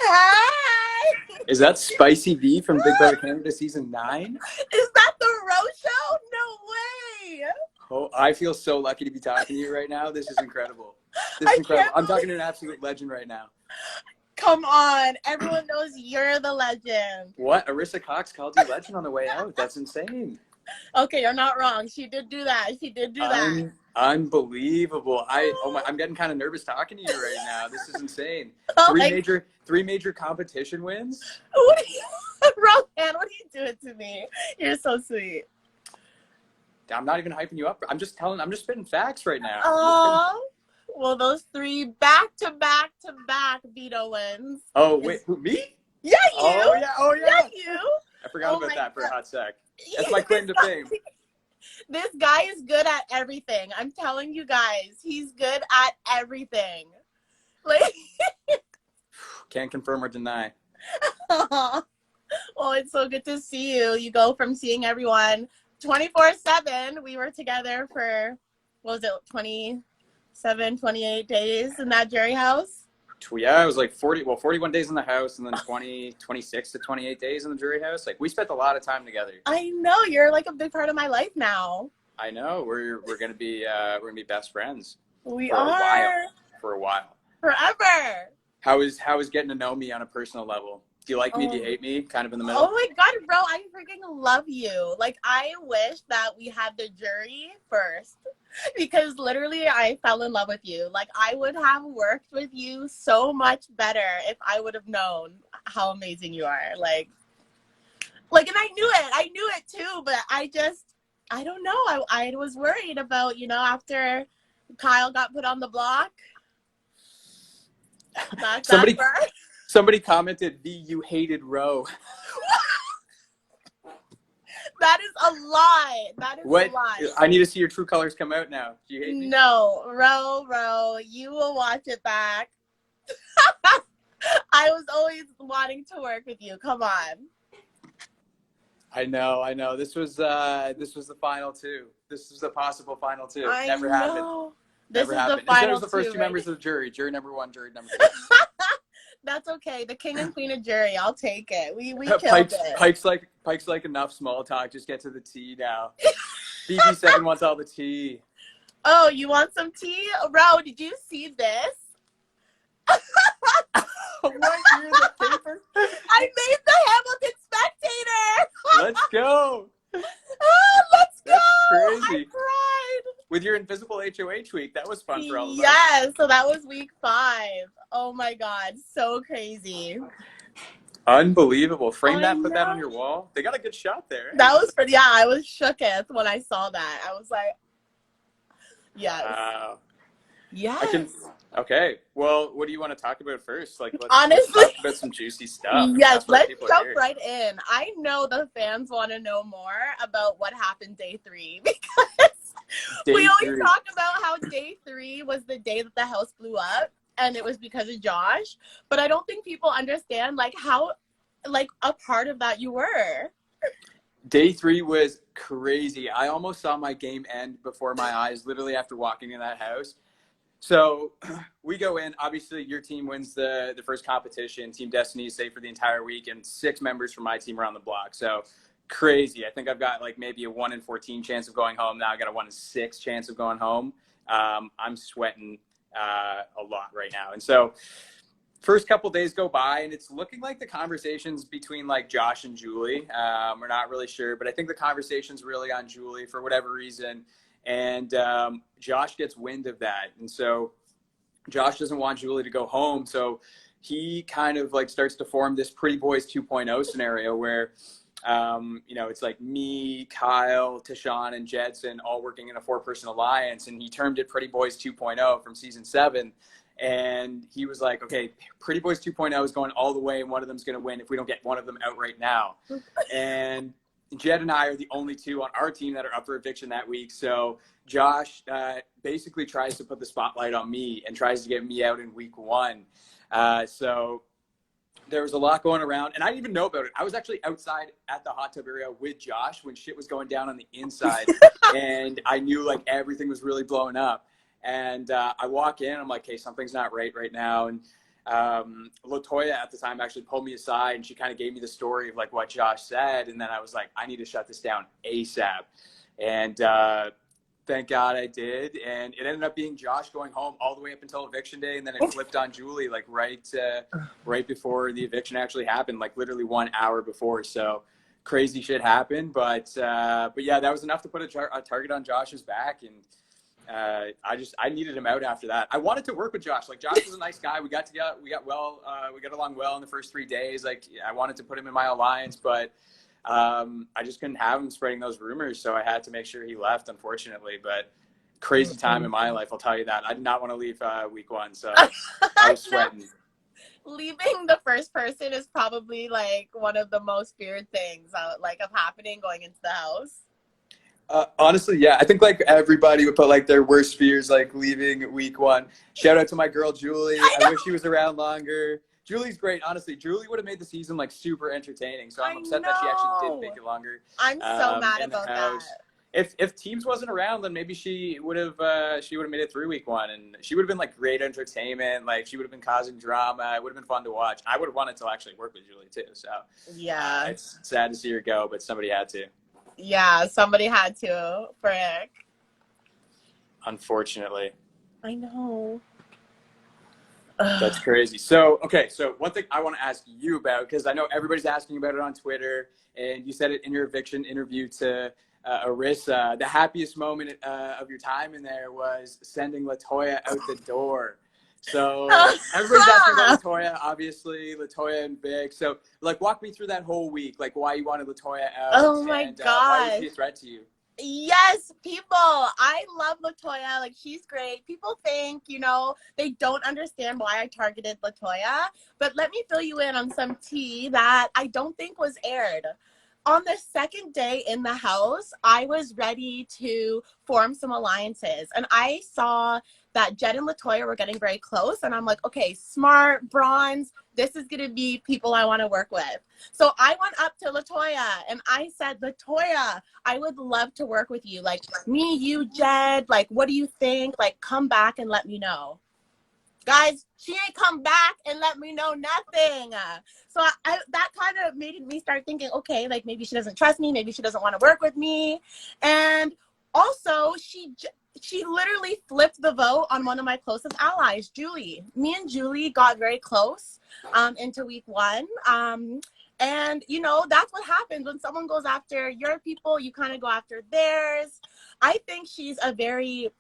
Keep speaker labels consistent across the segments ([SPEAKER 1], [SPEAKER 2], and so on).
[SPEAKER 1] Hi!
[SPEAKER 2] Is that Spicy V from Big Brother Canada Season 9?
[SPEAKER 1] Is that the Rose Show? No way!
[SPEAKER 2] Oh, I feel so lucky to be talking to you right now. This is incredible. This
[SPEAKER 1] I
[SPEAKER 2] is incredible.
[SPEAKER 1] can't
[SPEAKER 2] I'm talking to an absolute legend right now.
[SPEAKER 1] Come on. Everyone knows you're the legend.
[SPEAKER 2] What? Arissa Cox called you legend on the way out. That's insane.
[SPEAKER 1] Okay, you're not wrong. She did do that. She did do that.
[SPEAKER 2] Unbelievable. I'm getting kind of nervous talking to you right now. This is insane.
[SPEAKER 1] Oh,
[SPEAKER 2] Three major competition wins.
[SPEAKER 1] What are you, Rohan, what are you doing to me? You're so sweet.
[SPEAKER 2] I'm not even hyping you up. I'm just spitting facts right now.
[SPEAKER 1] Oh, well, those 3 back-to-back veto wins.
[SPEAKER 2] Oh, wait, who, me?
[SPEAKER 1] Yeah, you.
[SPEAKER 2] Oh, yeah.
[SPEAKER 1] Yeah, you.
[SPEAKER 2] I forgot about that for a hot sec. That's my claim to fame.
[SPEAKER 1] This guy is good at everything. I'm telling you guys, he's good at everything. Like,
[SPEAKER 2] Can't confirm or deny.
[SPEAKER 1] well, it's so good to see you. You go from seeing everyone 24/7. We were together for, what was it, 27, 28 days in that jury house?
[SPEAKER 2] Yeah, it was like 41 days in the house and then 26 to 28 days in the jury house. Like, we spent a lot of time together.
[SPEAKER 1] I know, you're like a big part of my life now.
[SPEAKER 2] I know. We're gonna be best friends.
[SPEAKER 1] We
[SPEAKER 2] for
[SPEAKER 1] are.
[SPEAKER 2] For a while.
[SPEAKER 1] Forever.
[SPEAKER 2] How is getting to know me on a personal level? Do you like me? Do you hate me? Kind of in the middle.
[SPEAKER 1] Oh my God, bro, I freaking love you. Like, I wish that we had the jury first, because literally I fell in love with you. Like, I would have worked with you so much better if I would have known how amazing you are. Like, and I knew it too, but I don't know. I was worried about, after Kyle got put on the block.
[SPEAKER 2] Somebody commented, "V, you hated Ro."
[SPEAKER 1] That is a lie. That is a lie.
[SPEAKER 2] I need to see your true colors come out now. Do you hate me?
[SPEAKER 1] No, Ro, you will watch it back. I was always wanting to work with you. Come on.
[SPEAKER 2] I know. This was the final 2. This was the possible final 2. Never
[SPEAKER 1] know.
[SPEAKER 2] happened.
[SPEAKER 1] This
[SPEAKER 2] Never
[SPEAKER 1] is
[SPEAKER 2] happened.
[SPEAKER 1] the final
[SPEAKER 2] It was the first 2
[SPEAKER 1] right?
[SPEAKER 2] members of the jury. Jury number 1, jury number 2.
[SPEAKER 1] That's okay. The king and queen of jury. I'll take it. We killed it.
[SPEAKER 2] Pike's like enough small talk. Just get to the tea now. BB7 wants all the tea.
[SPEAKER 1] Oh, you want some tea? Ro, did you see this?
[SPEAKER 2] What? You're in the paper?
[SPEAKER 1] I made the Hamilton Spectator.
[SPEAKER 2] Let's go.
[SPEAKER 1] Let's go.
[SPEAKER 2] That's crazy.
[SPEAKER 1] I cried.
[SPEAKER 2] With your invisible HOH week, that was fun for all of us.
[SPEAKER 1] Yes, so that was week 5. Oh my God, so crazy.
[SPEAKER 2] Unbelievable. Frame that, put that on your wall. They got a good shot there.
[SPEAKER 1] That was pretty, yeah, I was shooketh when I saw that. I was like, yes.
[SPEAKER 2] Wow.
[SPEAKER 1] Yes.
[SPEAKER 2] Okay, well, what do you want to talk about first? Like,
[SPEAKER 1] Honestly,
[SPEAKER 2] let's talk about some juicy stuff.
[SPEAKER 1] Yes, let's jump right in. I know the fans want to know more about what happened day 3, because we always talk about how day 3 was the day that the house blew up, and it was because of Josh. But I don't think people understand how a part of that you were.
[SPEAKER 2] Day 3 was crazy. I almost saw my game end before my eyes, literally after walking in that house. So we go in. Obviously, your team wins the first competition. Team Destiny is safe for the entire week, and 6 members from my team are on the block. So crazy. I think I've got maybe a 1 in 14 chance of going home. Now I got a 1 in 6 chance of going home. I'm sweating a lot right now. And so first couple days go by, and it's looking like the conversations between Josh and Julie. We're not really sure, but I think the conversation's really on Julie for whatever reason. And Josh gets wind of that. And so Josh doesn't want Julie to go home. So he kind of starts to form this Pretty Boys 2.0 scenario where, it's me, Kyle, Tychon, and Jedson all working in a 4-person alliance. And he termed it Pretty Boys 2.0 from season 7. And he was like, okay, Pretty Boys 2.0 is going all the way, and one of them's going to win if we don't get one of them out right now. And Jed and I are the only 2 on our team that are up for eviction that week. So Josh basically tries to put the spotlight on me and tries to get me out in week 1. So there was a lot going around, and I didn't even know about it. I was actually outside at the hot tub area with Josh when shit was going down on the inside, and I knew everything was really blowing up. And I walk in, I'm like, hey, something's not right now. And Latoya at the time actually pulled me aside and she kind of gave me the story of like what Josh said. And then I was like, I need to shut this down ASAP. And thank God I did. And it ended up being Josh going home all the way up until eviction day. And then it flipped on Julie like right before the eviction actually happened, like literally 1 hour before. So crazy shit happened. But yeah, that was enough to put a target on Josh's back. And I needed him out after that. I wanted to work with Josh. Like Josh was a nice guy. We got along well in the first 3 days. Like I wanted to put him in my alliance, but I just couldn't have him spreading those rumors. So I had to make sure he left, unfortunately. But crazy time in my life, I'll tell you that. I did not want to leave week 1, so I was sweating.
[SPEAKER 1] Leaving the first person is probably like one of the most feared things like of happening going into the house.
[SPEAKER 2] Honestly, yeah, I think like everybody would put like their worst fears like leaving week 1. Shout out to my girl Julie. I wish she was around longer. Julie's great, honestly. Julie would have made the season like super entertaining. So I'm upset that she actually didn't make it longer.
[SPEAKER 1] I'm so mad about that.
[SPEAKER 2] If Teams wasn't around, then maybe she would have made it through week 1, and she would have been like great entertainment. Like she would have been causing drama. It would have been fun to watch. I would have wanted to actually work with Julie too. So
[SPEAKER 1] yeah,
[SPEAKER 2] it's sad to see her go, but somebody had to.
[SPEAKER 1] Yeah, somebody had to. Frick.
[SPEAKER 2] Unfortunately.
[SPEAKER 1] I know.
[SPEAKER 2] That's crazy. So one thing I want to ask you about, because I know everybody's asking about it on Twitter, and you said it in your eviction interview to Arissa, the happiest moment of your time in there was sending Latoya out the door. So everybody's asking about Latoya, obviously, Latoya and Vic. So, like, walk me through that whole week, like why you wanted Latoya out.
[SPEAKER 1] Oh my
[SPEAKER 2] God.
[SPEAKER 1] Why
[SPEAKER 2] was she a threat to you?
[SPEAKER 1] Yes, people. I love Latoya. Like, she's great. People think, they don't understand why I targeted Latoya. But let me fill you in on some tea that I don't think was aired. On the second day in the house, I was ready to form some alliances. And I saw that Jed and Latoya were getting very close. And I'm like, okay, smart, bronze, this is going to be people I want to work with. So I went up to Latoya and I said, Latoya, I would love to work with you. Like, me, you, Jed, like, what do you think? Like, come back and let me know. Guys, she ain't come back and let me know nothing. So that kind of made me start thinking, okay, like maybe she doesn't trust me. Maybe she doesn't want to work with me. And also, she literally flipped the vote on one of my closest allies, Julie. Me and Julie got very close into week 1. And, that's what happens when someone goes after your people, you kind of go after theirs. I think she's a very,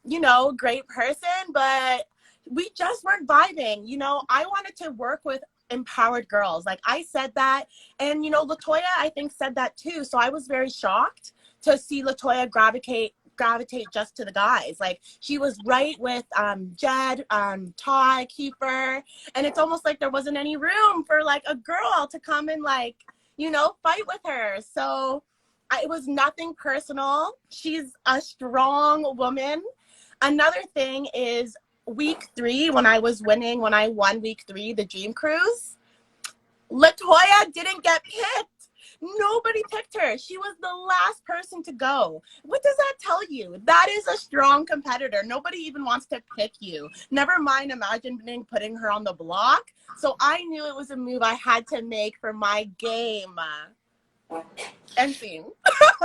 [SPEAKER 1] great person, but we just weren't vibing. I wanted to work with empowered girls. Like I said that. And, Latoya, I think, said that too. So I was very shocked to see Latoya gravitate just to the guys. Like she was right with Jed, Todd, Kiefer. And it's almost like there wasn't any room for like a girl to come and like, fight with her. So it was nothing personal. She's a strong woman. Another thing is, week 3, when I won week 3, the Dream Cruise, Latoya didn't get picked. Nobody picked her. She was the last person to go. What does that tell you? That is a strong competitor. Nobody even wants to pick you. Never mind imagining putting her on the block. So I knew it was a move I had to make for my game. End scene.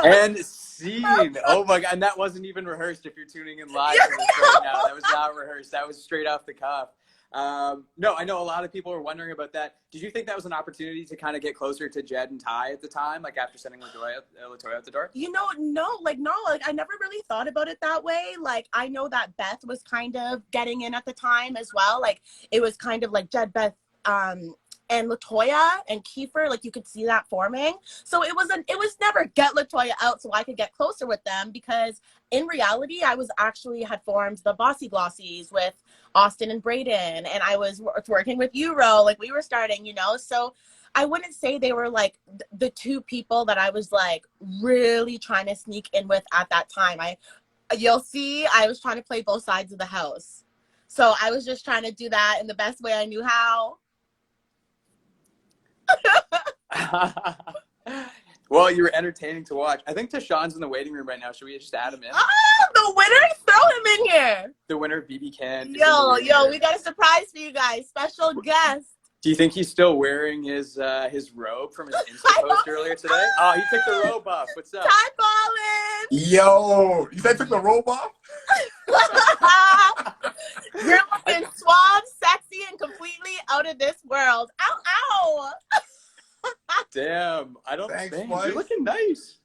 [SPEAKER 2] And scene. Oh my God. And that wasn't even rehearsed if you're tuning in live to this right now. That was not rehearsed. That was straight off the cuff. No, I know a lot of people are wondering about that. Did you think that was an opportunity to kind of get closer to Jed and Ty at the time, like after sending Latoya out the door?
[SPEAKER 1] No, I never really thought about it that way. Like, I know that Beth was kind of getting in at the time as well. Like, it was kind of like Jed, Beth, and Latoya and Kiefer, like you could see that forming. So it was never get Latoya out so I could get closer with them, because in reality, I had formed the Bossy Glossies with Austin and Breydon, and I was working with Euro, like we were starting, so I wouldn't say they were like the two people that I was like really trying to sneak in with at that time. You'll see, I was trying to play both sides of the house. So I was just trying to do that in the best way I knew how.
[SPEAKER 2] Well, you were entertaining to watch. I think Tashawn's in the waiting room right now. Should we just add him in?
[SPEAKER 1] The The winner, throw him in here.
[SPEAKER 2] The winner of BB Can.
[SPEAKER 1] Yo, we got a surprise for you guys. Special guest.
[SPEAKER 2] Do you think he's still wearing his robe from his Insta post earlier today? Oh, he took the robe off. What's up?
[SPEAKER 1] Ty Ballin.
[SPEAKER 3] Yo, you said took the robe off?
[SPEAKER 1] You're looking suave, sexy, and completely out of this world. Ow, ow.
[SPEAKER 2] Damn, I don't
[SPEAKER 3] Thanks,
[SPEAKER 2] think
[SPEAKER 3] Mike.
[SPEAKER 2] you're looking nice.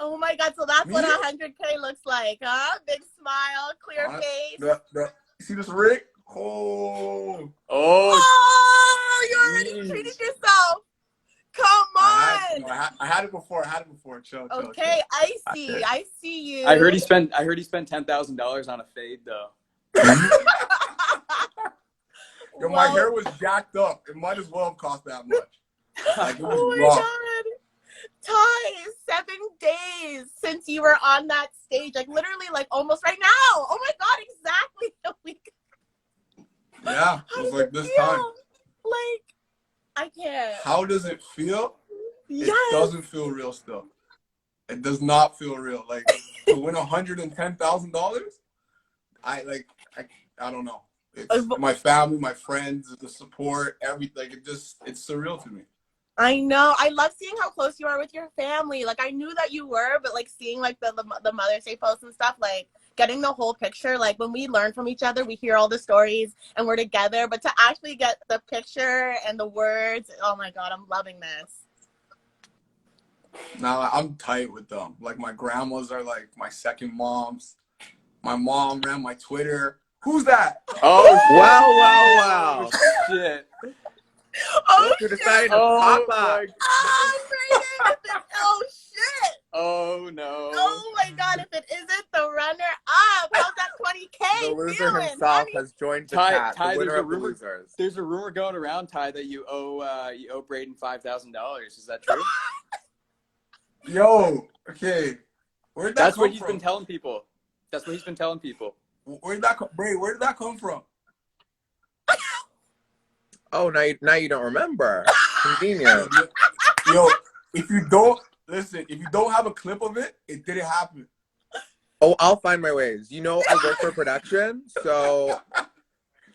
[SPEAKER 1] Oh my God, so that's
[SPEAKER 3] Me?
[SPEAKER 1] what 100K looks like, huh? Big smile, clear face.
[SPEAKER 3] You see this rig? Oh.
[SPEAKER 2] Oh,
[SPEAKER 1] You already treated yourself. Come on.
[SPEAKER 3] I had it before. Chill.
[SPEAKER 1] Okay, I see you.
[SPEAKER 2] I heard he spent $10,000 on a fade though.
[SPEAKER 3] Yo, my hair was jacked up. It might as well have cost that much. Like, it was
[SPEAKER 1] Oh my
[SPEAKER 3] rough.
[SPEAKER 1] God. Ty, 7 days since you were on that stage. Like literally like almost right now. Oh my God, exactly a week.
[SPEAKER 3] Yeah, it was like this time.
[SPEAKER 1] Like, I can't.
[SPEAKER 3] How does it feel?
[SPEAKER 1] Yes.
[SPEAKER 3] It doesn't feel real still. It does not feel real. Like, to win $110,000, I don't know. It's my family, my friends, the support, everything. It's surreal to me.
[SPEAKER 1] I know. I love seeing how close you are with your family. Like, I knew that you were, but like seeing like the Mother's Day posts and stuff, like getting the whole picture. Like when we learn from each other, we hear all the stories and we're together. But to actually get the picture and the words, oh my God, I'm loving this.
[SPEAKER 3] Now I'm tight with them. Like my grandmas are like my second moms. My mom ran my Twitter. Who's that?
[SPEAKER 2] Oh
[SPEAKER 4] Wow.
[SPEAKER 2] shit!
[SPEAKER 1] Oh
[SPEAKER 4] You
[SPEAKER 1] shit!
[SPEAKER 4] decided to
[SPEAKER 2] Oh
[SPEAKER 4] pop up.
[SPEAKER 1] Oh, Breydon! Oh shit!
[SPEAKER 2] Oh no!
[SPEAKER 1] Oh my God! If it isn't the runner-up, how's that 20K
[SPEAKER 4] The loser
[SPEAKER 1] feeling,
[SPEAKER 4] himself
[SPEAKER 1] honey?
[SPEAKER 4] has joined the
[SPEAKER 2] Ty,
[SPEAKER 4] chat.
[SPEAKER 2] Ty,
[SPEAKER 4] The winner
[SPEAKER 2] there's a
[SPEAKER 4] of the
[SPEAKER 2] rumor.
[SPEAKER 4] losers.
[SPEAKER 2] There's a rumor going around, Ty, that you owe Breydon $5,000. Is that true?
[SPEAKER 3] Yo, okay. Where'd that
[SPEAKER 2] That's
[SPEAKER 3] come
[SPEAKER 2] what he's
[SPEAKER 3] from?
[SPEAKER 2] been telling people. That's what he's been telling people.
[SPEAKER 3] Where did that come from?
[SPEAKER 4] Oh, now you don't remember. Convenient.
[SPEAKER 3] Yo, if you don't have a clip of it, it didn't happen.
[SPEAKER 4] Oh, I'll find my ways. You know, I work for production, so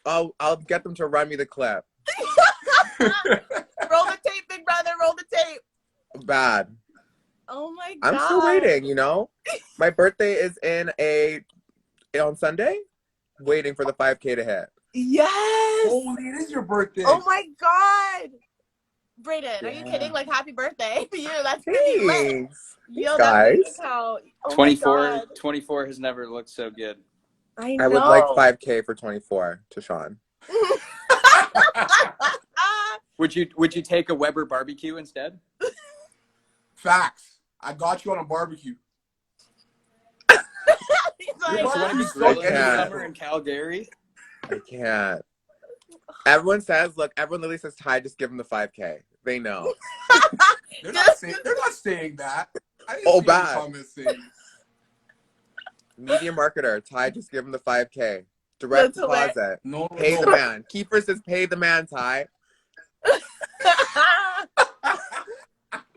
[SPEAKER 4] I'll get them to run me the clip.
[SPEAKER 1] Roll the tape, big brother. Roll the tape.
[SPEAKER 4] Bad.
[SPEAKER 1] Oh my God!
[SPEAKER 4] I'm still waiting. You know, my birthday is on Sunday. Waiting for the 5K to hit.
[SPEAKER 1] Yes.
[SPEAKER 3] Holy, it is your birthday.
[SPEAKER 1] Oh my God. Breydon, are you
[SPEAKER 3] Yeah.
[SPEAKER 1] kidding? Like, happy birthday to you. That's pretty lit.
[SPEAKER 4] Thanks.
[SPEAKER 1] Yo,
[SPEAKER 4] guys.
[SPEAKER 1] that account. Oh
[SPEAKER 2] 24 has never looked so good.
[SPEAKER 1] I know.
[SPEAKER 4] I would like 5K for 24 to Sean.
[SPEAKER 2] Would you take a Weber barbecue instead?
[SPEAKER 3] Facts. I got you on a barbecue.
[SPEAKER 1] He's like,
[SPEAKER 2] You want to be
[SPEAKER 3] so
[SPEAKER 2] grilling in the
[SPEAKER 4] bad.
[SPEAKER 2] summer in Calgary?
[SPEAKER 4] I can't. Everyone literally says, Ty, just give him the 5K. They know.
[SPEAKER 3] They're not saying that. I didn't
[SPEAKER 4] Oh,
[SPEAKER 3] see
[SPEAKER 4] bad.
[SPEAKER 3] any comments saying.
[SPEAKER 4] Media marketer, Ty, just give him the 5K. Direct
[SPEAKER 1] That's hilarious.
[SPEAKER 4] deposit.
[SPEAKER 3] No,
[SPEAKER 4] Pay the man. Kiefer says, pay the man, Ty.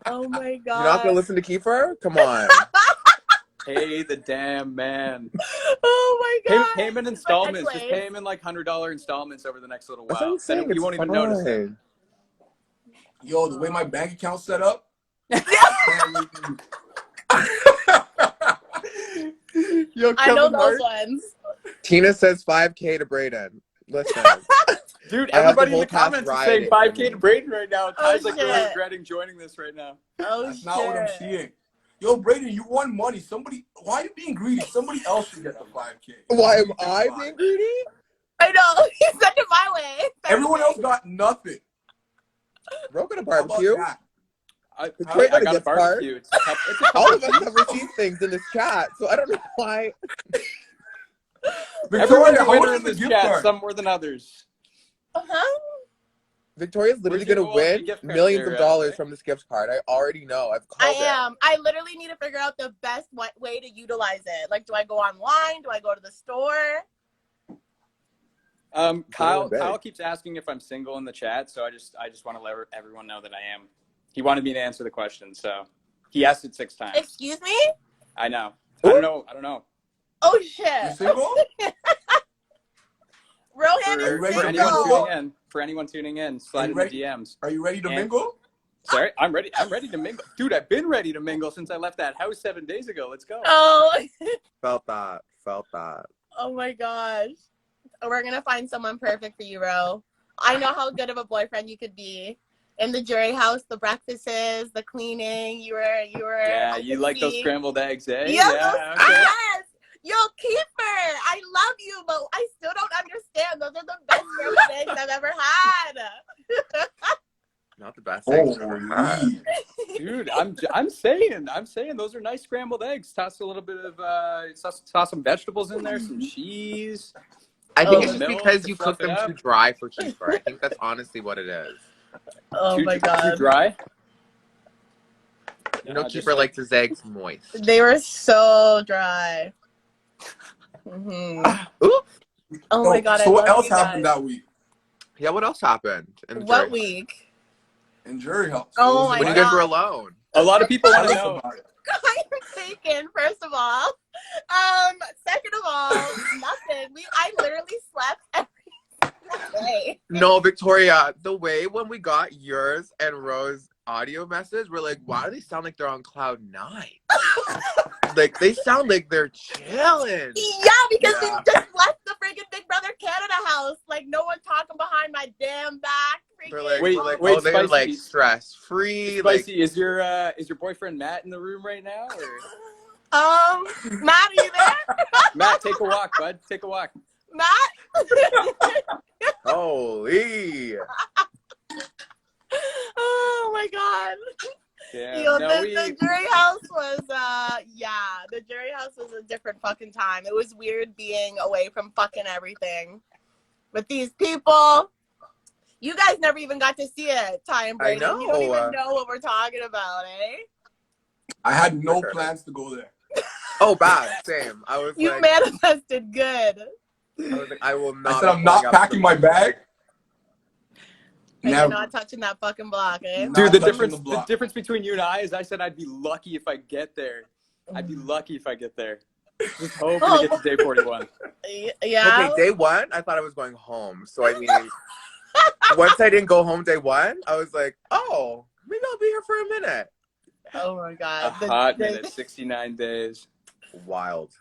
[SPEAKER 1] Oh my God.
[SPEAKER 4] You're not going to listen to Kiefer? Come on.
[SPEAKER 2] Pay the damn man.
[SPEAKER 1] Oh my God.
[SPEAKER 2] Pay him in installments.
[SPEAKER 1] Like,
[SPEAKER 2] Just pay him in like $100 installments over the next little
[SPEAKER 4] That's what
[SPEAKER 2] while.
[SPEAKER 4] I'm saying.
[SPEAKER 2] Then you won't even notice it.
[SPEAKER 3] Yo, the way my bank account's set up.
[SPEAKER 2] Yo,
[SPEAKER 1] I know
[SPEAKER 2] Kevin
[SPEAKER 1] those
[SPEAKER 2] Hart.
[SPEAKER 1] ones.
[SPEAKER 4] Tina says 5K to Brayden. Listen.
[SPEAKER 2] Dude,
[SPEAKER 4] I have the
[SPEAKER 2] everybody in
[SPEAKER 4] whole
[SPEAKER 2] the
[SPEAKER 4] cast
[SPEAKER 2] comments is saying
[SPEAKER 4] riding.
[SPEAKER 2] 5K to Breydon right now. Ty's like really
[SPEAKER 1] shit.
[SPEAKER 2] regretting joining this right now.
[SPEAKER 1] Oh
[SPEAKER 3] That's
[SPEAKER 1] shit.
[SPEAKER 3] not what I'm seeing. Yo, Brayden, you won money. Why are you being greedy? Somebody else should get the 5K.
[SPEAKER 4] Why am I being greedy?
[SPEAKER 1] I know. He sent it my way.
[SPEAKER 3] Everyone else got nothing.
[SPEAKER 4] Bro got a
[SPEAKER 3] How about
[SPEAKER 4] barbecue.
[SPEAKER 3] that?
[SPEAKER 2] I
[SPEAKER 4] Troy got a
[SPEAKER 2] got a
[SPEAKER 4] gift card.
[SPEAKER 2] barbecue. It's a couple
[SPEAKER 4] All of us have received things in this chat, so I don't know why.
[SPEAKER 2] Everyone's
[SPEAKER 3] Victoria,
[SPEAKER 2] a
[SPEAKER 3] how
[SPEAKER 2] winner
[SPEAKER 3] much
[SPEAKER 2] in
[SPEAKER 3] is the
[SPEAKER 2] this
[SPEAKER 3] gift
[SPEAKER 2] chat,
[SPEAKER 3] card?
[SPEAKER 2] some more than others.
[SPEAKER 1] Uh-huh.
[SPEAKER 4] Victoria's literally
[SPEAKER 2] Where's
[SPEAKER 4] going to
[SPEAKER 2] your loyalty
[SPEAKER 4] win
[SPEAKER 2] gift card
[SPEAKER 4] millions
[SPEAKER 2] there,
[SPEAKER 4] of dollars
[SPEAKER 2] Rick?
[SPEAKER 4] from this gift card. I already know. I've
[SPEAKER 1] I
[SPEAKER 4] called it.
[SPEAKER 1] am. I literally need to figure out the best way to utilize it. Like, do I go online? Do I go to the store?
[SPEAKER 2] Kyle keeps asking if I'm single in the chat, so I just want to let everyone know that I am. He wanted me to answer the question, so he asked it 6 times.
[SPEAKER 1] Excuse me?
[SPEAKER 2] I know. I don't know. I don't know.
[SPEAKER 1] Oh
[SPEAKER 3] You
[SPEAKER 1] shit.
[SPEAKER 3] single?
[SPEAKER 1] Rohan
[SPEAKER 3] Are you
[SPEAKER 1] is
[SPEAKER 3] ready
[SPEAKER 2] For
[SPEAKER 3] to
[SPEAKER 2] anyone
[SPEAKER 1] single.
[SPEAKER 3] mingle?
[SPEAKER 2] tuning in,
[SPEAKER 3] Are
[SPEAKER 2] slide
[SPEAKER 3] you
[SPEAKER 2] in the
[SPEAKER 3] ready?
[SPEAKER 2] DMs.
[SPEAKER 3] Are you ready to
[SPEAKER 2] And
[SPEAKER 3] mingle?
[SPEAKER 2] sorry, I'm ready. I'm ready to mingle, dude. I've been ready to mingle since I left that house 7 days ago. Let's go.
[SPEAKER 1] Oh.
[SPEAKER 4] Felt that. Felt that.
[SPEAKER 1] Oh my gosh. We're gonna find someone perfect for you, Ro. I know how good of a boyfriend you could be. In the jury house, the breakfasts, the cleaning, you were
[SPEAKER 2] Yeah,
[SPEAKER 1] I
[SPEAKER 2] you
[SPEAKER 1] could
[SPEAKER 2] like those
[SPEAKER 1] see.
[SPEAKER 2] scrambled eggs, eh?
[SPEAKER 1] Yeah,
[SPEAKER 2] Yeah,
[SPEAKER 1] those,
[SPEAKER 2] okay.
[SPEAKER 1] yes. Yo, Kiefer, I love you, but I still don't understand. Those are the best scrambled eggs I've ever had.
[SPEAKER 4] Not the best eggs I've ever had.
[SPEAKER 3] Holy.
[SPEAKER 2] Dude, I'm saying those are nice scrambled eggs. Toss a little bit of toss some vegetables in there, some cheese.
[SPEAKER 4] I
[SPEAKER 1] Oh,
[SPEAKER 4] think it's
[SPEAKER 2] the
[SPEAKER 4] just
[SPEAKER 2] milk
[SPEAKER 4] because
[SPEAKER 2] to
[SPEAKER 4] you
[SPEAKER 2] fluff
[SPEAKER 4] cook
[SPEAKER 2] it
[SPEAKER 4] them
[SPEAKER 2] up.
[SPEAKER 4] too dry for Kiefer. I think that's honestly what it is.
[SPEAKER 1] Oh my
[SPEAKER 2] Too
[SPEAKER 1] god.
[SPEAKER 2] dry.
[SPEAKER 4] You know,
[SPEAKER 2] Just
[SPEAKER 4] Kiefer likes his eggs moist.
[SPEAKER 1] They were so dry.
[SPEAKER 4] Ooh.
[SPEAKER 1] Oh
[SPEAKER 3] So,
[SPEAKER 1] my god, I
[SPEAKER 3] so what
[SPEAKER 1] love
[SPEAKER 3] else
[SPEAKER 1] you
[SPEAKER 3] happened
[SPEAKER 1] guys.
[SPEAKER 3] that week
[SPEAKER 4] Yeah, what else happened in the
[SPEAKER 1] What
[SPEAKER 4] jury?
[SPEAKER 1] week?
[SPEAKER 3] in jury house?
[SPEAKER 1] Oh
[SPEAKER 3] What was
[SPEAKER 1] my
[SPEAKER 3] it
[SPEAKER 4] When you
[SPEAKER 3] like?
[SPEAKER 4] guys were
[SPEAKER 1] God.
[SPEAKER 4] alone.
[SPEAKER 2] a lot of people want
[SPEAKER 3] Tell
[SPEAKER 2] to
[SPEAKER 3] us
[SPEAKER 2] know.
[SPEAKER 3] about it.
[SPEAKER 1] I am taken, first of all. Second of all, nothing. I literally slept every single day.
[SPEAKER 4] No, Victoria, the way when we got yours and Rose's audio message, we're like, why do they sound like they're on cloud 9? Like, they sound like they're chilling.
[SPEAKER 1] Yeah, because
[SPEAKER 3] Yeah.
[SPEAKER 1] they just left the freaking Big Brother Canada house. Like, no one talking behind my damn back.
[SPEAKER 4] They're like,
[SPEAKER 2] Wait,
[SPEAKER 4] oh,
[SPEAKER 2] wait,
[SPEAKER 4] they're like
[SPEAKER 2] Spicy.
[SPEAKER 4] stress free.
[SPEAKER 2] Spicy, is your boyfriend Matt in the room right now? Or?
[SPEAKER 1] Matt, are you there?
[SPEAKER 2] Matt, take a walk, bud. Take a walk.
[SPEAKER 1] Matt?
[SPEAKER 4] Like, holy.
[SPEAKER 1] Oh my god.
[SPEAKER 2] Yeah,
[SPEAKER 1] Yo,
[SPEAKER 2] no,
[SPEAKER 1] the jury house was the jury house was a different fucking time. It was weird being away from fucking everything. But these people, you guys never even got to see it, Ty and
[SPEAKER 4] I
[SPEAKER 1] Brayden. You don't
[SPEAKER 4] know.
[SPEAKER 1] even know what we're talking about, eh?
[SPEAKER 3] I had no plans to go there.
[SPEAKER 4] Oh, bad. Same. I was
[SPEAKER 1] You
[SPEAKER 4] like,
[SPEAKER 1] manifested good.
[SPEAKER 4] I will not.
[SPEAKER 3] I said I'm not packing my bag.
[SPEAKER 1] And
[SPEAKER 3] Never.
[SPEAKER 1] you're not touching that fucking block, eh?
[SPEAKER 3] Not
[SPEAKER 2] dude, the
[SPEAKER 3] touching
[SPEAKER 2] difference
[SPEAKER 3] block.
[SPEAKER 2] between you and I is I said I'd be lucky if I get there. I'd be lucky if I get there. Just hoping to get to day 41.
[SPEAKER 1] Yeah.
[SPEAKER 4] Okay, day 1, I thought I was going home. So, I mean, once I didn't go home day 1, I was like, oh, maybe I'll be here for a minute.
[SPEAKER 1] Oh my
[SPEAKER 2] A
[SPEAKER 1] god.
[SPEAKER 2] hot minute, 69 days.
[SPEAKER 4] Wild.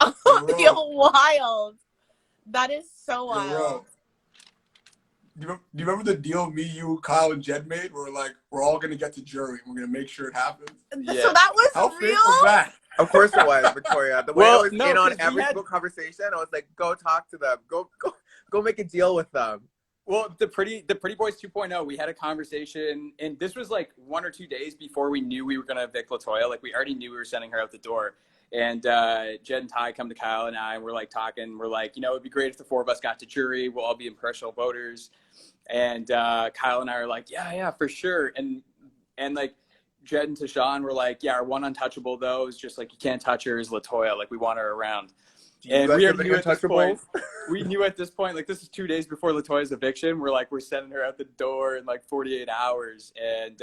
[SPEAKER 1] You're wild. That is so wild.
[SPEAKER 3] Bro. Do you remember the deal me, you, Kyle, and Jed made? Where we're all gonna get to jury and we're gonna make sure it happens.
[SPEAKER 2] Yeah.
[SPEAKER 1] So that was
[SPEAKER 3] How
[SPEAKER 1] real?
[SPEAKER 3] fake was that?
[SPEAKER 4] Of course it was, Victoria. The way
[SPEAKER 2] Well,
[SPEAKER 4] I was
[SPEAKER 2] no,
[SPEAKER 4] in on
[SPEAKER 2] 'cause we
[SPEAKER 4] every
[SPEAKER 2] had-
[SPEAKER 4] single conversation, I was like, go talk to them. Go make a deal with them.
[SPEAKER 2] Well, the Pretty Boys 2.0, we had a conversation, and this was like 1 or 2 days before we knew we were going to evict LaToya. Like, we already knew we were sending her out the door. And Jed and Ty come to Kyle and I, and we're like talking. We're like, it'd be great if the 4 of us got to jury. We'll all be impartial voters. And Kyle and I are like, yeah, for sure. And like, Jed and Tychon were like, yeah, our one untouchable, though, is just like, you can't touch her, is LaToya. Like, we want her around. And we already knew at this point, like, this is 2 days before LaToya's eviction. We're sending her out the door in like 48 hours. And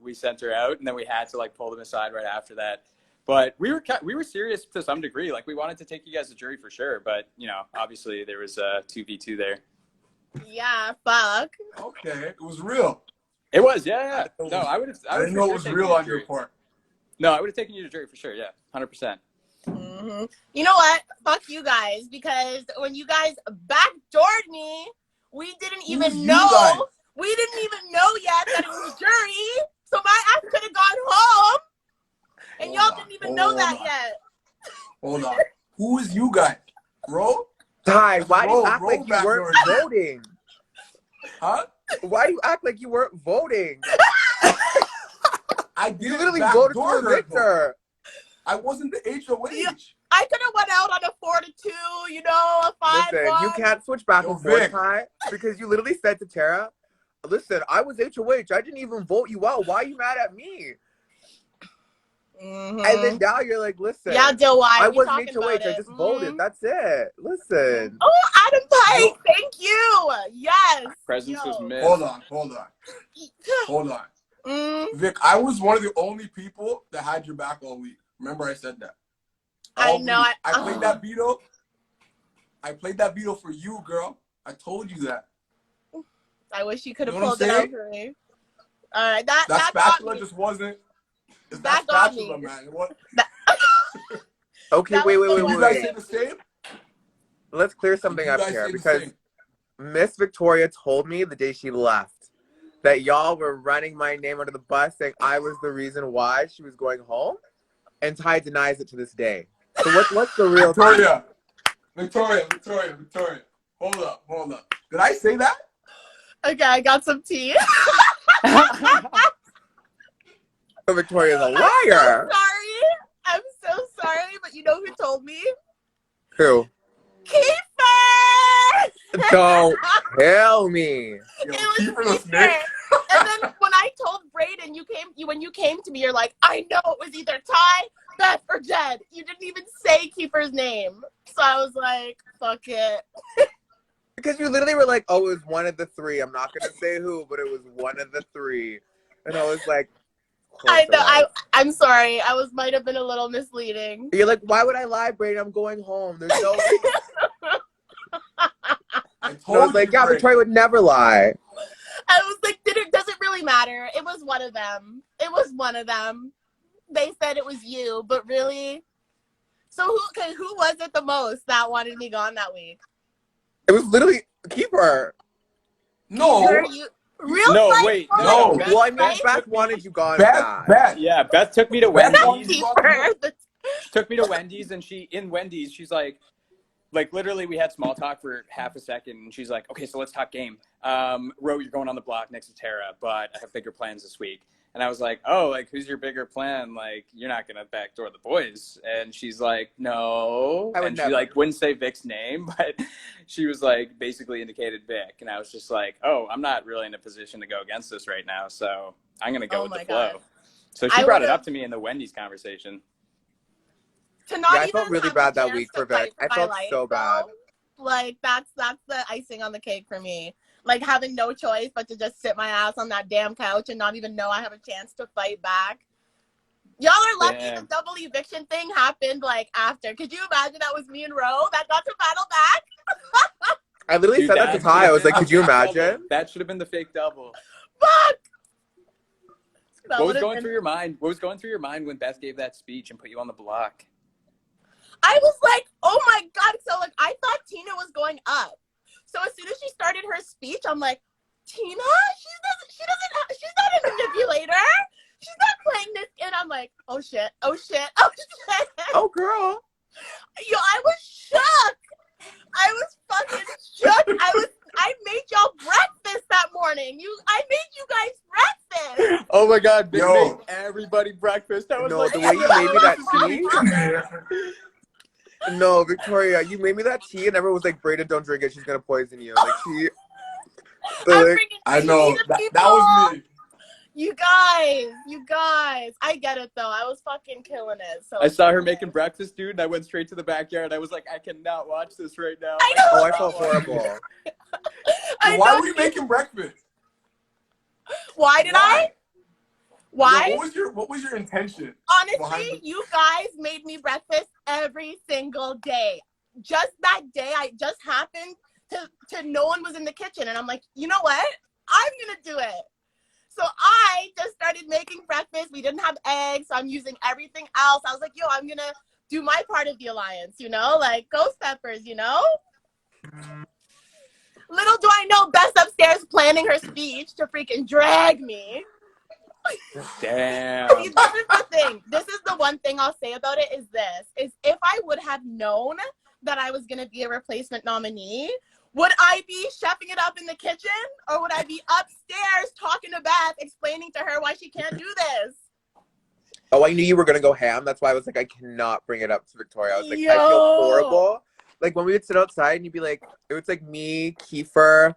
[SPEAKER 2] we sent her out, and then we had to like pull them aside right after that. But we were serious to some degree. Like, we wanted to take you guys to jury for sure. But, obviously there was a 2v2 there.
[SPEAKER 1] Yeah, fuck.
[SPEAKER 3] Okay, it was real.
[SPEAKER 2] It was, yeah. No, I would have.
[SPEAKER 3] I didn't know it was real on your part.
[SPEAKER 2] No, I would have taken you to jury for sure. Yeah, 100%.
[SPEAKER 1] Mm-hmm. You know what? Fuck you guys, because when you guys backdoored me, we didn't even know. We didn't even know yet that it was jury. So my ass could have gone home, and y'all didn't even know that yet.
[SPEAKER 3] Hold on. Who is you guys, bro?
[SPEAKER 4] Ty, why do you act like you weren't voting?
[SPEAKER 3] Huh?
[SPEAKER 4] Why do you act like you weren't voting?
[SPEAKER 3] I did.
[SPEAKER 4] You literally voted for Victor.
[SPEAKER 3] I wasn't the HOH.
[SPEAKER 1] Yeah. I could have went out on a 4-2, a 5-1.
[SPEAKER 4] Listen, you can't switch back and forth,
[SPEAKER 3] Vic.
[SPEAKER 4] Ty, because you literally said to Tara, listen, I was HOH. I didn't even vote you out. Why are you mad at me?
[SPEAKER 1] Mm-hmm.
[SPEAKER 4] And then now you're like, listen.
[SPEAKER 1] Yeah, Jill, why
[SPEAKER 4] I
[SPEAKER 1] are you
[SPEAKER 4] wasn't
[SPEAKER 1] talking
[SPEAKER 4] HOH.
[SPEAKER 1] about
[SPEAKER 4] I
[SPEAKER 1] it?
[SPEAKER 4] just voted. That's it. Listen.
[SPEAKER 1] Oh, Adam Pike, thank you. Yes.
[SPEAKER 2] Presence was missed.
[SPEAKER 3] Hold on. Vic, I was one of the only people that had your back all week. Remember I said that.
[SPEAKER 1] I know.
[SPEAKER 3] I played that veto. I played that veto for you, girl. I told you that.
[SPEAKER 1] I wish you could have
[SPEAKER 3] You know what
[SPEAKER 1] pulled
[SPEAKER 3] I'm
[SPEAKER 1] it out
[SPEAKER 3] saying?
[SPEAKER 1] for me. All right, that got
[SPEAKER 3] spatula
[SPEAKER 1] me.
[SPEAKER 3] just wasn't. It's
[SPEAKER 1] That
[SPEAKER 3] that
[SPEAKER 1] got
[SPEAKER 3] spatula,
[SPEAKER 1] me.
[SPEAKER 3] man. What?
[SPEAKER 1] That,
[SPEAKER 4] Okay,
[SPEAKER 1] that
[SPEAKER 4] wait,
[SPEAKER 1] was
[SPEAKER 4] wait,
[SPEAKER 1] the
[SPEAKER 4] wait,
[SPEAKER 3] Did you
[SPEAKER 1] one
[SPEAKER 3] guys
[SPEAKER 4] wait.
[SPEAKER 3] say
[SPEAKER 1] thing.
[SPEAKER 3] the same?
[SPEAKER 4] Let's clear
[SPEAKER 3] Did
[SPEAKER 4] something
[SPEAKER 3] you
[SPEAKER 4] up
[SPEAKER 3] guys
[SPEAKER 4] here
[SPEAKER 3] say the
[SPEAKER 4] because
[SPEAKER 3] same?
[SPEAKER 4] Miss Victoria told me the day she left that y'all were running my name under the bus saying I was the reason why she was going home. And Ty denies it to this day. So what's the real
[SPEAKER 3] Victoria. Hold up. Did I say that?
[SPEAKER 1] Okay, I got some tea.
[SPEAKER 4] So Victoria's a
[SPEAKER 1] I'm
[SPEAKER 4] liar.
[SPEAKER 1] I'm so sorry, but you know who told me?
[SPEAKER 4] Who?
[SPEAKER 1] Kiefer!
[SPEAKER 4] Don't tell me.
[SPEAKER 3] Yo,
[SPEAKER 1] It was
[SPEAKER 3] Kiefer the
[SPEAKER 1] Kiefer.
[SPEAKER 3] snake.
[SPEAKER 1] And then when I told Breydon, when you came to me, you're like, I know it was either Ty, Beth, or Jed. You didn't even say Kiefer's name. So I was like, fuck it.
[SPEAKER 4] Because you literally were like, oh, it was one of the three. I'm not going to say who, but it was one of the three. And I was like,
[SPEAKER 1] I know. I'm sorry. I might have been a little misleading.
[SPEAKER 4] You're like, why would I lie, Brady? I'm going home. There's no.
[SPEAKER 3] I
[SPEAKER 4] I was like, yeah, Victoria would never lie.
[SPEAKER 1] I was like, does it really matter? It was one of them. They said it was you, but really? So who was it the most that wanted me gone that week?
[SPEAKER 4] It was literally Keeper.
[SPEAKER 3] No.
[SPEAKER 2] Wait.
[SPEAKER 3] No.
[SPEAKER 4] Well, I mean, Beth wanted you gone
[SPEAKER 3] Beth.
[SPEAKER 2] Yeah, Beth took me to
[SPEAKER 3] Beth
[SPEAKER 2] Wendy's.
[SPEAKER 3] wanted you
[SPEAKER 2] Took me to Wendy's, and in Wendy's, she's like literally we had small talk for half a second, and she's like, okay, so let's talk game. Ro, you're going on the block next to Tara, but I have bigger plans this week. And I was like, oh, like, who's your bigger plan? Like, you're not going to backdoor the boys. And she's like, no. And she, like, wouldn't say Vic's name, but she was, like, basically indicated Vic. And I was just like, oh, I'm not really in a position to go against this right now, so I'm going to go with the flow. So she brought it up to me in the Wendy's conversation.
[SPEAKER 4] I felt really bad that week for Vic. I felt so bad.
[SPEAKER 1] Like, that's the icing on the cake for me. Like, having no choice but to just sit my ass on that damn couch and not even know I have a chance to fight back. Y'all are lucky the double eviction thing happened, like, after. Could you imagine that was me and Ro that got to battle back?
[SPEAKER 4] I literally said that to Ty. I was like, could you imagine?
[SPEAKER 2] That should have been the fake double.
[SPEAKER 1] Fuck!
[SPEAKER 2] What was going through your mind? What was going through your mind when Beth gave that speech and put you on the block?
[SPEAKER 1] I was like, oh my God. So, like, I thought Tina was going up. So as soon as she started her speech, I'm like, Tina? She's not a manipulator. She's not playing this. And I'm like, oh shit. Oh
[SPEAKER 4] girl.
[SPEAKER 1] Yo, I was shook. I was fucking shook. I made y'all breakfast that morning. I made you guys breakfast.
[SPEAKER 2] Oh my God, they made everybody breakfast. That was
[SPEAKER 4] the way you made me that tea. No, Victoria, you made me that tea, and everyone was like, "Brayden, don't drink it. She's gonna poison you." Like she.
[SPEAKER 3] I know that was me.
[SPEAKER 1] You guys. I get it though. I was fucking killing it. So
[SPEAKER 2] I saw her making breakfast, dude, and I went straight to the backyard. I was like, I cannot watch this right now.
[SPEAKER 1] I know.
[SPEAKER 4] Oh, I felt horrible.
[SPEAKER 3] Why were you making breakfast?
[SPEAKER 1] Why did I? Why?
[SPEAKER 3] What was your intention?
[SPEAKER 1] Honestly, you guys made me breakfast every single day. Just that day, I just happened to no one was in the kitchen, and I'm like, you know what? I'm gonna do it. So I just started making breakfast. We didn't have eggs, so I'm using everything else. I was like, yo, I'm gonna do my part of the alliance, like ghost peppers, Little do I know, Beth's upstairs planning her speech to freaking drag me.
[SPEAKER 2] Damn.
[SPEAKER 1] This is the thing. This is the one thing I'll say about it is if I would have known that I was going to be a replacement nominee, would I be chefing it up in the kitchen, or would I be upstairs talking to Beth, explaining to her why she can't do this?
[SPEAKER 4] Oh, I knew you were going to go ham. That's why I was like, I cannot bring it up to Victoria. I was like, I feel horrible. Like when we would sit outside and you'd be like, it was like me, Kiefer,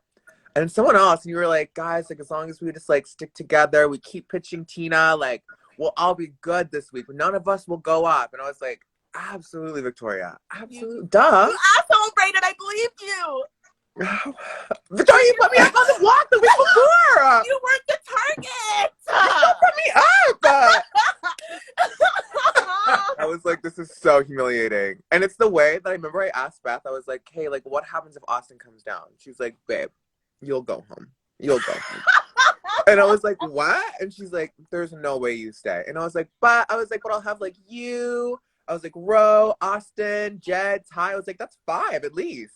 [SPEAKER 4] and someone else, and you were like, guys, like as long as we just like stick together, we keep pitching Tina, like we'll all be good this week. None of us will go up. And I was like, absolutely, Victoria, absolutely, duh.
[SPEAKER 1] You asshole, Breydon, I believed you.
[SPEAKER 4] Victoria, you put me up on the block the week before.
[SPEAKER 1] You weren't the target.
[SPEAKER 4] You put me up. I was like, this this is so humiliating. And it's the way that I remember I asked Beth, I was like, hey, like, what happens if Austin comes down? She's like, babe, you'll go home. You'll go home. And I was like, what? And she's like, there's no way you stay. And I was like, but I'll have like you. I was like, Ro, Austin, Jed, Ty. I was like, that's 5 at least.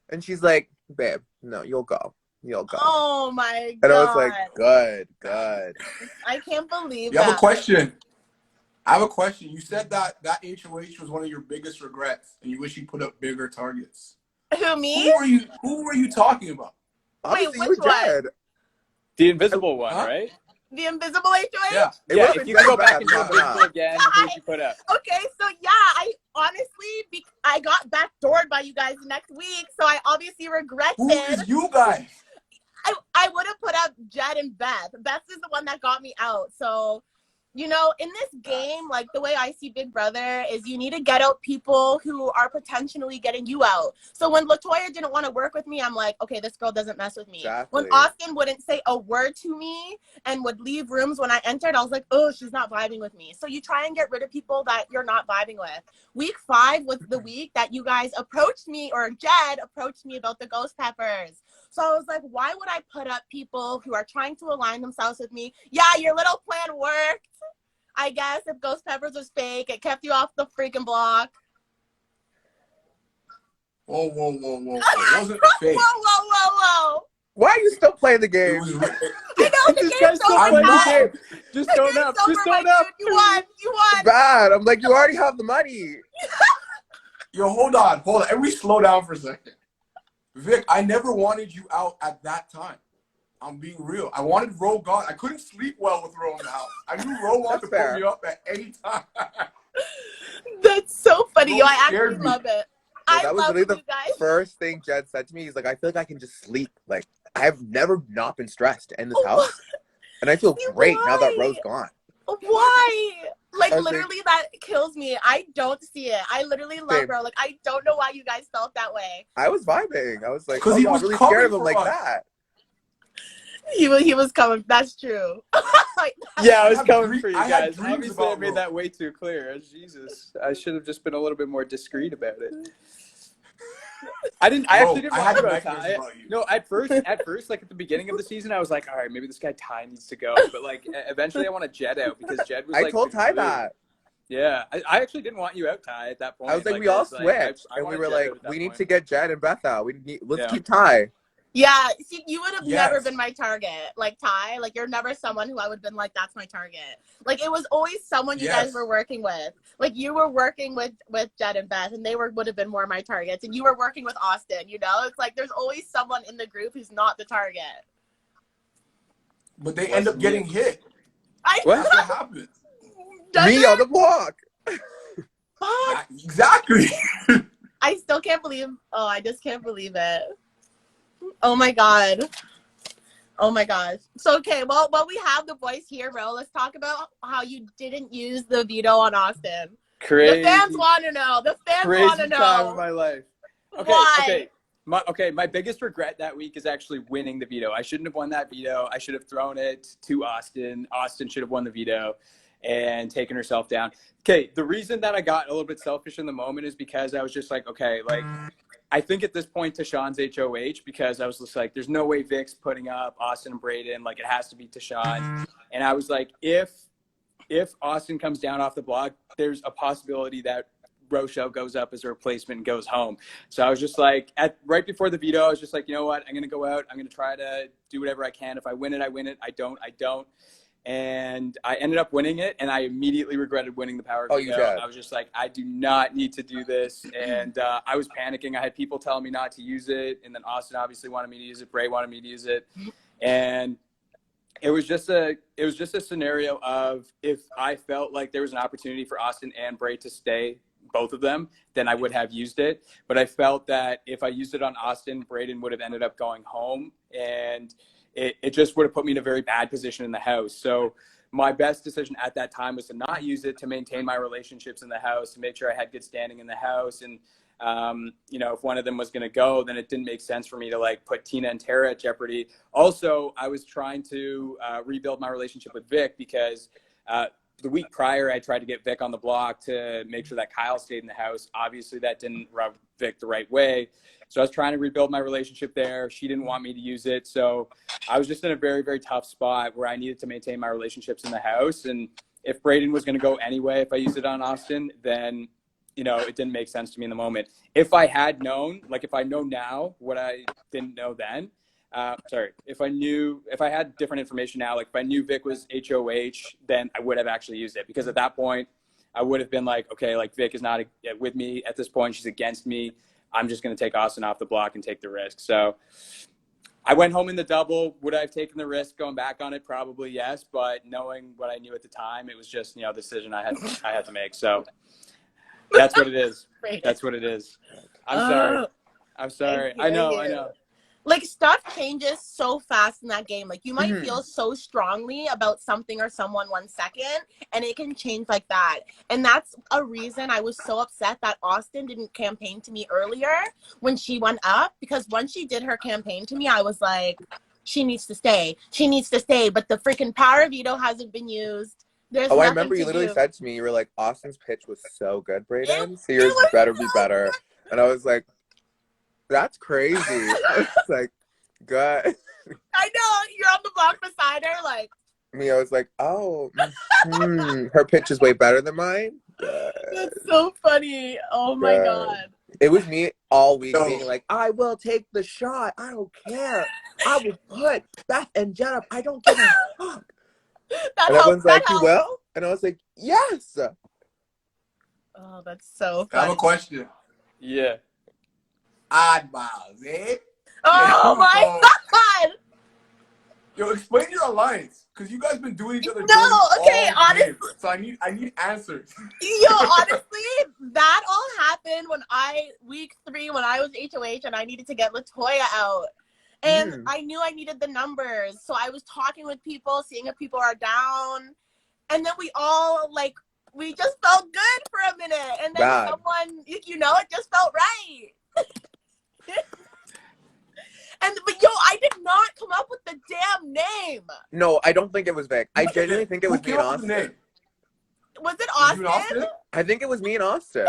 [SPEAKER 4] And she's like, babe, no, you'll go. You'll go.
[SPEAKER 1] Oh my God.
[SPEAKER 4] And I was like, good.
[SPEAKER 1] I can't believe
[SPEAKER 3] You have
[SPEAKER 1] that.
[SPEAKER 3] a question. I have a question. You said that HOH was one of your biggest regrets, and you wish you put up bigger targets.
[SPEAKER 1] Who, me?
[SPEAKER 3] Who were you talking about?
[SPEAKER 1] Wait,
[SPEAKER 4] Obviously,
[SPEAKER 1] which
[SPEAKER 4] you Jed.
[SPEAKER 2] The invisible one,
[SPEAKER 3] Huh?
[SPEAKER 2] right?
[SPEAKER 1] The invisible HOH?
[SPEAKER 3] Yeah.
[SPEAKER 2] Yeah, if you could go back and do invisible again, who would you put up?
[SPEAKER 1] Okay, so yeah, I honestly, I got backdoored by you guys next week, so I obviously regret
[SPEAKER 3] Who
[SPEAKER 1] it.
[SPEAKER 3] is you guys?
[SPEAKER 1] I would have put up Jed and Beth. Beth is the one that got me out. So, you know, in this game, like the way I see Big Brother is you need to get out people who are potentially getting you out. So when LaToya didn't want to work with me, I'm like, okay, this girl doesn't mess with me.
[SPEAKER 4] Exactly.
[SPEAKER 1] When Austin wouldn't say a word to me and would leave rooms when I entered, I was like, oh, she's not vibing with me. So you try and get rid of people that you're not vibing with. Week 5 was the week that you guys approached me, or Jed approached me about the ghost peppers. So I was like, why would I put up people who are trying to align themselves with me? Yeah, your little plan worked. I guess if Ghost Peppers was fake, it kept you off the freaking block.
[SPEAKER 3] Whoa. It wasn't fake.
[SPEAKER 1] Whoa.
[SPEAKER 4] Why are you still playing the
[SPEAKER 3] It
[SPEAKER 4] game?
[SPEAKER 3] was
[SPEAKER 1] I know the
[SPEAKER 2] This
[SPEAKER 1] game's
[SPEAKER 2] guy's still
[SPEAKER 1] over.
[SPEAKER 2] playing the
[SPEAKER 3] not.
[SPEAKER 2] game. Just
[SPEAKER 1] The
[SPEAKER 2] don't
[SPEAKER 1] game's
[SPEAKER 2] up.
[SPEAKER 1] over,
[SPEAKER 2] Just
[SPEAKER 1] my
[SPEAKER 2] don't up.
[SPEAKER 1] dude. You won.
[SPEAKER 4] Bad. I'm like, you already have the money.
[SPEAKER 3] Yo, hold on. Everybody slow down for a second. Vic, I never wanted you out at that time. I'm being real. I wanted Ro gone. I couldn't sleep well with Ro in the house. I knew Ro wanted to
[SPEAKER 4] fair.
[SPEAKER 3] put me up at any time.
[SPEAKER 1] That's so funny. Yo,
[SPEAKER 3] Bro
[SPEAKER 1] I
[SPEAKER 3] scared
[SPEAKER 1] actually
[SPEAKER 3] me.
[SPEAKER 1] love it.
[SPEAKER 4] Yo,
[SPEAKER 1] I
[SPEAKER 4] that was
[SPEAKER 1] love
[SPEAKER 4] literally
[SPEAKER 1] you
[SPEAKER 4] the
[SPEAKER 1] guys.
[SPEAKER 4] first thing Jed said to me. He's like, I feel like I can just sleep. Like, I've never not been stressed in this house. And I feel great now that Ro's gone.
[SPEAKER 1] Why? Like,
[SPEAKER 4] I was
[SPEAKER 1] literally, that kills me. I don't see it. I literally love
[SPEAKER 4] Same.
[SPEAKER 1] Ro. Like, I don't know why you guys felt that way.
[SPEAKER 4] I was vibing. I was like,
[SPEAKER 3] 'Cause
[SPEAKER 4] oh,
[SPEAKER 3] he
[SPEAKER 4] I'm
[SPEAKER 3] was
[SPEAKER 4] really
[SPEAKER 3] coming
[SPEAKER 4] scared of him
[SPEAKER 3] for
[SPEAKER 4] like
[SPEAKER 3] us.
[SPEAKER 4] that.
[SPEAKER 1] He was coming. That's true.
[SPEAKER 2] Yeah, I was
[SPEAKER 3] have
[SPEAKER 2] coming for you
[SPEAKER 3] I had
[SPEAKER 2] guys.
[SPEAKER 3] dreams
[SPEAKER 2] Obviously, I
[SPEAKER 3] about
[SPEAKER 2] made
[SPEAKER 3] Ro.
[SPEAKER 2] that way too clear. Jesus, I should have just been a little bit more discreet about it. I actually didn't
[SPEAKER 3] I
[SPEAKER 2] want
[SPEAKER 3] had
[SPEAKER 2] to go
[SPEAKER 3] nightmares
[SPEAKER 2] Ty.
[SPEAKER 3] about you.
[SPEAKER 2] No, at first, like at the beginning of the season, I was like, all right, maybe this guy Ty needs to go. But like, eventually, I wanted Jed out because Jed was
[SPEAKER 4] I
[SPEAKER 2] like,
[SPEAKER 4] told
[SPEAKER 2] the
[SPEAKER 4] Ty
[SPEAKER 2] glue.
[SPEAKER 4] that.
[SPEAKER 2] Yeah, I actually didn't want you out, Ty, at that point.
[SPEAKER 4] I was like, we all switched. And we were like, we need to get Jed and Beth out. Let's keep Ty.
[SPEAKER 1] Yeah, see, you would have
[SPEAKER 3] Yes.
[SPEAKER 1] never been my target. Like, Ty, like, you're never someone who I would have been like, that's my target. Like, it was always someone you guys were working with. Like, you were working with Jed and Beth, and they would have been more my targets. And you were working with Austin, you know? It's like, there's always someone in the group who's not the target.
[SPEAKER 3] But they end up getting hit.
[SPEAKER 2] What?
[SPEAKER 3] That's what happened.
[SPEAKER 4] Me on the block.
[SPEAKER 1] Fuck.
[SPEAKER 3] Exactly.
[SPEAKER 1] I still can't believe, I just can't believe it. Oh my god. Oh my gosh. So okay, well we have the voice here, bro. Let's talk about how you didn't use the veto on Austin.
[SPEAKER 2] Crazy.
[SPEAKER 1] The fans want to know. The fans want to
[SPEAKER 2] Crazy time
[SPEAKER 1] know.
[SPEAKER 2] of my life.
[SPEAKER 1] Why?
[SPEAKER 2] My biggest regret that week is actually winning the veto. I shouldn't have won that veto. I should have thrown it to Austin. Austin should have won the veto and taken herself down. Okay, the reason that I got a little bit selfish in the moment is because I was just like, okay, like, I think at this point Tychon's HOH, because I was just like, there's no way Vic's putting up Austin and Breydon. Like, it has to be Tychon. And I was like, if Austin comes down off the block, there's a possibility that Rochelle goes up as a replacement and goes home. So I was just like, right before the veto, I was just like, you know what? I'm going to go out. I'm going to try to do whatever I can. If I win it, I win it. I don't. And I ended up winning it, and I immediately regretted winning the power veto. I was just like, I do not need to do this. And I was panicking. I had people telling me not to use it. And then Austin obviously wanted me to use it. Bray wanted me to use it. And it was just a scenario of, if I felt like there was an opportunity for Austin and Bray to stay, both of them, then I would have used it. But I felt that if I used it on Austin, Breydon would have ended up going home, and it just would have put me in a very bad position in the house. So my best decision at that time was to not use it, to maintain my relationships in the house, to make sure I had good standing in the house. And, you know, if one of them was going to go, then it didn't make sense for me to like put Tina and Tara at jeopardy. Also, I was trying to rebuild my relationship with Vic, because the week prior, I tried to get Vic on the block to make sure that Kyle stayed in the house. Obviously, that didn't rub Vic the right way. So I was trying to rebuild my relationship there. She didn't want me to use it. So I was just in a very, very tough spot where I needed to maintain my relationships in the house. And if Breydon was going to go anyway, if I used it on Austin, then, you know, it didn't make sense to me in the moment. If I had known, like if I know now what I didn't know then, if I had different information now, like if I knew Vic was HOH, then I would have actually used it, because at that point I would have been like, okay, like Vic is not with me at this point. She's against me. I'm just going to take Austin off the block and take the risk. So I went home in the double. Would I have taken the risk going back on it? Probably yes. But knowing what I knew at the time, it was just, you know, a decision I had to make. So that's what it is. That's what it is. I'm sorry. I'm sorry. I know.
[SPEAKER 1] Like, stuff changes so fast in that game. Like, you might feel so strongly about something or someone 1 second, and it can change like that. And that's a reason I was so upset that Austin didn't campaign to me earlier when she went up, because once she did her campaign to me, I was like, she needs to stay. She needs to stay. But the freaking power veto hasn't been used. There's
[SPEAKER 4] I remember you literally said to me, you were like, Austin's pitch was so good, Breydon. So yours better be better. And I was like, that's crazy. I was like, good.
[SPEAKER 1] I know. You're on the block beside her, like.
[SPEAKER 4] Me, I was like, oh, her pitch is way better than mine.
[SPEAKER 1] That's so funny. Oh my God.
[SPEAKER 4] It was me all week being like, I will take the shot. I don't care. I will put Beth and Jen up. I don't give a fuck. And everyone's like, you will? And I was like, yes.
[SPEAKER 1] Oh, that's so funny.
[SPEAKER 3] I have a question.
[SPEAKER 2] Yeah.
[SPEAKER 3] Oddballs, eh?
[SPEAKER 1] Oh my God!
[SPEAKER 3] Yo, explain your alliance, because you guys been doing each other.
[SPEAKER 1] No, okay, honestly.
[SPEAKER 3] So I need answers.
[SPEAKER 1] Yo, honestly, that all happened when week 3 when I was HOH and I needed to get LaToya out. And I knew I needed the numbers. So I was talking with people, seeing if people are down. And then we all, like, we just felt good for a minute. And then someone, you know, it just felt right. But yo, I did not come up with the damn name.
[SPEAKER 4] No, I don't think it was Vic. I genuinely think it was me and Austin.
[SPEAKER 1] Was it Austin?
[SPEAKER 4] I think it was me and Austin.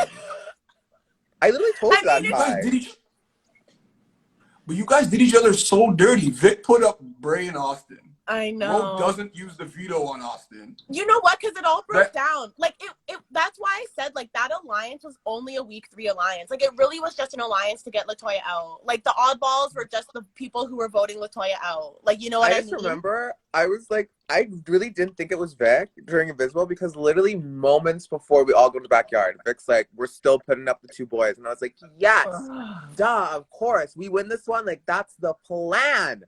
[SPEAKER 4] I literally told you that time.
[SPEAKER 3] But you guys did each other so dirty. Vic put up Bray and Austin.
[SPEAKER 1] I know.
[SPEAKER 3] Ro doesn't use the veto on Austin.
[SPEAKER 1] You know what? Because it all broke down. Like, it. That's why I said, like, that alliance was only a week 3 alliance. Like, it really was just an alliance to get LaToya out. Like, the oddballs were just the people who were voting LaToya out. Like, you know what I mean?
[SPEAKER 4] I just remember, I was like, I really didn't think it was Vic during Invisible, because literally moments before we all go to the backyard, Vic's like, we're still putting up the 2 boys. And I was like, yes, duh, of course. We win this one. Like, that's the plan.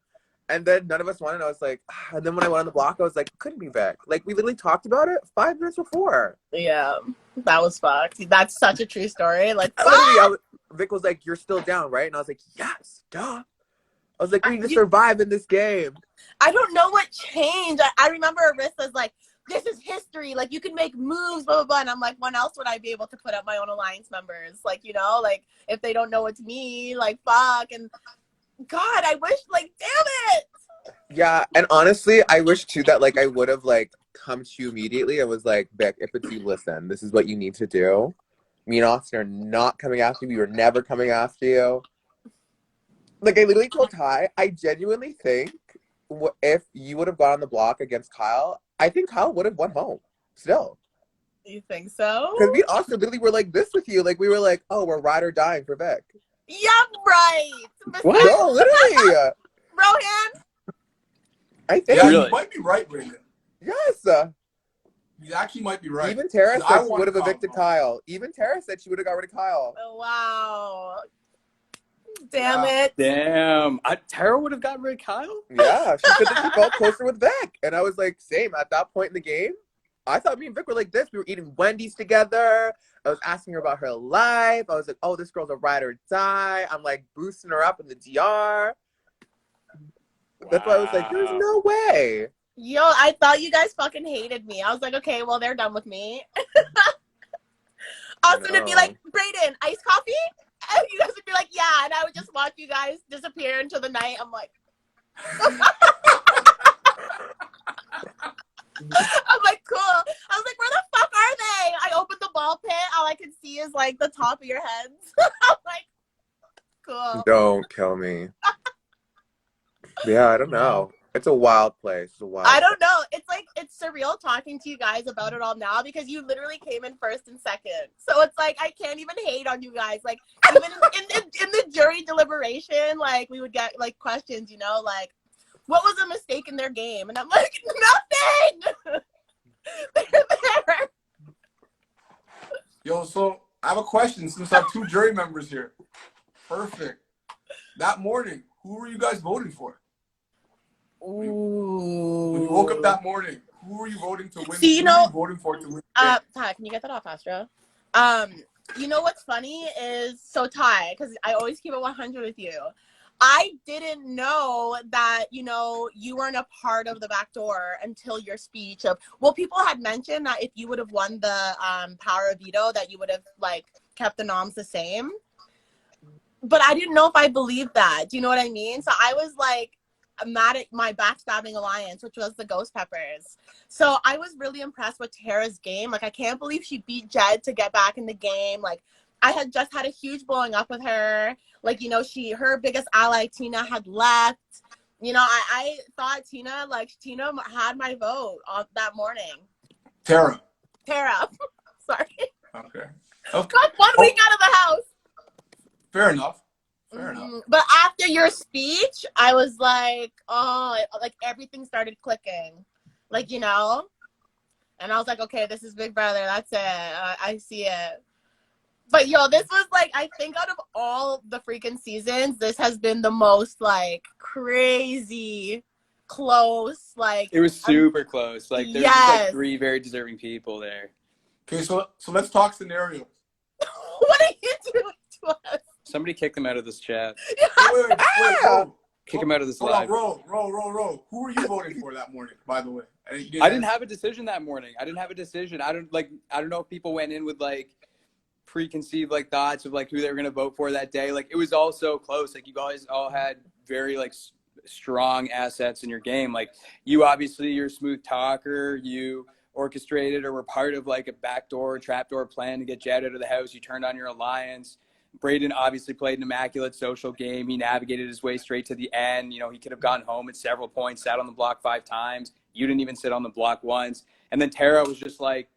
[SPEAKER 4] And then none of us won, and I was like, and then when I went on the block, I was like, couldn't be Vic. Like, we literally talked about it 5 minutes before.
[SPEAKER 1] Yeah, that was fucked. That's such a true story. Like,
[SPEAKER 4] Vic was like, you're still down, right? And I was like, yes, duh. I was like, we need to survive in this game.
[SPEAKER 1] I don't know what changed. I remember Arissa's like, this is history. Like, you can make moves, blah, blah, blah. And I'm like, when else would I be able to put up my own alliance members? Like, you know, like, if they don't know it's me, like, fuck. And God, I wish, like, damn it.
[SPEAKER 4] Yeah, and honestly, I wish too that, like, I would have, like, come to you immediately and was like, Vic, if it's you, listen, this is what you need to do. Me and Austin are not coming after you. We were never coming after you. Like, I literally told Ty, I genuinely think if you would have gone on the block against Kyle, I think Kyle would have won home still.
[SPEAKER 1] You think so?
[SPEAKER 4] Because we and Austin literally were like this with you. Like, we were like, oh, we're ride or dying for Vic.
[SPEAKER 1] Yeah, right.
[SPEAKER 4] What? No, literally.
[SPEAKER 1] Rohan?
[SPEAKER 4] I think
[SPEAKER 3] you might be right, Brandon.
[SPEAKER 4] Yes.
[SPEAKER 3] You actually might be right.
[SPEAKER 4] Even Tara said she would have evicted Kyle. Even Tara said she would have got rid of Kyle.
[SPEAKER 1] Oh, wow. Damn it.
[SPEAKER 2] Damn. Tara would have gotten rid of Kyle?
[SPEAKER 4] Yeah, she said that she felt closer with Vic. And I was like, same. At that point in the game, I thought me and Vic were like this. We were eating Wendy's together. I was asking her about her life. I was like, oh, this girl's a ride or die. I'm like boosting her up in the DR. Wow. That's why I was like, there's no way.
[SPEAKER 1] Yo, I thought you guys fucking hated me. I was like, okay, well, they're done with me. Also, it'd be like, Breydon, iced coffee? And you guys would be like, yeah. And I would just watch you guys disappear into the night. I'm like, I'm like, cool. I was like, like the top of your heads. I'm like, cool.
[SPEAKER 4] Don't kill me. Yeah, I don't know. It's a wild place. It's a wild
[SPEAKER 1] I don't know. It's like, it's surreal talking to you guys about it all now because you literally came in first and second. So it's like, I can't even hate on you guys. Like, even in the jury deliberation, like, we would get, like, questions, you know, like, what was a mistake in their game? And I'm like, nothing! They're there.
[SPEAKER 3] Yo, so I have a question since I have 2 jury members here. Perfect. That morning, who were you guys voting for?
[SPEAKER 1] Ooh.
[SPEAKER 3] When you woke up that morning, who were you voting to win?
[SPEAKER 1] See, you
[SPEAKER 3] who were
[SPEAKER 1] know,
[SPEAKER 3] you voting for to win? The game?
[SPEAKER 1] Ty, can you get that off, Astro? You know what's funny is, so Ty, because I always keep it 100 with you. I didn't know that, you know, you weren't a part of the back door until your speech of, well, people had mentioned that if you would have won the power of veto, that you would have, like, kept the noms the same. But I didn't know if I believed that. Do you know what I mean? So I was, like, mad at my backstabbing alliance, which was the Ghost Peppers. So I was really impressed with Tara's game. Like, I can't believe she beat Jed to get back in the game. Like, I had just had a huge blowing up with her. Like, you know, her biggest ally, Tina, had left. You know, I thought Tina had my vote on that morning.
[SPEAKER 3] Tara.
[SPEAKER 1] Sorry.
[SPEAKER 3] Okay.
[SPEAKER 1] Got 1 week out of the house.
[SPEAKER 3] Fair enough. Fair enough.
[SPEAKER 1] But after your speech, I was like, oh, like everything started clicking. Like, you know? And I was like, okay, this is Big Brother. That's it. I see it. But yo, this was like, I think out of all the freaking seasons, this has been the most like crazy close. Like,
[SPEAKER 2] it was super close. Like there's just like 3 very deserving people there.
[SPEAKER 3] Okay, so let's talk scenarios.
[SPEAKER 1] What are you doing to us?
[SPEAKER 2] Somebody kick them out of this chat.
[SPEAKER 3] Wait, bro.
[SPEAKER 2] Kick them out of this live.
[SPEAKER 3] Roll. Who were you voting for that morning, by the way?
[SPEAKER 2] I didn't have a decision that morning. I don't know if people went in with like preconceived like thoughts of like who they were going to vote for that day. Like it was all so close. Like you guys all had very like strong assets in your game. Like you obviously, you're a smooth talker. You orchestrated or were part of like a backdoor trapdoor plan to get Jed out of the house. You turned on your alliance. Breydon obviously played an immaculate social game. He navigated his way straight to the end. You know, he could have gone home at several points, sat on the block 5 times. You didn't even sit on the block once. And then Tara was just like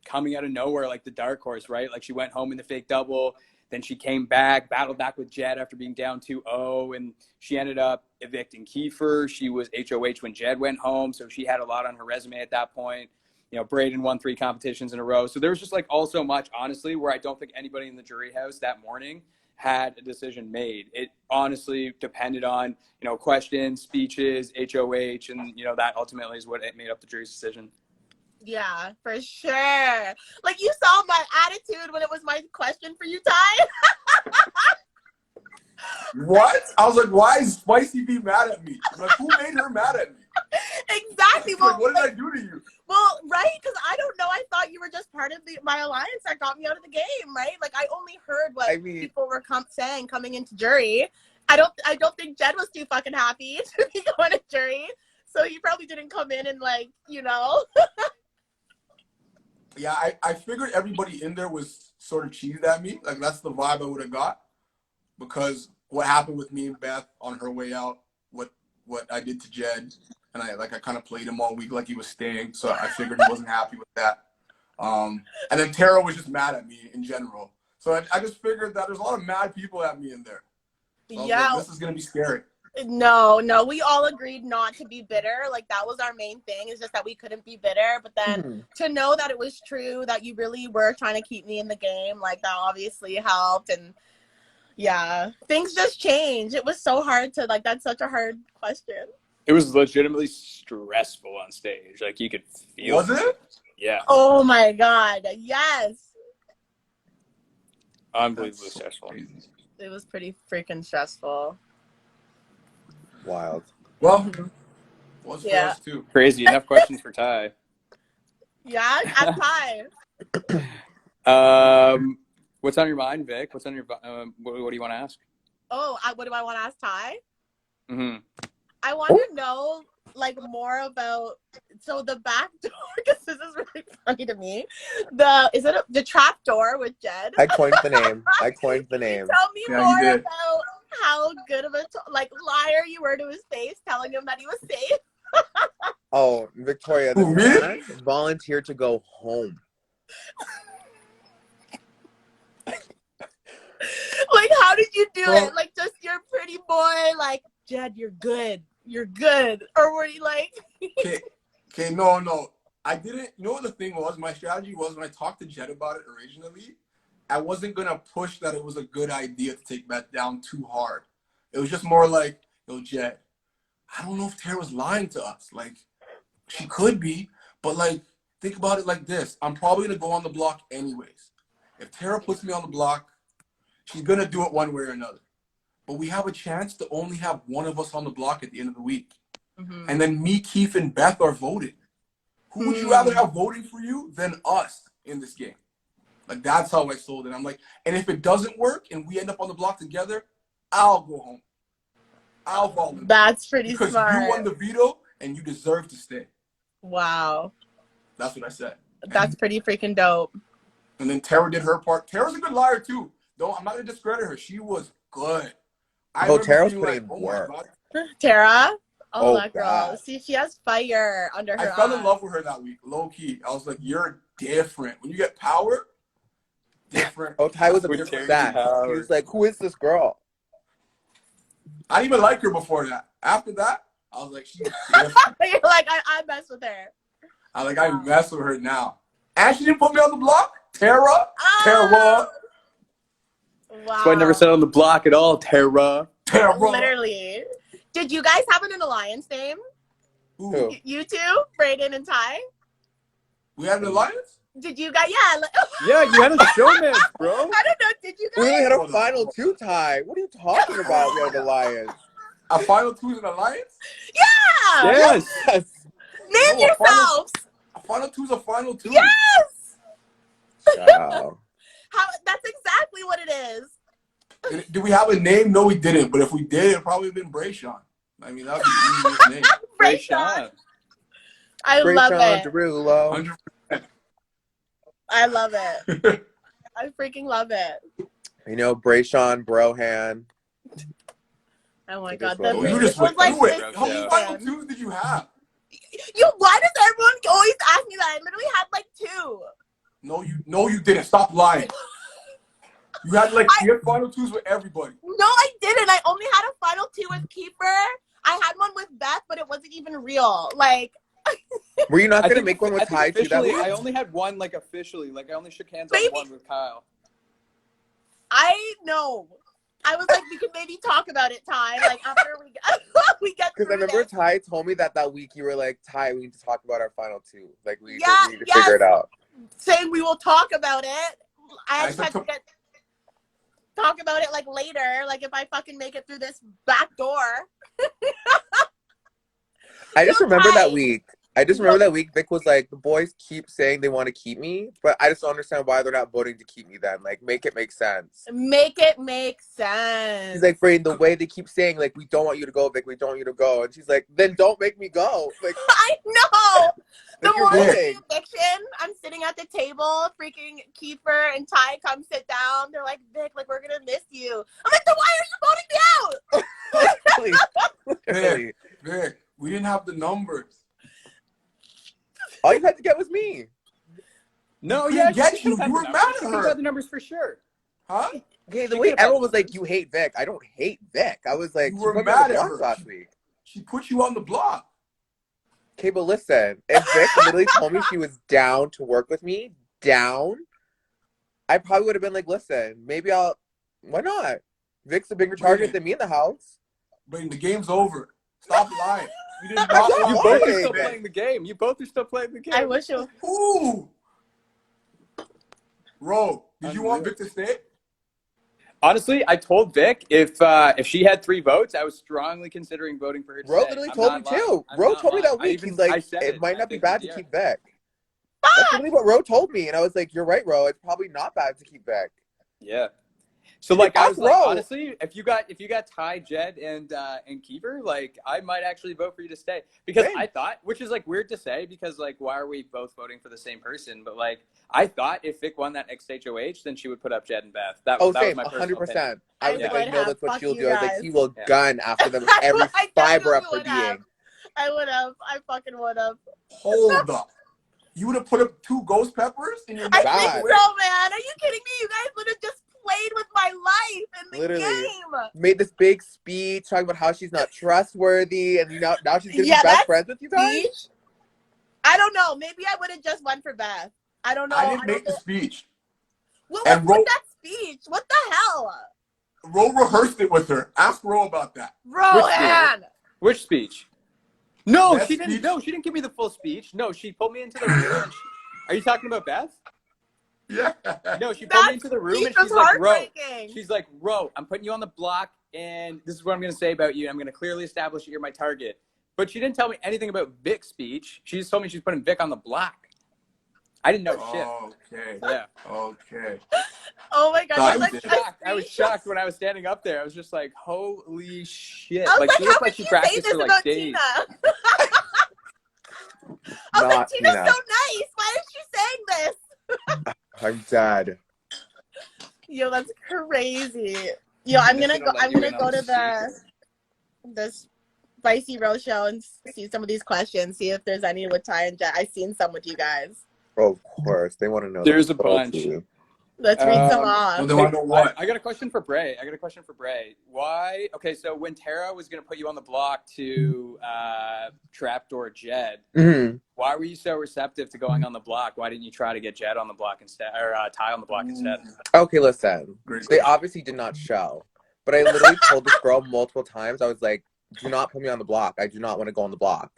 [SPEAKER 2] coming out of nowhere, like the dark horse, right? Like she went home in the fake double. Then she came back, battled back with Jed after being down 2-0. And she ended up evicting Kiefer. She was HOH when Jed went home. So she had a lot on her resume at that point. You know, Breydon won 3 competitions in a row. So there was just like also much, honestly, where I don't think anybody in the jury house that morning had a decision made. It honestly depended on, you know, questions, speeches, HOH, and, you know, that ultimately is what it made up the jury's decision.
[SPEAKER 1] Yeah, for sure. Like you saw my attitude when it was my question for you, Ty.
[SPEAKER 3] What? I was like, why is Spicy B mad at me? I'm like, who made her mad at me?
[SPEAKER 1] Exactly.
[SPEAKER 3] Well, like, what did I do to you?
[SPEAKER 1] Well, right? Because I don't know. I thought you were just part of my alliance that got me out of the game, right? Like I only heard what people were saying coming into jury. I don't think Jed was too fucking happy to be going to jury, so he probably didn't come in and like, you know.
[SPEAKER 3] Yeah, I figured everybody in there was sort of cheesed at me. Like that's the vibe I would have got, because what happened with me and Beth on her way out, what I did to Jed, and I kind of played him all week like he was staying, so I figured he wasn't happy with that. And then Tara was just mad at me in general, so I just figured that there's a lot of mad people at me in there. So yeah, like, this is gonna be scary.
[SPEAKER 1] No, we all agreed not to be bitter. Like that was our main thing, is just that we couldn't be bitter. But then to know that it was true, that you really were trying to keep me in the game, like that obviously helped. And yeah, things just changed. It was so hard to like, that's such a hard question.
[SPEAKER 2] It was legitimately stressful on stage. Like you could feel
[SPEAKER 3] Was it?
[SPEAKER 2] Yeah.
[SPEAKER 1] Oh my God. Yes.
[SPEAKER 2] Unbelievably stressful.
[SPEAKER 1] It was pretty freaking stressful.
[SPEAKER 4] Wild.
[SPEAKER 3] Well, was for us too.
[SPEAKER 2] Crazy. Enough questions for Ty.
[SPEAKER 1] Yeah, I'm Ty.
[SPEAKER 2] What's on your mind, Vic? What's on your what do you want to ask?
[SPEAKER 1] Oh, what do I want to ask Ty?
[SPEAKER 2] Mm-hmm.
[SPEAKER 1] I want to know like more about so the back door because this is really funny to me. The trap door with Jed?
[SPEAKER 4] I coined the name.
[SPEAKER 1] Tell me
[SPEAKER 3] Yeah, you
[SPEAKER 1] more
[SPEAKER 3] did.
[SPEAKER 1] about how good of a liar you were to his face, telling him that he was safe.
[SPEAKER 4] Oh, Victoria, this
[SPEAKER 3] Who, me?
[SPEAKER 4] man volunteered to go home.
[SPEAKER 1] Like, how did you do
[SPEAKER 3] So-
[SPEAKER 1] it? Like, just your pretty boy, like, Jed, you're good. You're good. Or were you like,
[SPEAKER 3] Okay, no. I didn't. You know what the thing was? My strategy was when I talked to Jed about it originally, I wasn't gonna push that it was a good idea to take Beth down too hard. It was just more like, yo, Jed, I don't know if Tara was lying to us. Like, she could be, but like, think about it like this. I'm probably gonna go on the block anyways. If Tara puts me on the block, she's gonna do it one way or another. But we have a chance to only have one of us on the block at the end of the week.
[SPEAKER 1] mm-hmm.
[SPEAKER 3] And then me, Keith, and Beth are voting. Who would you rather have voting for you than us in this game? Like, that's how I sold it. I'm like, and if it doesn't work and we end up on the block together, I'll go home. I'll volunteer.
[SPEAKER 1] That's pretty
[SPEAKER 3] because
[SPEAKER 1] smart.
[SPEAKER 3] you won the veto and you deserve to stay.
[SPEAKER 1] Wow.
[SPEAKER 3] That's what I said.
[SPEAKER 1] That's pretty freaking dope.
[SPEAKER 3] And then Tara did her part. Tara's a good liar, too. Though I'm not going to discredit her. She was good.
[SPEAKER 4] Tara's putting in work.
[SPEAKER 1] Tara?
[SPEAKER 4] Oh,
[SPEAKER 1] That girl.
[SPEAKER 4] God.
[SPEAKER 1] See, she has fire under her
[SPEAKER 3] I fell in
[SPEAKER 1] eyes.
[SPEAKER 3] love with her that week, low key. I was like, you're different. When you get power, different.
[SPEAKER 4] Oh, Ty was
[SPEAKER 2] With
[SPEAKER 4] obsessed.
[SPEAKER 2] Terry
[SPEAKER 4] He was like, who is this girl?
[SPEAKER 3] I didn't even like her before that. After that, I was like, she's different.
[SPEAKER 1] You're like, I mess with her.
[SPEAKER 3] I mess with her now. And she didn't put me on the block. Tara. Tara.
[SPEAKER 1] Wow.
[SPEAKER 2] That's why I never said on the block at all, Tara.
[SPEAKER 3] Tara.
[SPEAKER 1] Literally. Did you guys have an alliance name?
[SPEAKER 3] Ooh.
[SPEAKER 1] You two? Breydon and Ty?
[SPEAKER 3] We had an alliance?
[SPEAKER 1] Did you guys? Yeah.
[SPEAKER 2] Yeah, you had a showman, bro.
[SPEAKER 1] I don't know. Did you
[SPEAKER 4] We
[SPEAKER 1] guys?
[SPEAKER 4] only had a final two, Ty. What are you talking about? We had the Lions.
[SPEAKER 3] A final two is an alliance?
[SPEAKER 1] Yeah.
[SPEAKER 2] Yes.
[SPEAKER 4] Yes.
[SPEAKER 1] Name
[SPEAKER 3] No,
[SPEAKER 1] yourselves.
[SPEAKER 3] A final two is a final two.
[SPEAKER 1] Yes.
[SPEAKER 4] Wow.
[SPEAKER 1] That's exactly what it is.
[SPEAKER 3] Did we have a name? No, we didn't. But if we did, it'd probably have been Brayshawn. I mean, that would be the easiest name.
[SPEAKER 1] Brayshawn. I love
[SPEAKER 4] Brayshawn
[SPEAKER 1] it.
[SPEAKER 4] Derulo.
[SPEAKER 3] 100%.
[SPEAKER 1] I love it. I freaking love it.
[SPEAKER 4] You know, Brayshawn, Brohan.
[SPEAKER 1] Oh my
[SPEAKER 4] It
[SPEAKER 1] god.
[SPEAKER 4] is what it
[SPEAKER 3] You
[SPEAKER 4] is.
[SPEAKER 3] just went
[SPEAKER 1] like
[SPEAKER 3] through it.
[SPEAKER 1] this
[SPEAKER 3] How many
[SPEAKER 2] Yeah.
[SPEAKER 3] final twos did you have?
[SPEAKER 1] Why does everyone always ask me that? I literally had like 2.
[SPEAKER 3] No, you didn't. Stop lying. You had you had final twos with everybody.
[SPEAKER 1] No, I didn't. I only had a final 2 with Keeper. I had one with Beth, but it wasn't even real. Like,
[SPEAKER 4] Were you not
[SPEAKER 2] I
[SPEAKER 4] going to
[SPEAKER 2] think
[SPEAKER 4] make one with
[SPEAKER 2] I think
[SPEAKER 4] Ty too that
[SPEAKER 2] officially,
[SPEAKER 4] week?
[SPEAKER 2] I only had one officially. I only shook hands
[SPEAKER 1] Maybe.
[SPEAKER 2] on one with Kyle.
[SPEAKER 1] I know. I was like, we could maybe talk about it, Ty. Like, after we get through
[SPEAKER 4] Because I remember
[SPEAKER 1] this.
[SPEAKER 4] Ty told me that week you were like, Ty, we need to talk about our final two. Like, we need
[SPEAKER 1] Yeah,
[SPEAKER 4] to figure
[SPEAKER 1] yes.
[SPEAKER 4] it out.
[SPEAKER 1] Saying we will talk about it. I just
[SPEAKER 3] I
[SPEAKER 1] had to
[SPEAKER 3] said
[SPEAKER 1] talk about it later. Like, if I fucking make it through this back door.
[SPEAKER 4] I just remember
[SPEAKER 1] Ty.
[SPEAKER 4] that week. Vic was like, the boys keep saying they want to keep me, but I just don't understand why they're not voting to keep me then. Like, make it make sense.
[SPEAKER 1] Make it make sense.
[SPEAKER 4] She's like, Brayden, the way they keep saying, like, we don't want you to go, Vic, we don't want you to go. And she's like, then don't make me go. Like,
[SPEAKER 1] I know. The
[SPEAKER 4] Like, you're
[SPEAKER 1] morning of
[SPEAKER 4] winning.
[SPEAKER 1] the eviction, I'm sitting at the table, freaking Kiefer and Ty come sit down. They're like, Vic, we're going to miss you. I'm like, then why are you voting me out?
[SPEAKER 4] literally.
[SPEAKER 3] Vic, we didn't have the numbers.
[SPEAKER 4] All you had to get was me.
[SPEAKER 2] No,
[SPEAKER 3] We
[SPEAKER 2] yeah,
[SPEAKER 3] didn't get
[SPEAKER 2] she
[SPEAKER 3] you.
[SPEAKER 2] could've had
[SPEAKER 3] You
[SPEAKER 2] the
[SPEAKER 3] were
[SPEAKER 2] numbers.
[SPEAKER 3] mad at
[SPEAKER 2] She could've
[SPEAKER 3] her.
[SPEAKER 2] had the numbers for sure.
[SPEAKER 3] Huh?
[SPEAKER 4] Okay, the
[SPEAKER 2] She
[SPEAKER 4] way
[SPEAKER 2] could've had
[SPEAKER 4] everyone was
[SPEAKER 2] the
[SPEAKER 4] like,
[SPEAKER 2] numbers.
[SPEAKER 4] you hate Vic. I don't hate Vic. I was like,
[SPEAKER 3] You
[SPEAKER 4] she
[SPEAKER 3] were
[SPEAKER 4] put me on
[SPEAKER 3] mad
[SPEAKER 4] the
[SPEAKER 3] at
[SPEAKER 4] block
[SPEAKER 3] her.
[SPEAKER 4] last week.
[SPEAKER 3] She put you on the block.
[SPEAKER 4] Okay, but listen, if Vic literally told me she was down to work with me, I probably would have been like, listen, why not? Vic's a bigger target than me in the house.
[SPEAKER 3] But the game's over. Stop lying. We did
[SPEAKER 4] I'm
[SPEAKER 3] not
[SPEAKER 4] not
[SPEAKER 2] You
[SPEAKER 3] want
[SPEAKER 2] both
[SPEAKER 4] lying.
[SPEAKER 2] are still
[SPEAKER 3] Vic.
[SPEAKER 2] playing the game. You both are still playing the game.
[SPEAKER 1] I wish it was.
[SPEAKER 3] Ooh. Ro, did you want Vic to stay?
[SPEAKER 2] Honestly, I told Vic if she had 3 votes, I was strongly considering voting for her to
[SPEAKER 4] Ro
[SPEAKER 2] stay.
[SPEAKER 4] literally
[SPEAKER 2] I'm
[SPEAKER 4] told me
[SPEAKER 2] not lying.
[SPEAKER 4] too.
[SPEAKER 2] I'm
[SPEAKER 4] Ro
[SPEAKER 2] not
[SPEAKER 4] told me
[SPEAKER 2] lying.
[SPEAKER 4] that week. He's
[SPEAKER 2] I
[SPEAKER 4] like,
[SPEAKER 2] said
[SPEAKER 4] it might not be
[SPEAKER 2] I
[SPEAKER 4] bad to
[SPEAKER 2] think
[SPEAKER 4] keep Vic. That's literally what Ro told me. And I was like, you're right, Ro. It's probably not bad to keep Vic.
[SPEAKER 2] Yeah. So like I
[SPEAKER 4] Ask
[SPEAKER 2] was like,
[SPEAKER 4] Ro.
[SPEAKER 2] honestly, if you got Ty, Jed, and Kiefer, like I might actually vote for you to stay because
[SPEAKER 4] Same.
[SPEAKER 2] I thought, which is like weird to say because like why are we both voting for the same person? But like I thought if Vic won that next HOH, then she would put up Jed and Beth. That
[SPEAKER 4] Oh,
[SPEAKER 2] was
[SPEAKER 4] same,
[SPEAKER 2] my personal opinion.
[SPEAKER 4] 100%. I was
[SPEAKER 1] I
[SPEAKER 4] like, I
[SPEAKER 1] would
[SPEAKER 4] know
[SPEAKER 1] have.
[SPEAKER 4] that's what
[SPEAKER 1] Fuck
[SPEAKER 4] she'll
[SPEAKER 1] you
[SPEAKER 4] do. I was like,
[SPEAKER 1] guys.
[SPEAKER 4] he will
[SPEAKER 2] Yeah.
[SPEAKER 4] gun after them with every
[SPEAKER 1] I
[SPEAKER 4] fiber of
[SPEAKER 1] definitely
[SPEAKER 4] her
[SPEAKER 1] would have.
[SPEAKER 4] being.
[SPEAKER 1] I would have. I fucking would have.
[SPEAKER 3] Hold up. You would have put up 2 ghost peppers in your
[SPEAKER 1] I
[SPEAKER 3] next
[SPEAKER 1] think
[SPEAKER 4] Bad.
[SPEAKER 1] so, man. Are you kidding me? You guys would have just played with my life in the
[SPEAKER 4] Literally.
[SPEAKER 1] game.
[SPEAKER 4] Made this big speech talking about how she's not trustworthy, and now she's gonna be
[SPEAKER 1] Yeah,
[SPEAKER 4] best
[SPEAKER 1] that
[SPEAKER 4] friends with you guys.
[SPEAKER 1] speech. I don't know. Maybe I would have just went for Beth. I don't know.
[SPEAKER 3] I didn't
[SPEAKER 1] don't
[SPEAKER 3] make the
[SPEAKER 1] think...
[SPEAKER 3] speech.
[SPEAKER 1] What was
[SPEAKER 3] And
[SPEAKER 1] with that speech? What the hell?
[SPEAKER 3] Ro rehearsed it with her. Ask Ro about that.
[SPEAKER 1] Rohan!
[SPEAKER 2] Which speech? No,
[SPEAKER 3] Beth's
[SPEAKER 2] she didn't.
[SPEAKER 3] speech?
[SPEAKER 2] No, she didn't give me the full speech. No, she pulled me into the room. And are you talking about Beth?
[SPEAKER 3] Yeah.
[SPEAKER 2] No, she pulled me
[SPEAKER 1] That
[SPEAKER 2] into the room and
[SPEAKER 1] speech
[SPEAKER 2] she's
[SPEAKER 1] was
[SPEAKER 2] like, "Ro,"
[SPEAKER 1] heartbreaking.
[SPEAKER 2] she's like, "Ro, I'm putting you on the block, and this is what I'm going to say about you. I'm going to clearly establish that you're my target." But she didn't tell me anything about Vic's speech. She just told me she's putting Vic on the block. I didn't know shit.
[SPEAKER 3] Okay.
[SPEAKER 2] So, yeah.
[SPEAKER 3] Okay.
[SPEAKER 1] Oh my god,
[SPEAKER 3] I
[SPEAKER 1] there's
[SPEAKER 3] was
[SPEAKER 1] like
[SPEAKER 2] Shocked.
[SPEAKER 1] a
[SPEAKER 2] I was
[SPEAKER 1] screenshot.
[SPEAKER 2] shocked when I was standing up there. I was just like, "Holy shit!"
[SPEAKER 1] I was
[SPEAKER 2] Like
[SPEAKER 1] like,
[SPEAKER 2] she
[SPEAKER 1] how
[SPEAKER 2] looked
[SPEAKER 1] could
[SPEAKER 2] like she
[SPEAKER 1] you say
[SPEAKER 2] practiced
[SPEAKER 1] this
[SPEAKER 2] for like
[SPEAKER 1] about
[SPEAKER 2] days.
[SPEAKER 1] Tina? I was like,
[SPEAKER 4] Not
[SPEAKER 1] Tina's
[SPEAKER 4] Tina.
[SPEAKER 1] so nice. Why is she saying this?
[SPEAKER 4] I'm dead.
[SPEAKER 1] Yo, that's crazy. Yo, I'm gonna go to the SpicyRoshow and see some of these questions. See if there's any with Ty and Jet. I've seen some with you guys.
[SPEAKER 4] Oh, of course, they want to know.
[SPEAKER 2] There's a bunch.
[SPEAKER 1] Let's read some
[SPEAKER 3] Well,
[SPEAKER 1] off.
[SPEAKER 3] they want to know what?
[SPEAKER 2] I got a question for Bray. Why? Okay, so when Tara was going to put you on the block to trapdoor Jed,
[SPEAKER 4] Mm-hmm.
[SPEAKER 2] why were you so receptive to going on the block? Why didn't you try to get Jed on the block instead, or Ty on the block instead?
[SPEAKER 4] Okay, listen.
[SPEAKER 3] Great
[SPEAKER 4] They
[SPEAKER 3] question.
[SPEAKER 4] obviously did not show, but I literally told this girl multiple times. I was like, "Do not put me on the block. I do not want to go on the block."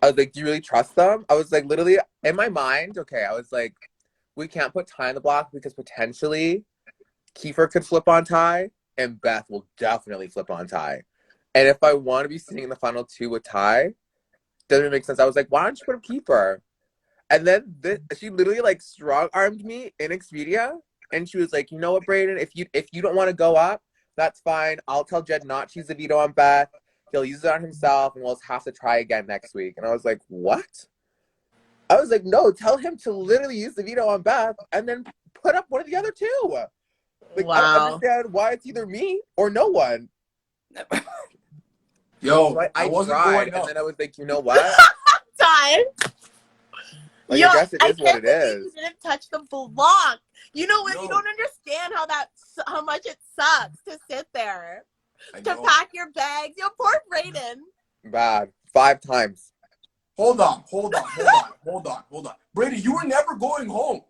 [SPEAKER 4] I was like, "Do you really trust them?" I was like, literally in my mind. Okay, I was like, we can't put Ty on the block because potentially Kiefer could flip on Ty and Beth will definitely flip on Ty. And if I want to be sitting in the final 2 with Ty, doesn't make sense. I was like, why don't you put up Kiefer? And then she literally like strong armed me in Expedia, and she was like, "You know what, Breydon? If you don't want to go up, that's fine. I'll tell Jed not to use the veto on Beth. He'll use it on himself, and we'll have to try again next week." And I was like, "What?" I was like, "No, tell him to literally use the veto on Beth, and then put up one of the other 2." Like, I don't understand why it's either me or no one.
[SPEAKER 3] Yo,
[SPEAKER 4] So I
[SPEAKER 3] wasn't
[SPEAKER 4] tried,
[SPEAKER 3] going
[SPEAKER 4] and
[SPEAKER 3] up.
[SPEAKER 4] then I was like, you know what?
[SPEAKER 1] Ty.
[SPEAKER 4] Like,
[SPEAKER 1] Yo,
[SPEAKER 4] I guess it is what
[SPEAKER 1] can't
[SPEAKER 4] it
[SPEAKER 1] believe
[SPEAKER 4] is.
[SPEAKER 1] you didn't touch the block. You know what?
[SPEAKER 3] No.
[SPEAKER 1] You don't understand how much it sucks to sit there,
[SPEAKER 3] I
[SPEAKER 1] to
[SPEAKER 3] know.
[SPEAKER 1] pack your bags. Yo, poor Breydon.
[SPEAKER 4] Bad. 5 times.
[SPEAKER 3] Hold on. Brady, you were never going home.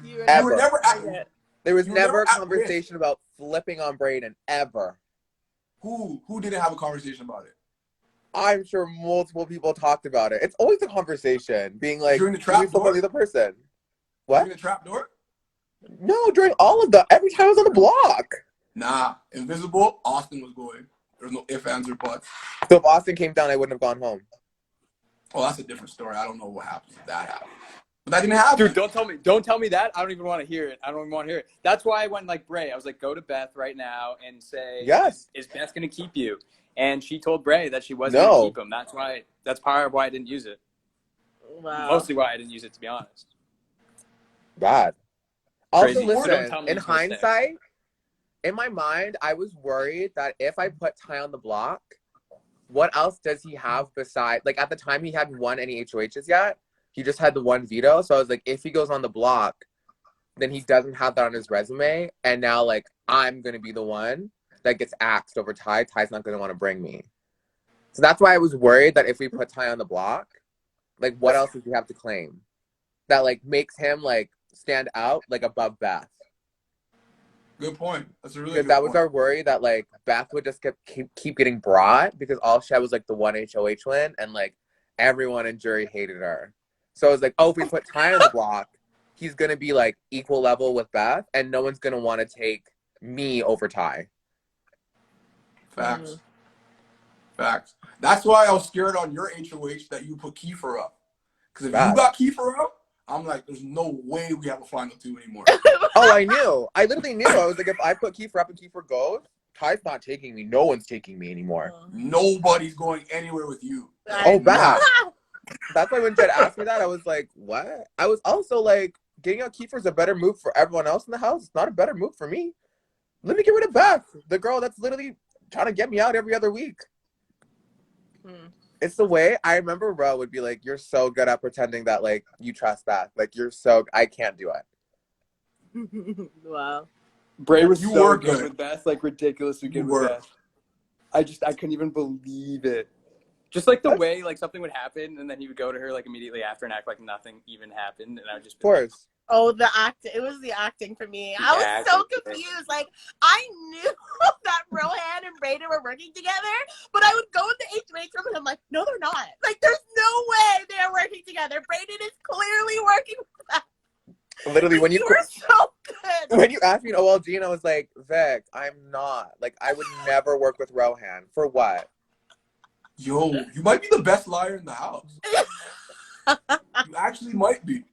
[SPEAKER 1] You were
[SPEAKER 4] Ever.
[SPEAKER 3] never at,
[SPEAKER 4] There was
[SPEAKER 3] You were
[SPEAKER 4] never
[SPEAKER 3] never
[SPEAKER 4] a
[SPEAKER 3] at
[SPEAKER 4] conversation about flipping on Breydon, ever.
[SPEAKER 3] Who didn't have a conversation about it?
[SPEAKER 4] I'm sure multiple people talked about it. It's always a conversation, being like,
[SPEAKER 3] During the
[SPEAKER 4] "Can we
[SPEAKER 3] trap
[SPEAKER 4] flip on
[SPEAKER 3] door?
[SPEAKER 4] the other person?" What?
[SPEAKER 3] During the trap door?
[SPEAKER 4] No, during all of every time I was on the block.
[SPEAKER 3] Nah. Invisible, Austin was going. There's no ifs, ands, or buts.
[SPEAKER 4] So if Austin came down, I wouldn't have gone home.
[SPEAKER 3] Oh, that's a different story. I don't know what happens if that happened. But that didn't happen.
[SPEAKER 2] Dude, don't tell me that. I don't even want to hear it. I don't even want to hear it. That's why I went like Bray. I was like, go to Beth right now and say,
[SPEAKER 4] Yes.
[SPEAKER 2] is Beth going to keep you? And she told Bray that she wasn't
[SPEAKER 4] No.
[SPEAKER 2] going to keep him. That's part of why I didn't use it.
[SPEAKER 1] Wow.
[SPEAKER 2] Mostly why I didn't use it, to be honest.
[SPEAKER 4] Bad. Also,
[SPEAKER 2] Crazy. So don't
[SPEAKER 4] listen,
[SPEAKER 2] tell me
[SPEAKER 4] in
[SPEAKER 2] he's gonna stay.
[SPEAKER 4] hindsight, in my mind, I was worried that if I put Ty on the block, what else does he have besides, like at the time he hadn't won any HOHs yet. He just had the 1 veto. So I was like, if he goes on the block, then he doesn't have that on his resume. And now like, I'm going to be the one that gets axed over Ty. Ty's not going to want to bring me. So that's why I was worried that if we put Ty on the block, like what else does he have to claim that like makes him like stand out like above Beth?
[SPEAKER 3] Good point. That's a really
[SPEAKER 4] Because
[SPEAKER 3] good
[SPEAKER 4] that
[SPEAKER 3] point.
[SPEAKER 4] was our worry that like Beth would just keep getting brought because all she had was like the 1 HOH win and like everyone in jury hated her. So I was like, oh, if we put Ty on the block, he's gonna be like equal level with Beth, and no one's gonna want to take me over Ty.
[SPEAKER 3] Facts. Facts. That's why I was scared on your HOH that you put Kiefer up. Because if you got Kiefer up, I'm like, there's no way we have a final two anymore.
[SPEAKER 4] Oh, I knew. I literally knew. I was like, if I put Kiefer up and Kiefer goes, Ty's not taking me. No one's taking me anymore.
[SPEAKER 3] Nobody's going anywhere with you.
[SPEAKER 4] Oh, bad. That's why when Jed asked me that, I was like, what? I was also like, getting out Kiefer is a better move for everyone else in the house. It's not a better move for me. Let me get rid of Beth, the girl that's literally trying to get me out every other week. It's the way I remember Ro would be like, you're so good at pretending that like you trust Beth. Like I can't do
[SPEAKER 1] it. Wow.
[SPEAKER 2] Bray was
[SPEAKER 3] you
[SPEAKER 2] so
[SPEAKER 3] were
[SPEAKER 2] good with Beth, like ridiculously good with Beth. I couldn't even believe it. Just like the way like something would happen and then he would go to her like immediately after and act like nothing even happened, and I would just be like,
[SPEAKER 1] oh, the acting. It was the acting for me. I was so confused. Like, I knew that Rohan and Breydon were working together, but I would go in the HOH room and I'm like, no, they're not. Like, there's no way they are working together. Breydon is clearly working with them.
[SPEAKER 4] Literally,
[SPEAKER 1] like,
[SPEAKER 4] when you
[SPEAKER 1] were so good.
[SPEAKER 4] When you asked me in OLG, and I was like, Vic, I'm not. Like, I would never work with Rohan. For what?
[SPEAKER 3] Yo, you might be the best liar in the house. You actually might be.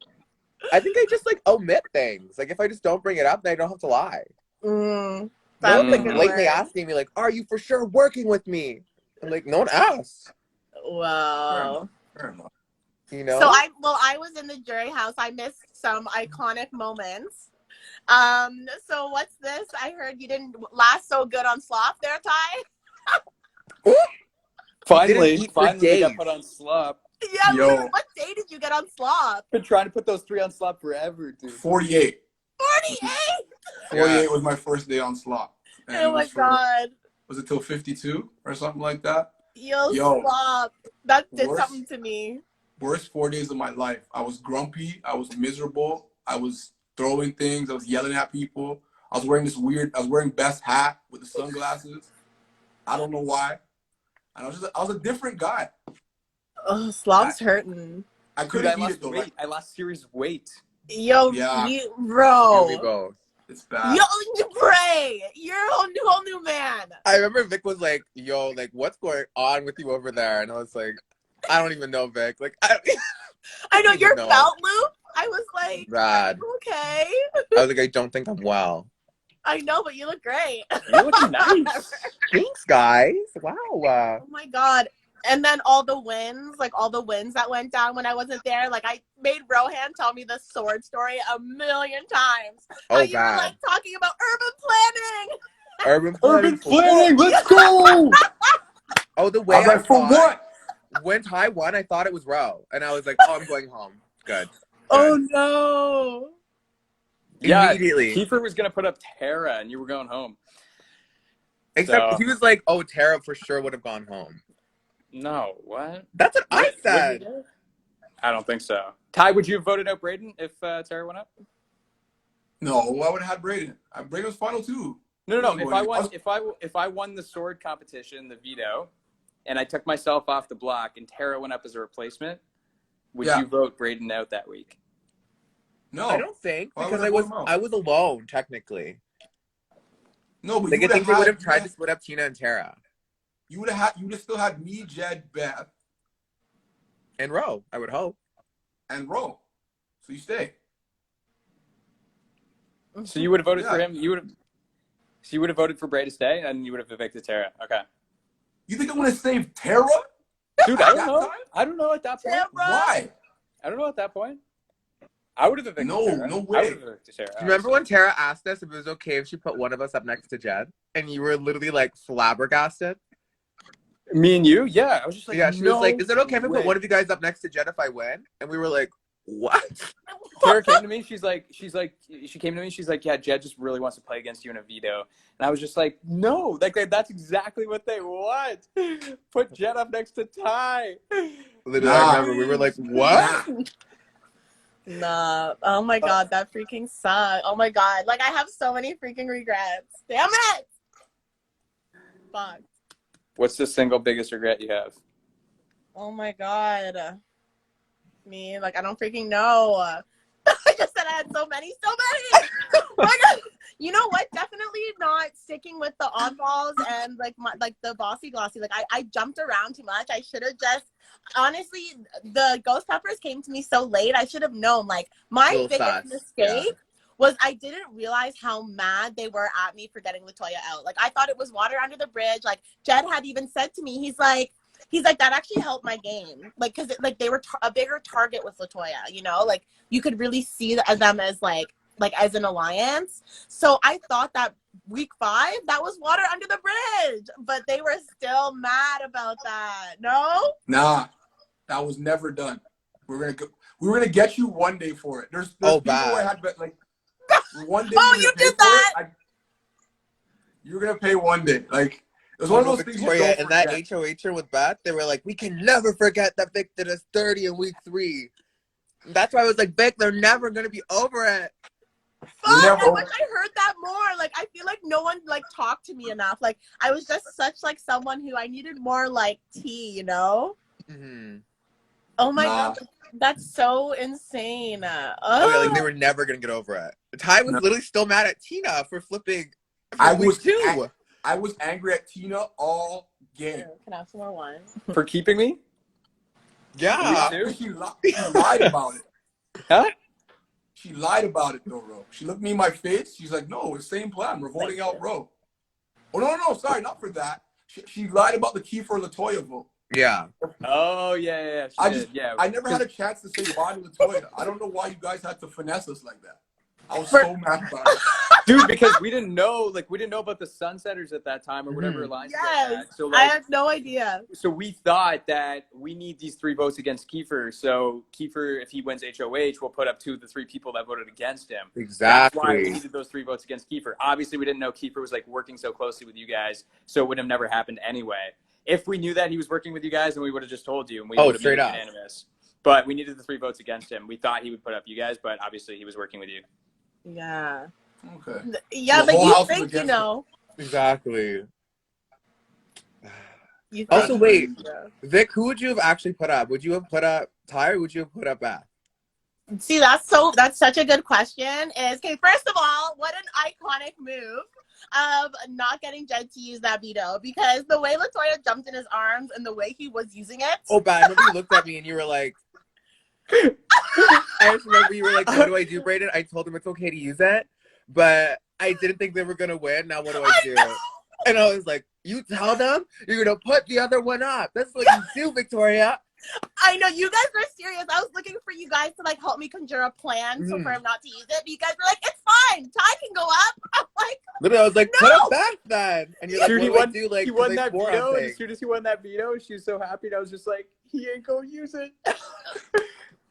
[SPEAKER 4] I think I just like omit things. Like if I just don't bring it up, then I don't have to lie. No one's like blatantly asking me, like, "Are you for sure working with me?" I'm like, no one asked.
[SPEAKER 1] Wow.
[SPEAKER 3] Fair enough.
[SPEAKER 4] You know.
[SPEAKER 1] So I was in the jury house. I missed some iconic moments. So what's this? I heard you didn't last so good on slop there, Ty.
[SPEAKER 2] Finally, they got put on slop.
[SPEAKER 1] Yeah, Yo. What day did you get on slop?
[SPEAKER 2] Been trying to put those 3 on slop forever, dude.
[SPEAKER 3] 48.
[SPEAKER 1] 48?
[SPEAKER 3] 48 was my first day on slop. And
[SPEAKER 1] oh my God.
[SPEAKER 3] Was it till 52 or something like that?
[SPEAKER 1] Yo, slop. That did something to me.
[SPEAKER 3] Worst 4 days of my life. I was grumpy. I was miserable. I was throwing things. I was yelling at people. I was wearing Beth's hat with the sunglasses. I don't know why. And I was a different guy.
[SPEAKER 1] Oh, slop's hurting.
[SPEAKER 3] I couldn't eat it though.
[SPEAKER 2] I lost serious weight.
[SPEAKER 1] Yo, bro.
[SPEAKER 3] It's bad.
[SPEAKER 1] Yo, Bray, you're a whole new man.
[SPEAKER 4] I remember Vic was like, yo, like, what's going on with you over there? And I was like, I don't even know, Vic. Like,
[SPEAKER 1] I know your belt loop. I was like,
[SPEAKER 4] Rad.
[SPEAKER 1] Okay.
[SPEAKER 4] I was like, I don't think I'm well.
[SPEAKER 1] I know, but you look great.
[SPEAKER 2] You look nice.
[SPEAKER 4] Thanks, guys. Wow.
[SPEAKER 1] Oh my God. And then all the wins that went down when I wasn't there. Like, I made Rohan tell me the sword story a million times.
[SPEAKER 4] Oh,
[SPEAKER 1] you were like talking about urban
[SPEAKER 4] planning.
[SPEAKER 2] Urban planning. Let's go.
[SPEAKER 4] Oh, the way
[SPEAKER 3] I was like, for what?
[SPEAKER 4] When Ty won, I thought it was Ro, and I was like, oh, I'm going home. Good.
[SPEAKER 1] Oh no.
[SPEAKER 2] Yeah,
[SPEAKER 4] immediately.
[SPEAKER 2] Kiefer was gonna put up Tara, and you were going home.
[SPEAKER 4] Except he was like, "Oh, Tara for sure would have gone home."
[SPEAKER 2] No, what?
[SPEAKER 4] That's what I said.
[SPEAKER 2] I don't think so. Ty, would you have voted out Breydon if Tara went up?
[SPEAKER 3] No, I would have had Breydon. Breydon was final two.
[SPEAKER 2] No. If I won the sword competition, the veto, and I took myself off the block, and Tara went up as a replacement, would you vote Breydon out that week?
[SPEAKER 3] No,
[SPEAKER 4] I don't think, because I was alone technically.
[SPEAKER 3] No, but
[SPEAKER 4] I think they would have tried to split up Tina and Tara.
[SPEAKER 3] You would have still had me, Jed, Beth,
[SPEAKER 4] and Ro. I would hope.
[SPEAKER 3] And Ro. So you stay.
[SPEAKER 2] So you would have voted for him. So you would have voted for Bray to stay, and you would have evicted Tara. Okay.
[SPEAKER 3] You think I'm gonna save Tara?
[SPEAKER 2] Dude, I don't know. I don't know at that point.
[SPEAKER 3] Tara? Why?
[SPEAKER 2] I don't know at that point. I would have evicted Tara.
[SPEAKER 3] No way.
[SPEAKER 2] I would have evicted Tara.
[SPEAKER 4] Remember when Tara asked us if it was okay if she put one of us up next to Jed? And you were literally like flabbergasted?
[SPEAKER 2] Me and you? Yeah. I was just like,
[SPEAKER 4] yeah, she was like, is it okay if I put one of you guys up next to Jed if I win? And we were like, what?
[SPEAKER 2] Tara came to me. She came to me. She's like, yeah, Jed just really wants to play against you in a veto. And I was just like, no, that's exactly what they want. Put Jed up next to Ty.
[SPEAKER 4] Literally, I remember we were like, what?
[SPEAKER 1] Nah. Oh my God, that freaking sucked. Oh my God. Like, I have so many freaking regrets. Damn it! Fuck.
[SPEAKER 2] What's the single biggest regret you have?
[SPEAKER 1] Oh my God. Me, like, I don't freaking know. I just said I had so many. Oh my God. You know what? Definitely not sticking with the oddballs and like the bossy glossy. Like I jumped around too much. I should have just honestly, the ghost peppers came to me so late. I should have known. Like my
[SPEAKER 4] Little
[SPEAKER 1] biggest
[SPEAKER 4] sus. Yeah.
[SPEAKER 1] mistake was I didn't realize how mad they were at me for getting Latoya out. Like I thought it was water under the bridge. Like Jed had even said to me, he's like that actually helped my game. Like because like they were a bigger target with Latoya. You know, like you could really see them as like as an alliance. So I thought that week 5 that was water under the bridge, but they were still mad about that. No,
[SPEAKER 3] Nah, that was never done. We were gonna get you one day for it. There's people
[SPEAKER 4] bad.
[SPEAKER 3] I had like one day.
[SPEAKER 1] Oh, you did that.
[SPEAKER 3] You're gonna pay one day. Like it was one of those things.
[SPEAKER 4] Victoria, and that HOH with Beth, they were like, we can never forget that Vic did us 30 in week 3. That's why I was like, Vic, they're never gonna be over it.
[SPEAKER 1] Fuck, I wish I heard that more. Like I feel like no one like talked to me enough. Like I was just such like someone who I needed more like tea, you know?
[SPEAKER 4] Mm-hmm.
[SPEAKER 1] Oh my god, that's so insane.
[SPEAKER 4] Oh yeah, like they were never gonna get over it. Ty was literally still mad at Tina for flipping.
[SPEAKER 3] I was angry at Tina all game.
[SPEAKER 1] Can I have some more wine?
[SPEAKER 2] For keeping me?
[SPEAKER 4] Yeah.
[SPEAKER 3] She lied about it.
[SPEAKER 2] Huh?
[SPEAKER 3] She lied about it though, Ro. She looked me in my face. She's like, no, it's the same plan. We're voting out Ro. Oh, no, sorry, not for that. She lied about the Kiefer Latoya vote.
[SPEAKER 4] Yeah.
[SPEAKER 2] Oh, yeah.
[SPEAKER 3] I never had a chance to say bye to Latoya. I don't know why you guys had to finesse us like that. I was so mad about it.
[SPEAKER 2] Dude, because we didn't know about the Sunsetters at that time or whatever alliance.
[SPEAKER 1] Yes,
[SPEAKER 2] so
[SPEAKER 1] like, I had no idea.
[SPEAKER 2] So we thought that we need these 3 votes against Kiefer. So Kiefer, if he wins HOH, will put up 2 of the 3 people that voted against him.
[SPEAKER 4] Exactly.
[SPEAKER 2] That's why we needed those 3 votes against Kiefer. Obviously, we didn't know Kiefer was like working so closely with you guys, so it would have never happened anyway. If we knew that he was working with you guys, then we would have just told you, and we would have been unanimous. But we needed the 3 votes against him. We thought he would put up you guys, but obviously he was working with you.
[SPEAKER 1] Yeah.
[SPEAKER 3] Okay.
[SPEAKER 1] Yeah, but you think you know.
[SPEAKER 4] Exactly.
[SPEAKER 1] Also,
[SPEAKER 4] wait, Vic, who would you have actually put up? Would you have put up Ty or would you have put up Beth?
[SPEAKER 1] See, that's such a good question. Okay, first of all, what an iconic move of not getting Jed to use that veto, because the way Latoya jumped in his arms and the way he was using it.
[SPEAKER 4] Oh, bad. I remember you looked at me and you were like, I just remember you were like, what do I do, Breydon? I told him it's okay to use it, but I didn't think they were going to win. Now what do I do? And I was like, you tell them you're going to put the other one up. That's what you do, Victoria.
[SPEAKER 1] I know, you guys were serious. I was looking for you guys to like help me conjure a plan for him not to use it. But you guys were like, it's fine. Ty can go up. I'm like,
[SPEAKER 4] literally, I was like, put up Beth then. And you're like,
[SPEAKER 2] Dude,
[SPEAKER 4] what do I do? Like,
[SPEAKER 2] he won that veto, and as soon as he won that veto, she was so happy. And I was just like, he ain't going to use it.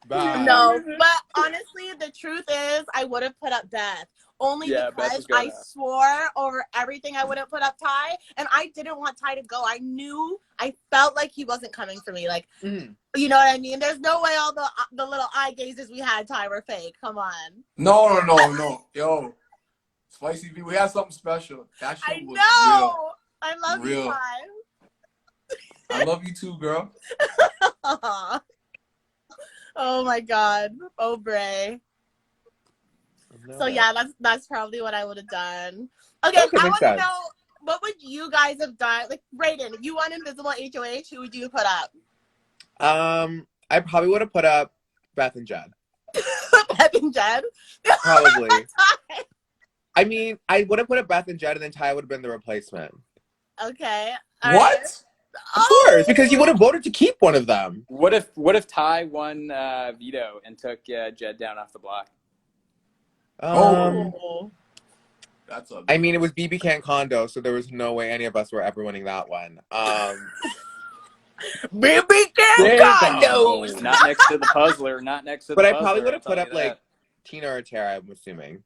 [SPEAKER 1] No, but honestly, the truth is, I would have put up Beth. Only because I swore over everything I wouldn't put up Ty, and I didn't want Ty to go. I felt like he wasn't coming for me. Like, you know what I mean? There's no way all the little eye gazes we had, Ty, were fake. Come on.
[SPEAKER 3] No. Yo, Spicy V, we had something special. That shit was real.
[SPEAKER 1] I love you, Ty.
[SPEAKER 3] I love you too, girl.
[SPEAKER 1] Oh my God. Oh, Bray. So yeah, that's probably what I would have done. Okay, I want to know, what would you guys have done? Like, Breydon, if you won Invisible HOH, who would you put up?
[SPEAKER 4] I probably would have put up Beth and Jed.
[SPEAKER 1] Beth and Jed?
[SPEAKER 4] Probably. I mean, I would have put up Beth and Jed, and then Ty would have been the replacement.
[SPEAKER 1] Okay.
[SPEAKER 3] What?
[SPEAKER 1] Right.
[SPEAKER 4] Of course, because you would have voted to keep one of them.
[SPEAKER 2] What if Ty won veto and took Jed down off the block?
[SPEAKER 3] That's
[SPEAKER 4] I mean, it was BB Can Condo, so there was no way any of us were ever winning that one.
[SPEAKER 1] BB Can Condos!
[SPEAKER 2] Not next to the puzzler. Not next to the puzzler.
[SPEAKER 4] But I probably would have put up, like, Tina or Tara, I'm assuming.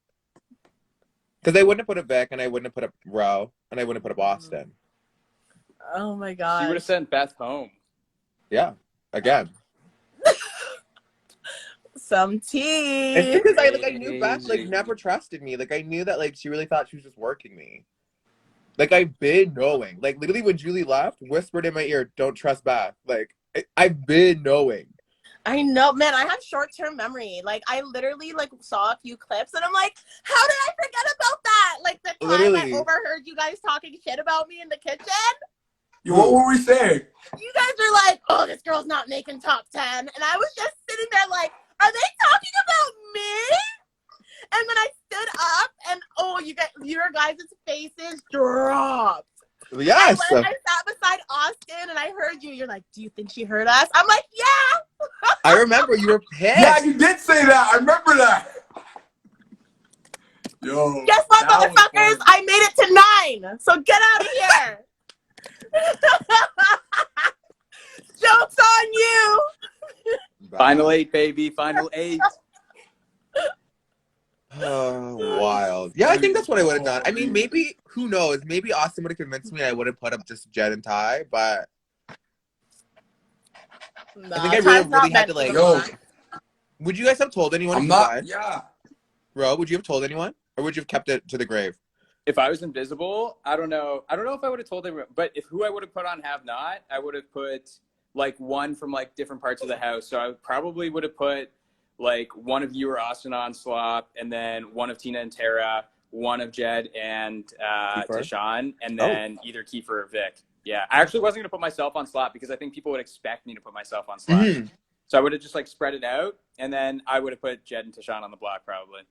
[SPEAKER 4] Because I wouldn't have put up Vic, and I wouldn't have put up Ro, and I wouldn't have put up Austin.
[SPEAKER 1] Oh, my God.
[SPEAKER 2] She would have sent Beth home.
[SPEAKER 4] Yeah, again.
[SPEAKER 1] Some tea.
[SPEAKER 4] It's because I knew Beth never trusted me. Like I knew that she really thought she was just working me. Like I've been knowing. Like literally when Julie left, whispered in my ear, "Don't trust Beth." Like I've been knowing.
[SPEAKER 1] I know, man. I have short-term memory. Like, I literally like saw a few clips, and I'm like, how did I forget about that? Like the time I
[SPEAKER 4] Literally.
[SPEAKER 1] overheard you guys talking shit about me in the kitchen.
[SPEAKER 3] Yo, what were we saying?
[SPEAKER 1] You guys are like, oh, this girl's not making top 10, and I was just sitting there like, are they talking about me? And then I stood up, and oh, your guys' faces dropped.
[SPEAKER 4] Yes.
[SPEAKER 1] I sat beside Austin, and I heard you. You're like, do you think she heard us? I'm like, yeah.
[SPEAKER 4] I remember you were
[SPEAKER 3] Yeah,
[SPEAKER 4] pissed.
[SPEAKER 3] you did say that. I remember that. Yo.
[SPEAKER 1] Guess what,
[SPEAKER 3] that was
[SPEAKER 1] motherfuckers?
[SPEAKER 3] fun.
[SPEAKER 1] I made it to 9. So get out of here. Joke's on you.
[SPEAKER 2] Final 8, baby. Final 8.
[SPEAKER 4] Oh, wild. Yeah, I think that's what I would have done. I mean, maybe, who knows? Maybe Austin would have convinced me I would have put up just Jed and Ty, but
[SPEAKER 1] No,
[SPEAKER 4] I think I
[SPEAKER 1] Ty's
[SPEAKER 4] really
[SPEAKER 1] not
[SPEAKER 4] had to
[SPEAKER 1] meant for the
[SPEAKER 4] like.
[SPEAKER 3] Yo,
[SPEAKER 1] black.
[SPEAKER 4] Would you guys have told anyone
[SPEAKER 3] I'm
[SPEAKER 4] if you
[SPEAKER 3] not.
[SPEAKER 4] won?
[SPEAKER 3] Yeah.
[SPEAKER 4] Ro, would you have told anyone? Or would you have kept it to the grave?
[SPEAKER 2] If I was invisible, I don't know. I don't know if I would have told everyone, but if who I would have put on Have Not, I would have put like one from like different parts of the house. So I probably would have put like one of you or Austin on Slop, and then one of Tina and Tara, one of Jed and
[SPEAKER 4] Kiefer?
[SPEAKER 2] Tashawn, and then either Kiefer or Vic. Yeah, I actually wasn't going to put myself on Slop because I think people would expect me to put myself on Slop.
[SPEAKER 4] Mhm.
[SPEAKER 2] So I would have just like spread it out, and then I would have put Jed and Tashawn on the block probably.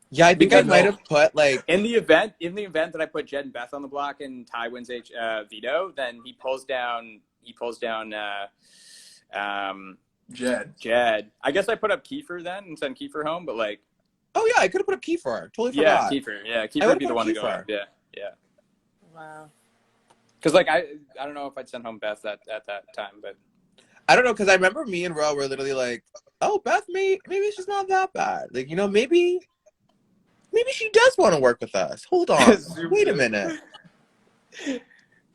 [SPEAKER 4] Yeah, I think
[SPEAKER 2] Because
[SPEAKER 4] I might have put like
[SPEAKER 2] in the event that I put Jed and Beth on the block and Ty wins veto, then he pulls down Jed. I guess I put up Kiefer then and send Kiefer home, but like,
[SPEAKER 4] oh yeah, I could have put up Kiefer. Totally
[SPEAKER 2] yeah,
[SPEAKER 4] forgot.
[SPEAKER 2] Kiefer. Yeah,
[SPEAKER 4] I
[SPEAKER 2] Kiefer
[SPEAKER 4] would've
[SPEAKER 2] would be the
[SPEAKER 4] put
[SPEAKER 2] one to go
[SPEAKER 4] Kiefer.
[SPEAKER 2] up. Yeah.
[SPEAKER 1] Wow.
[SPEAKER 2] Because like I don't know if I'd send home Beth at that time, but
[SPEAKER 4] I don't know, because I remember me and Ro were literally like, oh, Beth, maybe she's not that bad. Like, you know, maybe she does want to work with us. Hold on. Wait a minute.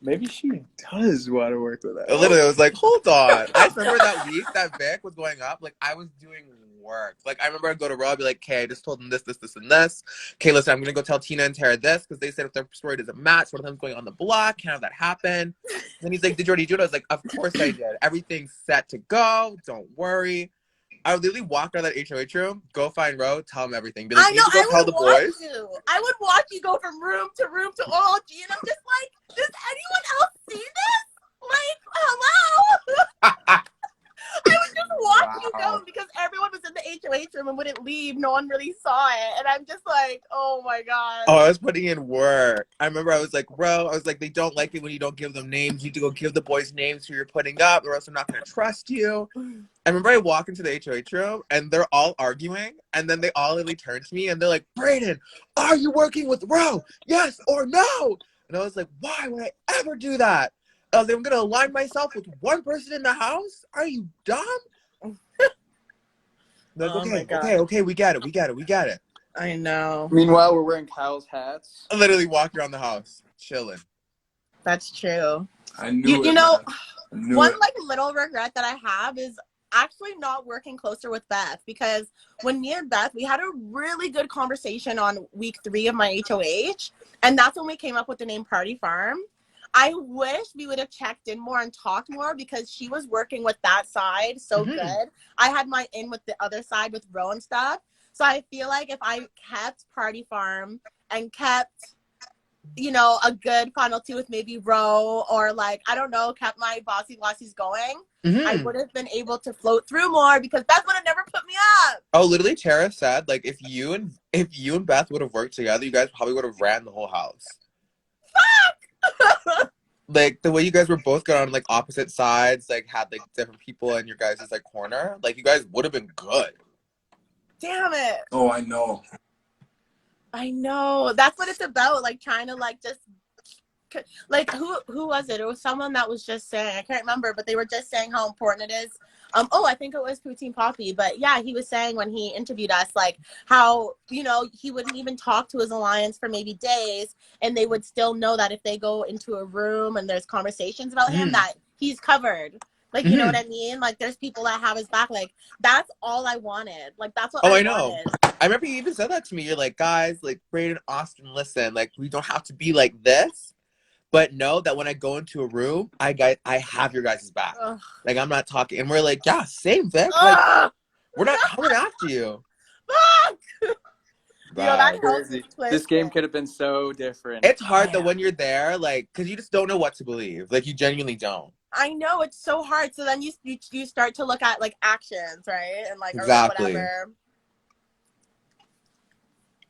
[SPEAKER 2] maybe she does want to work with us.
[SPEAKER 4] Literally, I was like, hold on. I remember that week that Vic was going up, like, I was doing work. Like, I remember I'd go to Rob, be like, okay, I just told them this, and this. Okay, listen, I'm going to go tell Tina and Tara this, because they said if their story doesn't match, one of them's going on the block. Can't have that happen. Then he's like, did you already do it? I was like, of course I did. Everything's set to go. Don't worry. I would literally walk out of that HOH room, go find Ro, tell him everything. Be like,
[SPEAKER 1] I know.
[SPEAKER 4] you need to go tell the boys.
[SPEAKER 1] I would watch you go from room to room to OLG, and I'm just like, does anyone else see this? Like, hello? I would just watch you go because everyone was in the HOH room and wouldn't leave. No one really saw it, and I'm just like, oh my god.
[SPEAKER 4] Oh, I was putting in work. I remember I was like, they don't like it when you don't give them names. You need to go give the boys names who you're putting up, or else they're not going to trust you. I remember I walk into the HOH room, and they're all arguing, and then they all literally turn to me, and they're like, Breydon, are you working with Ro? Yes or no? And I was like, why would I ever do that? I was like, I'm going to align myself with one person in the house? Are you dumb? Like,
[SPEAKER 1] Oh my God.
[SPEAKER 4] okay, we get it.
[SPEAKER 1] I know.
[SPEAKER 2] Meanwhile, we're wearing Kyle's hats.
[SPEAKER 4] I literally walked around the house, chilling.
[SPEAKER 1] That's true.
[SPEAKER 3] I knew it.
[SPEAKER 1] You know, one
[SPEAKER 3] it.
[SPEAKER 1] like little regret that I have is actually not working closer with Beth, because when me and Beth, we had a really good conversation on week 3 of my HOH, and that's when we came up with the name Party Farm. I wish we would have checked in more and talked more, because she was working with that side so good. I had my in with the other side with Ro and stuff. So I feel like if I kept Party Farm and kept, you know, a good final 2 with maybe Ro, or like, I don't know, kept my bossy glossies going, I would have been able to float through more, because Beth would have never put me up.
[SPEAKER 4] Oh, literally, Tara said, like, if you and Beth would have worked together, you guys probably would have ran the whole house.
[SPEAKER 1] Fuck!
[SPEAKER 4] Like, the way you guys were both good on, like, opposite sides, like, had, like, different people in your guys' like, corner, like, you guys would have been good.
[SPEAKER 1] Damn it.
[SPEAKER 3] Oh, I know.
[SPEAKER 1] I know. That's what it's about. Like, trying to, like, just, like, who was it? It was someone that was just saying, I can't remember, but they were just saying how important it is. I think it was Poutine Poppy, but yeah, he was saying when he interviewed us, like, how, you know, he wouldn't even talk to his alliance for maybe days, and they would still know that if they go into a room and there's conversations about him, that he's covered. Like, you know what I mean? Like, there's people that have his back. Like, that's all I wanted. Like, that's what I
[SPEAKER 4] know.
[SPEAKER 1] wanted.
[SPEAKER 4] I remember you even said that to me. You're like, guys, like, Breydon, Austin, listen, like, we don't have to be like this, But know that when I go into a room, I have your guys' back.
[SPEAKER 1] Ugh.
[SPEAKER 4] Like, I'm not talking. And we're like, yeah, same, Vic. Like,
[SPEAKER 1] Ugh.
[SPEAKER 4] we're not coming after you.
[SPEAKER 1] Fuck! Yo, that
[SPEAKER 4] Bad.
[SPEAKER 1] house is twisted.
[SPEAKER 2] This game could have been so different.
[SPEAKER 4] It's hard though when you're there, like, because you just don't know what to believe. Like, you genuinely don't.
[SPEAKER 1] I know, it's so hard. So then you start to look at like actions, right? And like,
[SPEAKER 4] Exactly.
[SPEAKER 1] or whatever.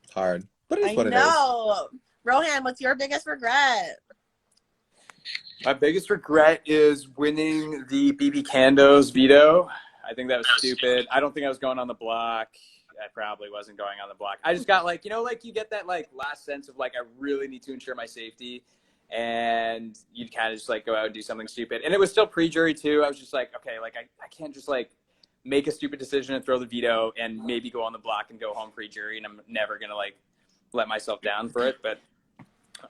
[SPEAKER 4] It's hard. But it's
[SPEAKER 1] I
[SPEAKER 4] what it is.
[SPEAKER 1] know. Rohan, what's your biggest regret?
[SPEAKER 2] My biggest regret is winning the BB Cando's veto. I think that was stupid. I don't think I was going on the block. I probably wasn't going on the block. I just got like, you know, like you get that like last sense of like, I really need to ensure my safety. And you'd kind of just like go out and do something stupid. And it was still pre-jury too. I was just like, okay, like I can't just like make a stupid decision and throw the veto and maybe go on the block and go home pre-jury. And I'm never going to like let myself down for it. But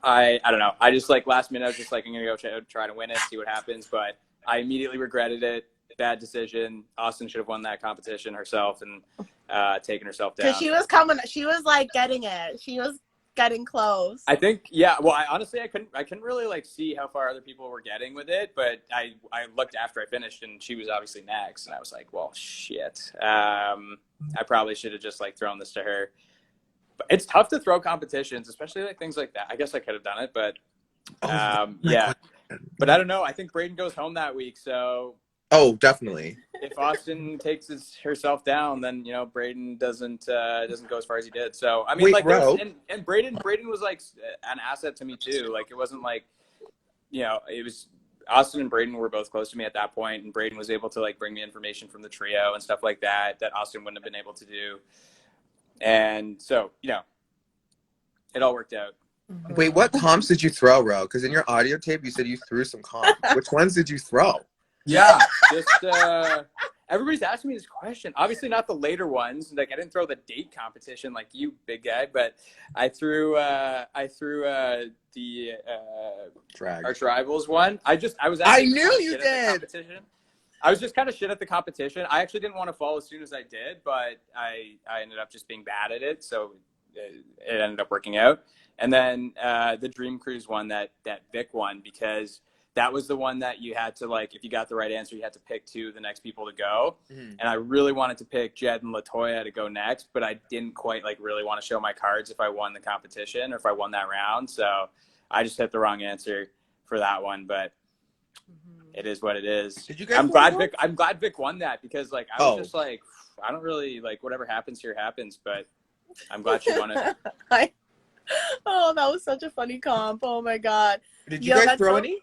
[SPEAKER 2] I don't know. I just like last minute, I was just like, I'm going to go try to win it, see what happens. But I immediately regretted it. Bad decision. Austin should have won that competition herself and taken herself down.
[SPEAKER 1] Because she was like getting it. She was getting close.
[SPEAKER 2] I think, yeah. Well, I honestly, I couldn't really like see how far other people were getting with it, but I looked after I finished and she was obviously next, and I was like, well, shit. I probably should have just like thrown this to her. But it's tough to throw competitions, especially like things like that. I guess I could have done it, but yeah. But I don't know. I think Breydon goes home that week, so.
[SPEAKER 4] Oh, definitely.
[SPEAKER 2] If Austin takes herself down, then you know Breydon doesn't go as far as he did. So I mean,
[SPEAKER 4] Wait,
[SPEAKER 2] like,
[SPEAKER 4] and
[SPEAKER 2] Breydon was like an asset to me too. Like it wasn't like, you know, it was Austin and Breydon were both close to me at that point, and Breydon was able to like bring me information from the trio and stuff like that Austin wouldn't have been able to do. And so you know, it all worked out.
[SPEAKER 4] Wait, what comps did you throw, Ro? Because in your audio tape, you said you threw some comps. Which ones did you throw?
[SPEAKER 3] Yeah.
[SPEAKER 2] Just everybody's asking me this question. Obviously not the later ones. Like I didn't throw the date competition like you, big guy, but I threw the
[SPEAKER 4] Drag.
[SPEAKER 2] Arch Rivals one. I
[SPEAKER 4] knew you did.
[SPEAKER 2] I was just kind of shit at the competition. I actually didn't want to fall as soon as I did, but I ended up just being bad at it, so it ended up working out. And then the Dream Cruise one that Vic won, because that was the one that you had to, like, if you got the right answer, you had to pick two of the next people to go. Mm-hmm. And I really wanted to pick Jed and LaToya to go next, but I didn't quite, like, really want to show my cards if I won the competition or if I won that round. So I just hit the wrong answer for that one, but it is what it is.
[SPEAKER 4] Did you guys
[SPEAKER 2] I'm glad Vic won that, because, like, I was just like, I don't really, like, whatever happens here happens, but I'm glad she won it.
[SPEAKER 1] Oh, that was such a funny comp. Oh, my God.
[SPEAKER 4] Did you guys throw any?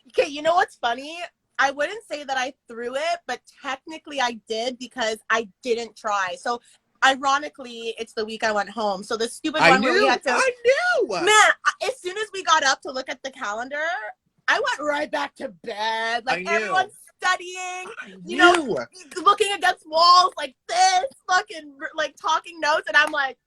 [SPEAKER 1] Okay, you know what's funny? I wouldn't say that I threw it, but technically I did because I didn't try. So ironically, it's the week I went home. So the stupid one where we had to.
[SPEAKER 4] I knew.
[SPEAKER 1] Man, as soon as we got up to look at the calendar, I went right back to bed. Like everyone's studying, you know, looking against walls like this, fucking like talking notes, and I'm like,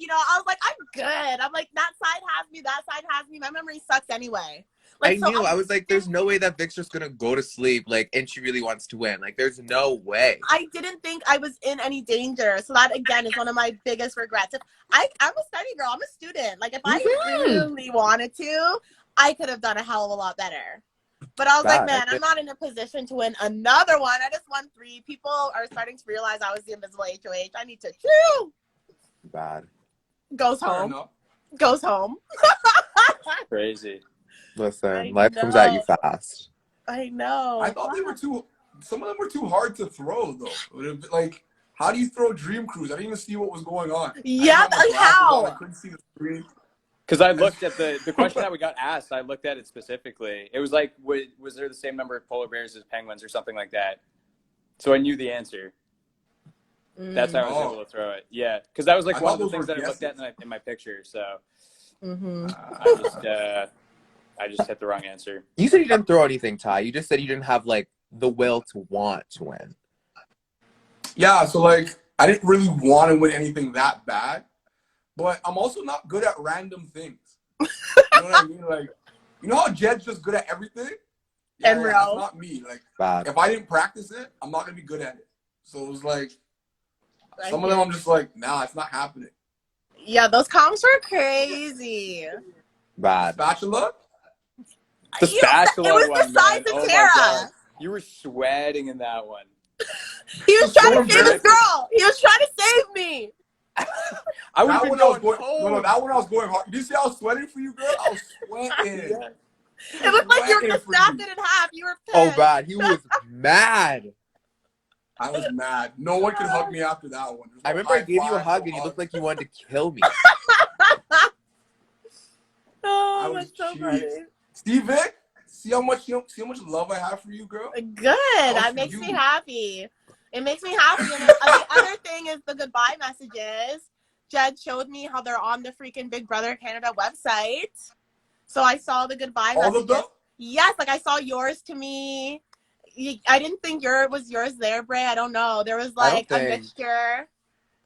[SPEAKER 1] you know, I was like, I'm good. I'm like, that side has me, that side has me. My memory sucks anyway. Like,
[SPEAKER 4] I knew. I was like, there's no way that Vic's just gonna go to sleep, like, and she really wants to win. Like, there's no way.
[SPEAKER 1] I didn't think I was in any danger. So that, again, is one of my biggest regrets. I'm a study girl. I'm a student. Like, if I really wanted to, I could have done a hell of a lot better. But I was like, man, I'm not in a position to win another one. I just won 3. People are starting to realize I was the invisible HOH. I need to chill.
[SPEAKER 4] Bad.
[SPEAKER 1] Goes home. Goes home.
[SPEAKER 2] Crazy.
[SPEAKER 4] Listen, life comes at you fast.
[SPEAKER 1] I know.
[SPEAKER 3] I thought some of them were too hard to throw, though. Like, how do you throw Dream Cruise? I didn't even see what was going on.
[SPEAKER 1] Yeah, how?
[SPEAKER 3] I couldn't see the screen.
[SPEAKER 2] Because I looked at the question that we got asked, I looked at it specifically. It was like, was there the same number of polar bears as penguins or something like that? So I knew the answer. That's how I was able to throw it. Yeah, because that was like one of the things that I looked at in my picture. So I just hit the wrong answer.
[SPEAKER 4] You said you didn't throw anything, Ty. You just said you didn't have, like, the will to want to win.
[SPEAKER 3] Yeah, so, like, I didn't really want to win anything that bad, but I'm also not good at random things. You know what I mean? Like, you know how Jed's just good at everything? Yeah,
[SPEAKER 1] and
[SPEAKER 3] that's not me. Like, if I didn't practice it, I'm not going to be good at it. So it was like, some of them I'm just like, nah, it's not happening.
[SPEAKER 1] Yeah, those comps were crazy.
[SPEAKER 4] Bad.
[SPEAKER 3] Spatula?
[SPEAKER 2] The
[SPEAKER 1] It was
[SPEAKER 2] spatula
[SPEAKER 1] the
[SPEAKER 2] one,
[SPEAKER 1] size
[SPEAKER 2] man.
[SPEAKER 1] of
[SPEAKER 2] Oh my
[SPEAKER 1] Tara.
[SPEAKER 2] god. You were sweating in that one.
[SPEAKER 1] He was
[SPEAKER 3] So
[SPEAKER 1] trying to save this
[SPEAKER 3] embarrassing.
[SPEAKER 1] girl. He was trying to save me.
[SPEAKER 2] I would have
[SPEAKER 3] That
[SPEAKER 2] been
[SPEAKER 3] one I was
[SPEAKER 2] going
[SPEAKER 3] going. No,
[SPEAKER 2] home.
[SPEAKER 3] that one I was going hard. Did you see I was sweating for you, girl? I was sweating.
[SPEAKER 2] Yeah.
[SPEAKER 1] It looked like you were
[SPEAKER 3] Sweating
[SPEAKER 1] gonna
[SPEAKER 3] for
[SPEAKER 1] snap
[SPEAKER 3] you.
[SPEAKER 1] it in half. You were pissed.
[SPEAKER 4] Oh, bad. He was mad.
[SPEAKER 3] I was mad. No one could hug me after that one.
[SPEAKER 4] I remember I gave you a hug and you looked like you wanted to kill me.
[SPEAKER 1] Oh, that's so funny.
[SPEAKER 3] Steve Vic, see how much love I have for you, girl.
[SPEAKER 1] Good. That makes me happy. It makes me happy. And the other thing is the goodbye messages. Jed showed me how they're on the freaking Big Brother Canada website. So I saw the goodbye
[SPEAKER 3] All
[SPEAKER 1] messages.
[SPEAKER 3] of them?
[SPEAKER 1] Yes, like I saw yours to me. I didn't think was yours there, Bray. I don't know. There was like a mixture.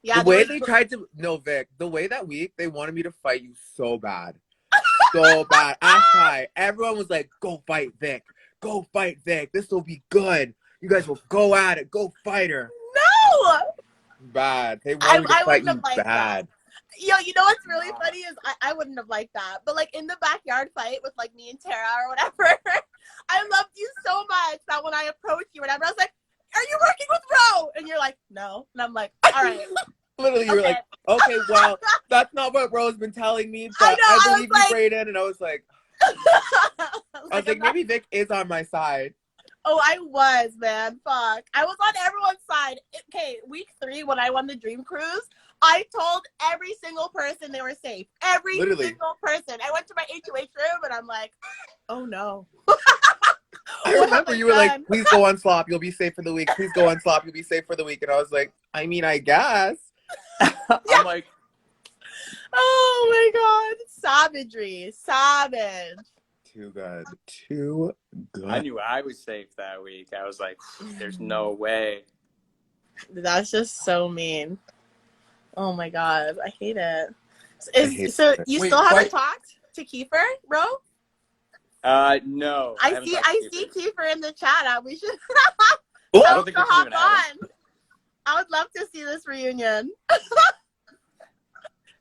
[SPEAKER 1] Yeah.
[SPEAKER 4] The way they tried to Vic, the way that week they wanted me to fight you so bad. So bad. Ass high. Everyone was like, go fight Vic. Go fight Vic. This will be good. You guys will go at it. Go fight her.
[SPEAKER 1] No!
[SPEAKER 4] Bad. They wanted me to fight you bad.
[SPEAKER 1] Yo, you know what's really funny is I wouldn't have liked that. But like in the backyard fight with like me and Tara or whatever, I loved you so much that when I approached you or whatever, I was like, are you working with Ro? And you're like, no. And I'm like, all right.
[SPEAKER 4] Literally, you were like, okay, well, that's not what Ro's been telling me, but I believe you, Breydon. And I was like, maybe Vic is on my side.
[SPEAKER 1] Oh, I was, man. Fuck. I was on everyone's side. Okay, week 3 when I won the Dream Cruise, I told every single person they were safe. Every single person. I went to my HOH room and I'm like, oh no.
[SPEAKER 4] I remember you were like, please go on slop. You'll be safe for the week. Please go on slop. You'll be safe for the week. And I was like, I mean, I guess.
[SPEAKER 2] I'm like,
[SPEAKER 1] oh my God. Savagery. Savage.
[SPEAKER 4] Too good. Too good.
[SPEAKER 2] I knew I was safe that week. I was like, there's no way.
[SPEAKER 1] That's just so mean. Oh my God. I hate it. So you still haven't talked to Kiefer, bro?
[SPEAKER 2] No.
[SPEAKER 1] I see Kiefer in the chat. We should
[SPEAKER 2] I don't think we can even have him.
[SPEAKER 1] I would love to see this reunion.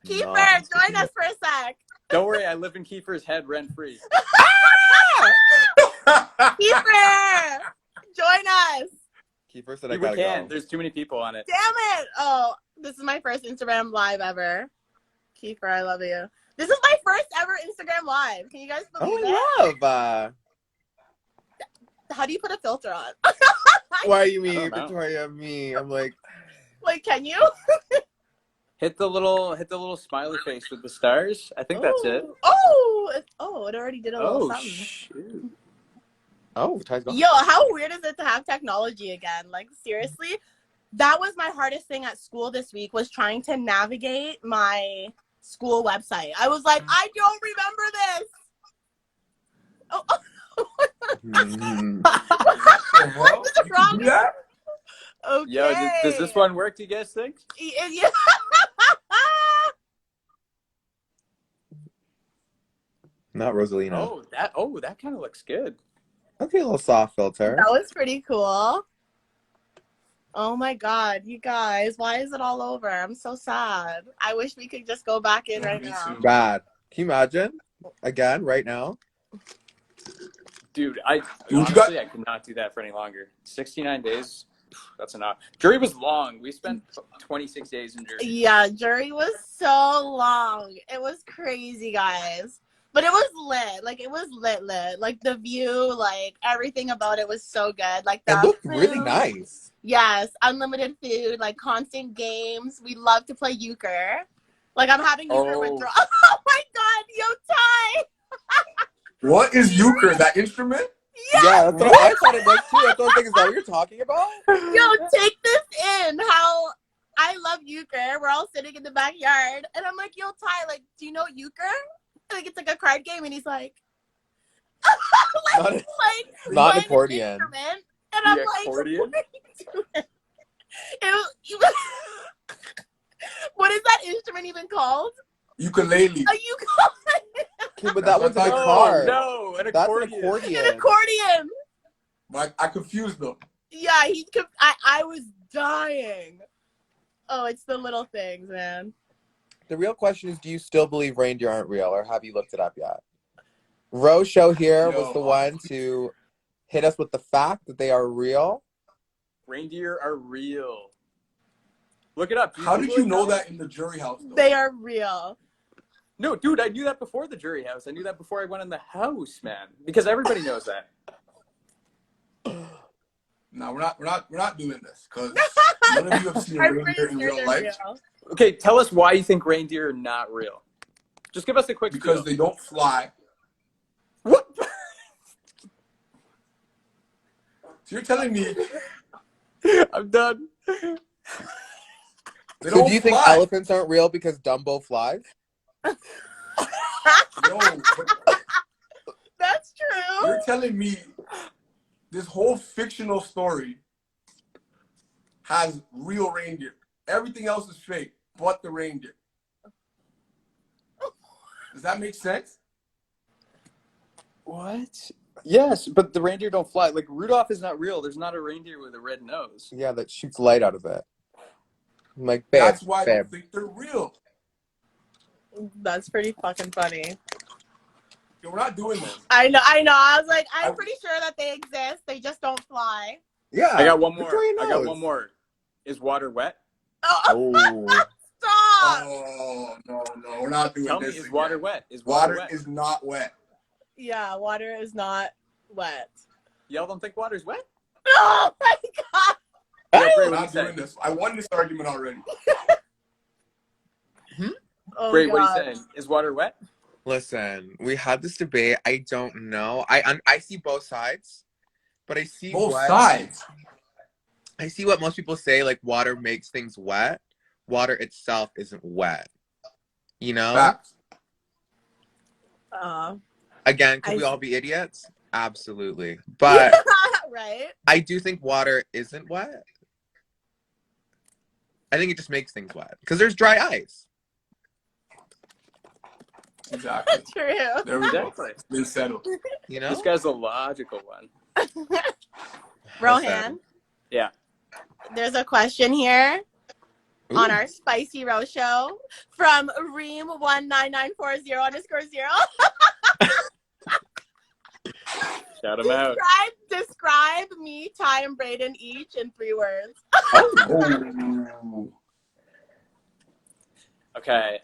[SPEAKER 1] Kiefer, join us for a sec.
[SPEAKER 2] Don't worry, I live in Kiefer's head rent free.
[SPEAKER 1] Kiefer, join us.
[SPEAKER 4] Kiefer said I gotta go.
[SPEAKER 2] There's too many people on it.
[SPEAKER 1] Damn it! Oh, this is my first Instagram live ever. Kiefer, I love you. This is my first ever Instagram live. Can you guys believe it?
[SPEAKER 4] Oh, I love.
[SPEAKER 1] How do you put a filter on?
[SPEAKER 4] Why are you me, Victoria? Me. I'm like.
[SPEAKER 1] Wait, can you?
[SPEAKER 2] Hit the little smiley face with the stars. I think that's it.
[SPEAKER 1] Oh, it already did a little something.
[SPEAKER 2] Shoot.
[SPEAKER 4] Oh, Ty's gone.
[SPEAKER 1] Yo, how weird is it to have technology again? Like, seriously? That was my hardest thing at school this week, was trying to navigate my school website. I was like, I don't remember this. What's wrong?
[SPEAKER 3] Yeah.
[SPEAKER 1] Okay.
[SPEAKER 2] Yo, does this one work, do you guys think?
[SPEAKER 1] Yeah.
[SPEAKER 4] Not Rosalina.
[SPEAKER 2] Oh, that kind of looks good.
[SPEAKER 4] Okay, a little soft filter.
[SPEAKER 1] That was pretty cool. Oh my God, you guys, why is it all over? I'm so sad. I wish we could just go back in right now.
[SPEAKER 4] Bad. Can you imagine? Again, right now?
[SPEAKER 2] Dude, honestly, I could not do that for any longer. 69 days, that's enough. Jury was long. We spent 26 days in jury.
[SPEAKER 1] Yeah, jury was so long. It was crazy, guys. But it was lit. Like, it was lit. Like, the view, like, everything about it was so good. Like,
[SPEAKER 4] it looked really nice.
[SPEAKER 1] Yes, unlimited food, like, constant games. We love to play euchre. Like, I'm having euchre withdrawal. Oh, my God, yo, Ty!
[SPEAKER 3] What is euchre? That instrument?
[SPEAKER 4] Yeah, that's what I thought it was, too. I thought, is that what you're talking about?
[SPEAKER 1] Yo, take this in. How I love euchre. We're all sitting in the backyard. And I'm like, yo, Ty, like, do you know euchre? Like, it's like a card game, and he's like,
[SPEAKER 4] not accordion.
[SPEAKER 1] And I'm like,
[SPEAKER 2] accordion?
[SPEAKER 1] What is that instrument even called?
[SPEAKER 3] Ukulele.
[SPEAKER 1] A ukulele.
[SPEAKER 4] Okay, but that one's a card.
[SPEAKER 2] No, an accordion.
[SPEAKER 4] That's an accordion.
[SPEAKER 1] An accordion.
[SPEAKER 3] I confused them.
[SPEAKER 1] Yeah, I was dying. Oh, it's the little things, man.
[SPEAKER 4] The real question is, do you still believe reindeer aren't real, or have you looked it up yet? Roshow here was
[SPEAKER 3] Yo,
[SPEAKER 4] the one to hit us with the fact that they are real.
[SPEAKER 2] Reindeer are real. Look it up.
[SPEAKER 3] how did
[SPEAKER 2] Google
[SPEAKER 3] you
[SPEAKER 2] it,
[SPEAKER 3] know
[SPEAKER 2] Kelly?
[SPEAKER 3] that in the jury house, though?
[SPEAKER 1] They are real.
[SPEAKER 2] No, dude, I knew that before the jury house. I knew that before I went in the house, man. Because everybody knows that.
[SPEAKER 3] No, we're not doing this because none of you have seen a
[SPEAKER 1] I'm pretty
[SPEAKER 3] reindeer in
[SPEAKER 1] sure
[SPEAKER 3] real
[SPEAKER 1] they're
[SPEAKER 3] life
[SPEAKER 1] real.
[SPEAKER 2] Okay, tell us why you think reindeer are not real. Just give us a quick
[SPEAKER 3] because
[SPEAKER 2] spiel.
[SPEAKER 3] they don't fly.
[SPEAKER 2] What?
[SPEAKER 3] So you're telling me
[SPEAKER 2] I'm done.
[SPEAKER 3] they
[SPEAKER 4] So
[SPEAKER 3] don't
[SPEAKER 4] do you think
[SPEAKER 3] fly?
[SPEAKER 4] elephants aren't real because Dumbo flies?
[SPEAKER 3] No, but
[SPEAKER 1] That's true.
[SPEAKER 3] you're telling me this whole fictional story has real reindeer. Everything else is fake, but the reindeer. Does that make sense?
[SPEAKER 2] What? Yes, but the reindeer don't fly. Like, Rudolph is not real. There's not a reindeer with a red nose.
[SPEAKER 4] Yeah, that shoots light out of it. I'm like, babe,
[SPEAKER 3] That's why I
[SPEAKER 4] babe.
[SPEAKER 3] don't think they're real.
[SPEAKER 1] That's pretty fucking funny.
[SPEAKER 3] Yo, we're not doing this.
[SPEAKER 1] I know. I was like, I'm pretty sure that they exist. They just don't fly.
[SPEAKER 4] Yeah.
[SPEAKER 2] I got one more.
[SPEAKER 4] Victoria
[SPEAKER 2] I got
[SPEAKER 4] knows.
[SPEAKER 2] one more. Is water wet?
[SPEAKER 1] Oh,
[SPEAKER 4] Oh.
[SPEAKER 1] stop!
[SPEAKER 3] Oh, no, we're not doing
[SPEAKER 2] Tell me,
[SPEAKER 3] this.
[SPEAKER 2] is
[SPEAKER 3] again.
[SPEAKER 2] water wet? Is water wet?
[SPEAKER 3] Is not wet.
[SPEAKER 1] Yeah, water is not wet.
[SPEAKER 2] Y'all don't think water's wet?
[SPEAKER 1] Oh my god!
[SPEAKER 2] Yo, Bray,
[SPEAKER 3] We're
[SPEAKER 2] what
[SPEAKER 3] not
[SPEAKER 2] do you
[SPEAKER 3] doing
[SPEAKER 2] say?
[SPEAKER 3] this. I won this argument already.
[SPEAKER 1] Oh
[SPEAKER 2] Bray, what
[SPEAKER 1] god.
[SPEAKER 2] are you saying? Is water wet?
[SPEAKER 4] Listen, we had this debate. I don't know. I see both sides, but I see
[SPEAKER 3] Both
[SPEAKER 4] what
[SPEAKER 3] sides.
[SPEAKER 4] I see what most people say. Like water makes things wet. Water itself isn't wet. You know.
[SPEAKER 3] Facts.
[SPEAKER 4] Again, could
[SPEAKER 1] I
[SPEAKER 4] we all
[SPEAKER 1] see.
[SPEAKER 4] be idiots? Absolutely. But
[SPEAKER 1] Right?
[SPEAKER 4] I do think water isn't wet. I think it just makes things wet because there's dry ice.
[SPEAKER 3] Exactly.
[SPEAKER 1] True.
[SPEAKER 3] There we go.
[SPEAKER 2] Exactly.
[SPEAKER 3] It's been settled.
[SPEAKER 4] You know.
[SPEAKER 2] This guy's a logical one.
[SPEAKER 1] Rohan,
[SPEAKER 4] Listen.
[SPEAKER 2] Yeah.
[SPEAKER 1] there's a question here
[SPEAKER 4] Ooh.
[SPEAKER 1] on our Spicy Row from Reem19940_0.
[SPEAKER 2] Shout him out.
[SPEAKER 1] Describe me, Ty, and Breydon each in 3 words.
[SPEAKER 3] Oh.
[SPEAKER 2] Okay.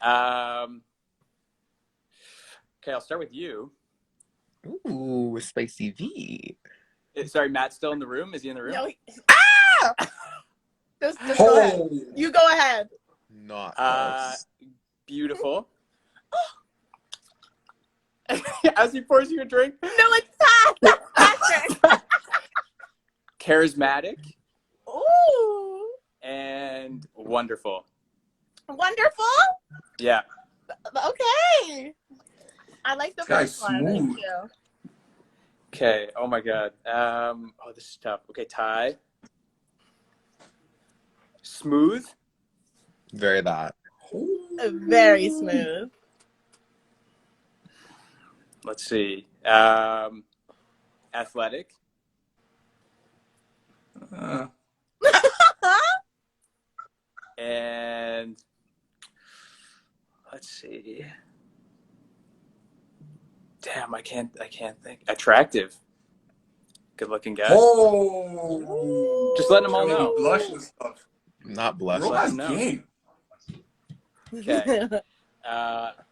[SPEAKER 2] Okay, I'll start with you.
[SPEAKER 4] Ooh, spicy V.
[SPEAKER 2] Sorry, Matt's still in the room? Is he in the room?
[SPEAKER 1] No, just go ahead.
[SPEAKER 3] Oh.
[SPEAKER 1] You go ahead.
[SPEAKER 4] Not close.
[SPEAKER 2] Beautiful. As he pours you a drink.
[SPEAKER 1] No, it's Ty. Patrick.
[SPEAKER 2] Charismatic
[SPEAKER 1] Ooh.
[SPEAKER 2] and wonderful.
[SPEAKER 1] Wonderful.
[SPEAKER 2] Yeah.
[SPEAKER 1] Okay. I like the
[SPEAKER 3] This guy's
[SPEAKER 1] first one. Thank
[SPEAKER 3] smooth.
[SPEAKER 1] you.
[SPEAKER 2] Okay. Oh my God. Oh, this is tough. Okay, Ty. Smooth.
[SPEAKER 4] Very that.
[SPEAKER 1] Very smooth.
[SPEAKER 2] Let's see. Athletic. And let's see. Damn, I can't think. Attractive. Good looking guy.
[SPEAKER 3] Oh.
[SPEAKER 2] Just letting them all
[SPEAKER 3] Trying to
[SPEAKER 2] know.
[SPEAKER 3] be blush and stuff.
[SPEAKER 4] Not blushing.
[SPEAKER 3] Bro
[SPEAKER 2] Let
[SPEAKER 3] has
[SPEAKER 2] him know.
[SPEAKER 3] game.
[SPEAKER 2] Okay.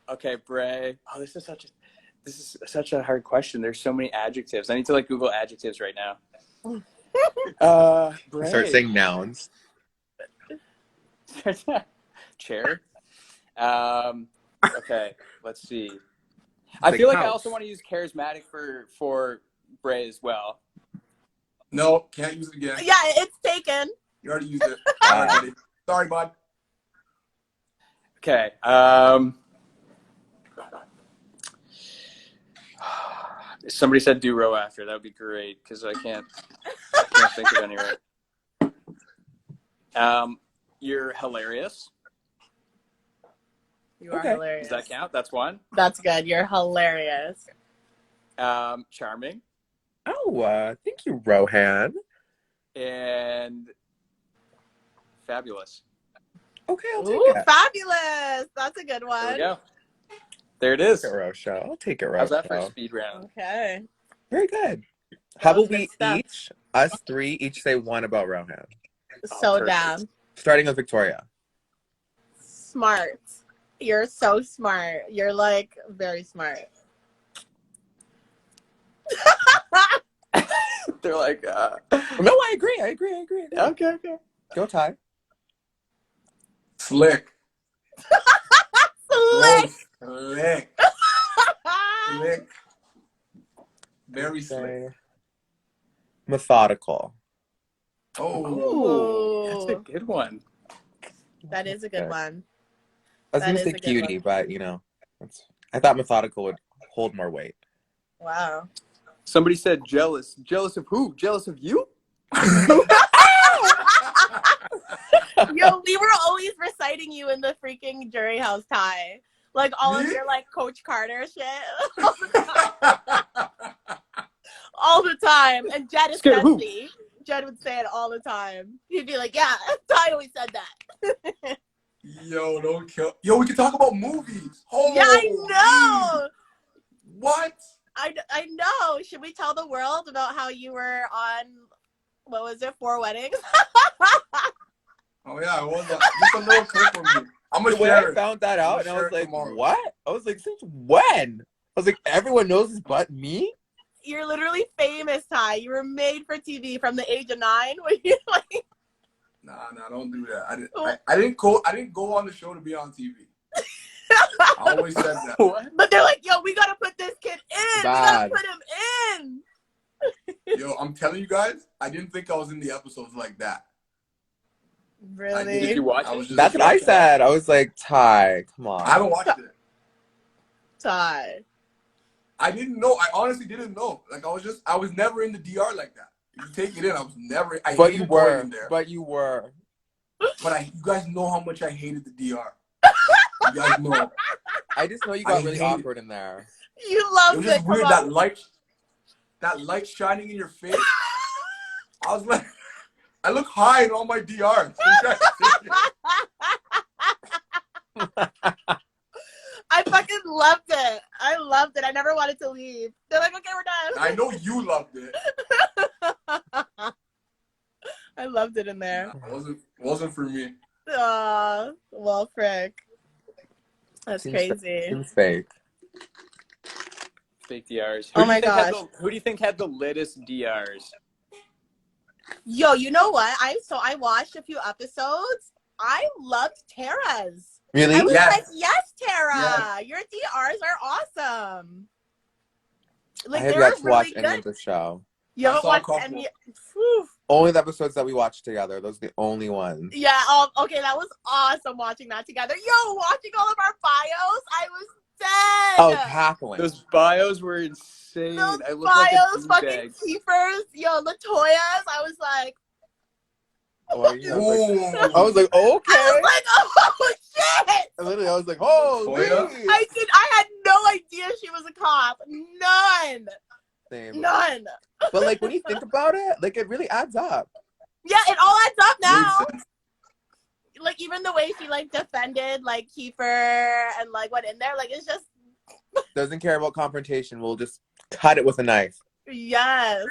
[SPEAKER 2] Okay, Bray. Oh, this is such a hard question. There's so many adjectives. I need to like Google adjectives right now. Bray.
[SPEAKER 4] Start saying nouns.
[SPEAKER 2] Chair. Okay, let's see. I
[SPEAKER 4] Big
[SPEAKER 2] feel like I
[SPEAKER 4] house.
[SPEAKER 2] also want to use charismatic for Bray as well.
[SPEAKER 3] No, can't use it again.
[SPEAKER 1] Yeah, it's taken.
[SPEAKER 3] You already used it. Already. Sorry, bud.
[SPEAKER 2] Okay. Somebody said Duro after. That would be great because I can't think of any right. You're hilarious.
[SPEAKER 1] You are
[SPEAKER 4] Okay.
[SPEAKER 1] hilarious.
[SPEAKER 2] Does that count? That's one.
[SPEAKER 1] That's good. You're hilarious.
[SPEAKER 2] Charming
[SPEAKER 4] Oh, thank you, Rohan.
[SPEAKER 2] and fabulous.
[SPEAKER 4] Okay, I'll take
[SPEAKER 1] Ooh,
[SPEAKER 4] it.
[SPEAKER 1] fabulous. That's a good
[SPEAKER 2] There
[SPEAKER 1] one.
[SPEAKER 2] we go. There it is.
[SPEAKER 4] Roshow. I'll take it,
[SPEAKER 2] How's that for a
[SPEAKER 4] Roshow.
[SPEAKER 2] speed round?
[SPEAKER 1] Okay.
[SPEAKER 4] Very good.
[SPEAKER 1] That
[SPEAKER 4] How
[SPEAKER 1] was
[SPEAKER 4] about
[SPEAKER 1] good
[SPEAKER 4] we
[SPEAKER 1] stuff.
[SPEAKER 4] us three, each say one about Rohan?
[SPEAKER 1] So
[SPEAKER 2] perfect.
[SPEAKER 1] down.
[SPEAKER 4] Starting with Victoria.
[SPEAKER 1] Smart. You're so smart. You're like very smart.
[SPEAKER 2] They're like,
[SPEAKER 4] No, I agree.
[SPEAKER 2] okay.
[SPEAKER 4] Go, Ty.
[SPEAKER 3] Slick.
[SPEAKER 1] Slick.
[SPEAKER 3] Slick. Slick. Very slick.
[SPEAKER 4] Methodical.
[SPEAKER 3] Oh.
[SPEAKER 2] That's a good one.
[SPEAKER 1] That is a good one.
[SPEAKER 4] I was
[SPEAKER 1] That
[SPEAKER 4] going to
[SPEAKER 1] is
[SPEAKER 4] say
[SPEAKER 1] a good
[SPEAKER 4] cutie,
[SPEAKER 1] one.
[SPEAKER 4] but you know, I thought methodical would hold more weight.
[SPEAKER 1] Wow.
[SPEAKER 2] Somebody said jealous. Jealous of who? Jealous of you?
[SPEAKER 1] Yo, we were always reciting you in the freaking jury house, Ty. Like all of your like Coach Carter shit. All the time. And Jed especially. Jed would say it all the time. He'd be like, yeah, Ty always said that.
[SPEAKER 3] Yo, don't kill. Yo, we can talk about movies. Oh,
[SPEAKER 1] yeah, I know.
[SPEAKER 3] What?
[SPEAKER 1] I know. Should we tell the world about how you were on, what was it, 4 Weddings?
[SPEAKER 3] Oh, yeah, it was just a little clip of me. I'm going
[SPEAKER 4] The
[SPEAKER 3] to
[SPEAKER 4] way
[SPEAKER 3] share
[SPEAKER 4] I
[SPEAKER 3] it.
[SPEAKER 4] found that out, and I was like,
[SPEAKER 3] tomorrow.
[SPEAKER 4] what? I was like, since when? I was like, everyone knows this but me?
[SPEAKER 1] You're literally famous, Ty. You were made for TV from the age of 9. When you like...
[SPEAKER 3] Nah, don't do that. I didn't go on the show to be on TV. I always said that.
[SPEAKER 2] What?
[SPEAKER 1] But they're like, yo, we gotta put this kid in.
[SPEAKER 4] Bad.
[SPEAKER 1] We gotta put him in.
[SPEAKER 3] Yo, I'm telling you guys, I didn't think I was in the episodes like that.
[SPEAKER 1] Really?
[SPEAKER 2] Did you watch it?
[SPEAKER 3] just
[SPEAKER 4] That's what I
[SPEAKER 3] watching
[SPEAKER 4] said. I was like, Ty, come on.
[SPEAKER 3] I haven't watched it.
[SPEAKER 1] Ty.
[SPEAKER 3] I didn't know. I honestly didn't know. Like I was never in the DR like that. If you take it in, I was never.
[SPEAKER 4] But you
[SPEAKER 3] hated going
[SPEAKER 4] were.
[SPEAKER 3] in there.
[SPEAKER 4] But you were.
[SPEAKER 3] But you guys know how much I hated the DR. You guys know.
[SPEAKER 4] I just know you got really awkward in there.
[SPEAKER 1] You
[SPEAKER 3] It
[SPEAKER 1] loved
[SPEAKER 3] was
[SPEAKER 1] it.
[SPEAKER 3] just weird
[SPEAKER 1] Come
[SPEAKER 3] that light shining in your face. I was like, I look high in all my DRs.
[SPEAKER 1] I fucking loved it. I loved it. I never wanted to leave. They're like, okay, we're done.
[SPEAKER 3] I know you loved it.
[SPEAKER 1] I loved it in there.
[SPEAKER 3] It wasn't for me.
[SPEAKER 1] Well, frick. That's crazy.
[SPEAKER 4] Seems fake.
[SPEAKER 2] Fake DRs.
[SPEAKER 1] Oh my gosh.
[SPEAKER 2] Who do you think had the littest DRs?
[SPEAKER 1] Yo, you know what? I watched a few episodes. I loved Tara's.
[SPEAKER 4] Really?
[SPEAKER 1] I was
[SPEAKER 3] Yes.
[SPEAKER 1] like, yes, Tara,
[SPEAKER 3] Yes.
[SPEAKER 1] your DRs are awesome. Like,
[SPEAKER 4] I have
[SPEAKER 1] they
[SPEAKER 4] yet
[SPEAKER 1] were
[SPEAKER 4] to
[SPEAKER 1] really
[SPEAKER 4] watch
[SPEAKER 1] good.
[SPEAKER 4] any of the show.
[SPEAKER 1] You
[SPEAKER 3] I
[SPEAKER 1] haven't
[SPEAKER 3] saw a
[SPEAKER 1] watched
[SPEAKER 3] couple.
[SPEAKER 1] any? Whew.
[SPEAKER 4] Only the episodes that we watched together. Those are the only ones.
[SPEAKER 1] Yeah, okay, that was awesome watching that together. Yo, watching all of our bios, I was dead.
[SPEAKER 4] I was cackling.
[SPEAKER 2] Those bios were insane.
[SPEAKER 1] Those
[SPEAKER 2] I looked like a
[SPEAKER 1] bios, fucking
[SPEAKER 2] douchebag.
[SPEAKER 1] keepers, yo, Latoya's, I was like,
[SPEAKER 4] Oh, yeah. I
[SPEAKER 3] Ooh.
[SPEAKER 4] was like, okay.
[SPEAKER 1] I was like, oh, shit.
[SPEAKER 4] Literally, I was like, oh,
[SPEAKER 3] Toya?
[SPEAKER 1] I had no idea she was a cop. None.
[SPEAKER 4] But like when you think about it, like it really adds up.
[SPEAKER 1] Yeah, it all adds up now.
[SPEAKER 3] Makes sense.
[SPEAKER 1] Like, even the way she, like, defended, like, Kiefer and, like, went in there, like, it's just,
[SPEAKER 4] Doesn't care about confrontation. We'll just cut it with a knife.
[SPEAKER 1] yes.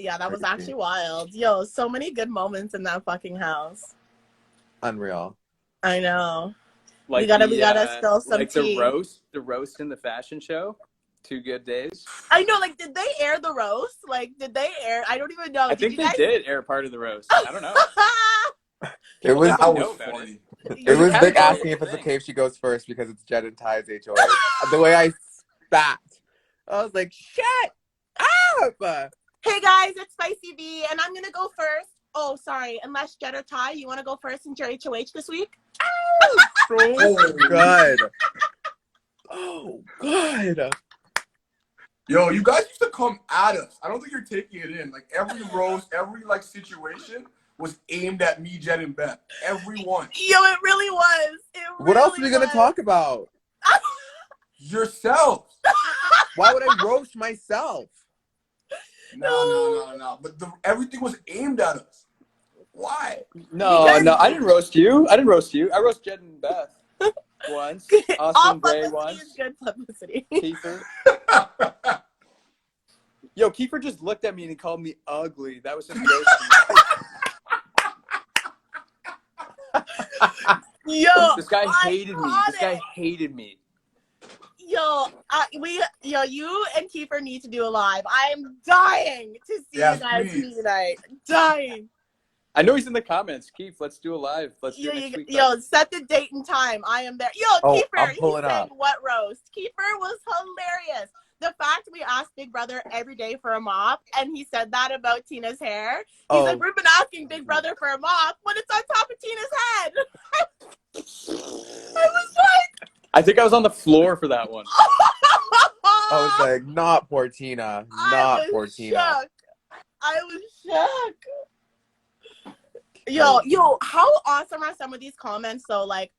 [SPEAKER 1] Yeah, that was actually wild. Yo, so many good moments in that fucking house.
[SPEAKER 4] Unreal.
[SPEAKER 1] I know.
[SPEAKER 2] Like
[SPEAKER 1] we gotta spill some
[SPEAKER 2] like
[SPEAKER 1] tea.
[SPEAKER 2] the roast in the fashion show. 2 good days.
[SPEAKER 1] I know, like, did they air the roast? Like, did they air? I don't even know.
[SPEAKER 2] I think they did air part of the roast. I don't know.
[SPEAKER 4] It was
[SPEAKER 3] That
[SPEAKER 2] know
[SPEAKER 3] was
[SPEAKER 2] about
[SPEAKER 3] funny.
[SPEAKER 4] it was
[SPEAKER 2] Yeah,
[SPEAKER 4] Vic
[SPEAKER 2] yeah.
[SPEAKER 4] asking if it's okay if she goes first because it's Jed and Ty's HOA. The way I spat. I was like, shut up!
[SPEAKER 1] Hey guys, it's Spicy V, and I'm gonna go first. Oh, sorry. Unless Jed or Ty, you want to go first in your HOH this week?
[SPEAKER 4] Oh, good. Oh, good.
[SPEAKER 3] Yo, you guys used to come at us. I don't think you're taking it in. Like every roast, every like situation was aimed at me, Jed, and Beth. Everyone.
[SPEAKER 1] Yo, it really was.
[SPEAKER 4] What else are we gonna talk about?
[SPEAKER 3] Yourself.
[SPEAKER 4] Why would I roast myself?
[SPEAKER 3] No. But everything was aimed at us. Why?
[SPEAKER 2] No, I didn't roast you. I roast Jed and Beth. once.
[SPEAKER 1] All
[SPEAKER 2] Austin Bray
[SPEAKER 1] publicity
[SPEAKER 2] once.
[SPEAKER 1] is good publicity.
[SPEAKER 2] Kiefer. Yo, Kiefer just looked at me and he called me ugly. That was his roast.
[SPEAKER 1] Yo,
[SPEAKER 2] This guy hated me. This guy
[SPEAKER 1] iconic.
[SPEAKER 2] hated me.
[SPEAKER 1] Yo, you and Kiefer need to do a live. I am dying to see
[SPEAKER 3] Yes,
[SPEAKER 1] you guys
[SPEAKER 3] please.
[SPEAKER 1] meet tonight. Dying.
[SPEAKER 2] I know he's in the comments. Keith, let's do a live. Let's do it next week.
[SPEAKER 1] Yo, set the date and time. I am there. Yo,
[SPEAKER 4] Oh,
[SPEAKER 1] Kiefer,
[SPEAKER 4] I'm
[SPEAKER 1] he
[SPEAKER 4] pulling
[SPEAKER 1] sang
[SPEAKER 4] up.
[SPEAKER 1] what roast? Kiefer was hilarious. The fact we asked Big Brother every day for a mop, and he said that about Tina's hair. He's like, we've been asking Big Brother for a mop when it's on top of Tina's head. I was like,
[SPEAKER 2] I think I was on the floor for that one.
[SPEAKER 4] I was like, not poor Tina. Not poor Tina.
[SPEAKER 1] Shook. I was shook. Yo, how awesome are some of these comments though? Like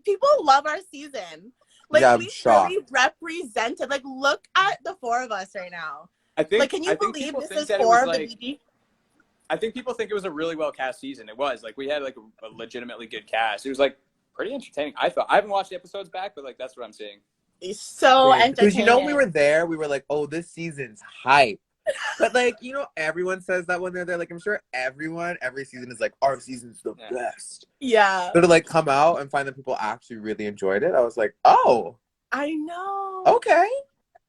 [SPEAKER 1] people love our season. Like
[SPEAKER 4] Yeah, I'm
[SPEAKER 1] we
[SPEAKER 4] shocked.
[SPEAKER 1] really represented. Like, look at the four of us right now.
[SPEAKER 2] I think.
[SPEAKER 1] Like, can you
[SPEAKER 2] I think
[SPEAKER 1] believe
[SPEAKER 2] people
[SPEAKER 1] this
[SPEAKER 2] think
[SPEAKER 1] is
[SPEAKER 2] that it
[SPEAKER 1] four
[SPEAKER 2] was
[SPEAKER 1] of the
[SPEAKER 2] like.
[SPEAKER 1] BB?
[SPEAKER 2] I think people think it was a really well cast season. It was like we had like a legitimately good cast. It was like pretty entertaining. I thought. I haven't watched the episodes back, but like that's what I'm seeing.
[SPEAKER 1] It's so entertaining.
[SPEAKER 4] Because you know we were there, we were like, oh, this season's hype. But like, you know, everyone says that when they're there. Like, I'm sure every season is like, our season's the best.
[SPEAKER 1] Yeah.
[SPEAKER 4] So to like come out and find that people actually really enjoyed it, I was like, oh,
[SPEAKER 1] I know.
[SPEAKER 4] okay.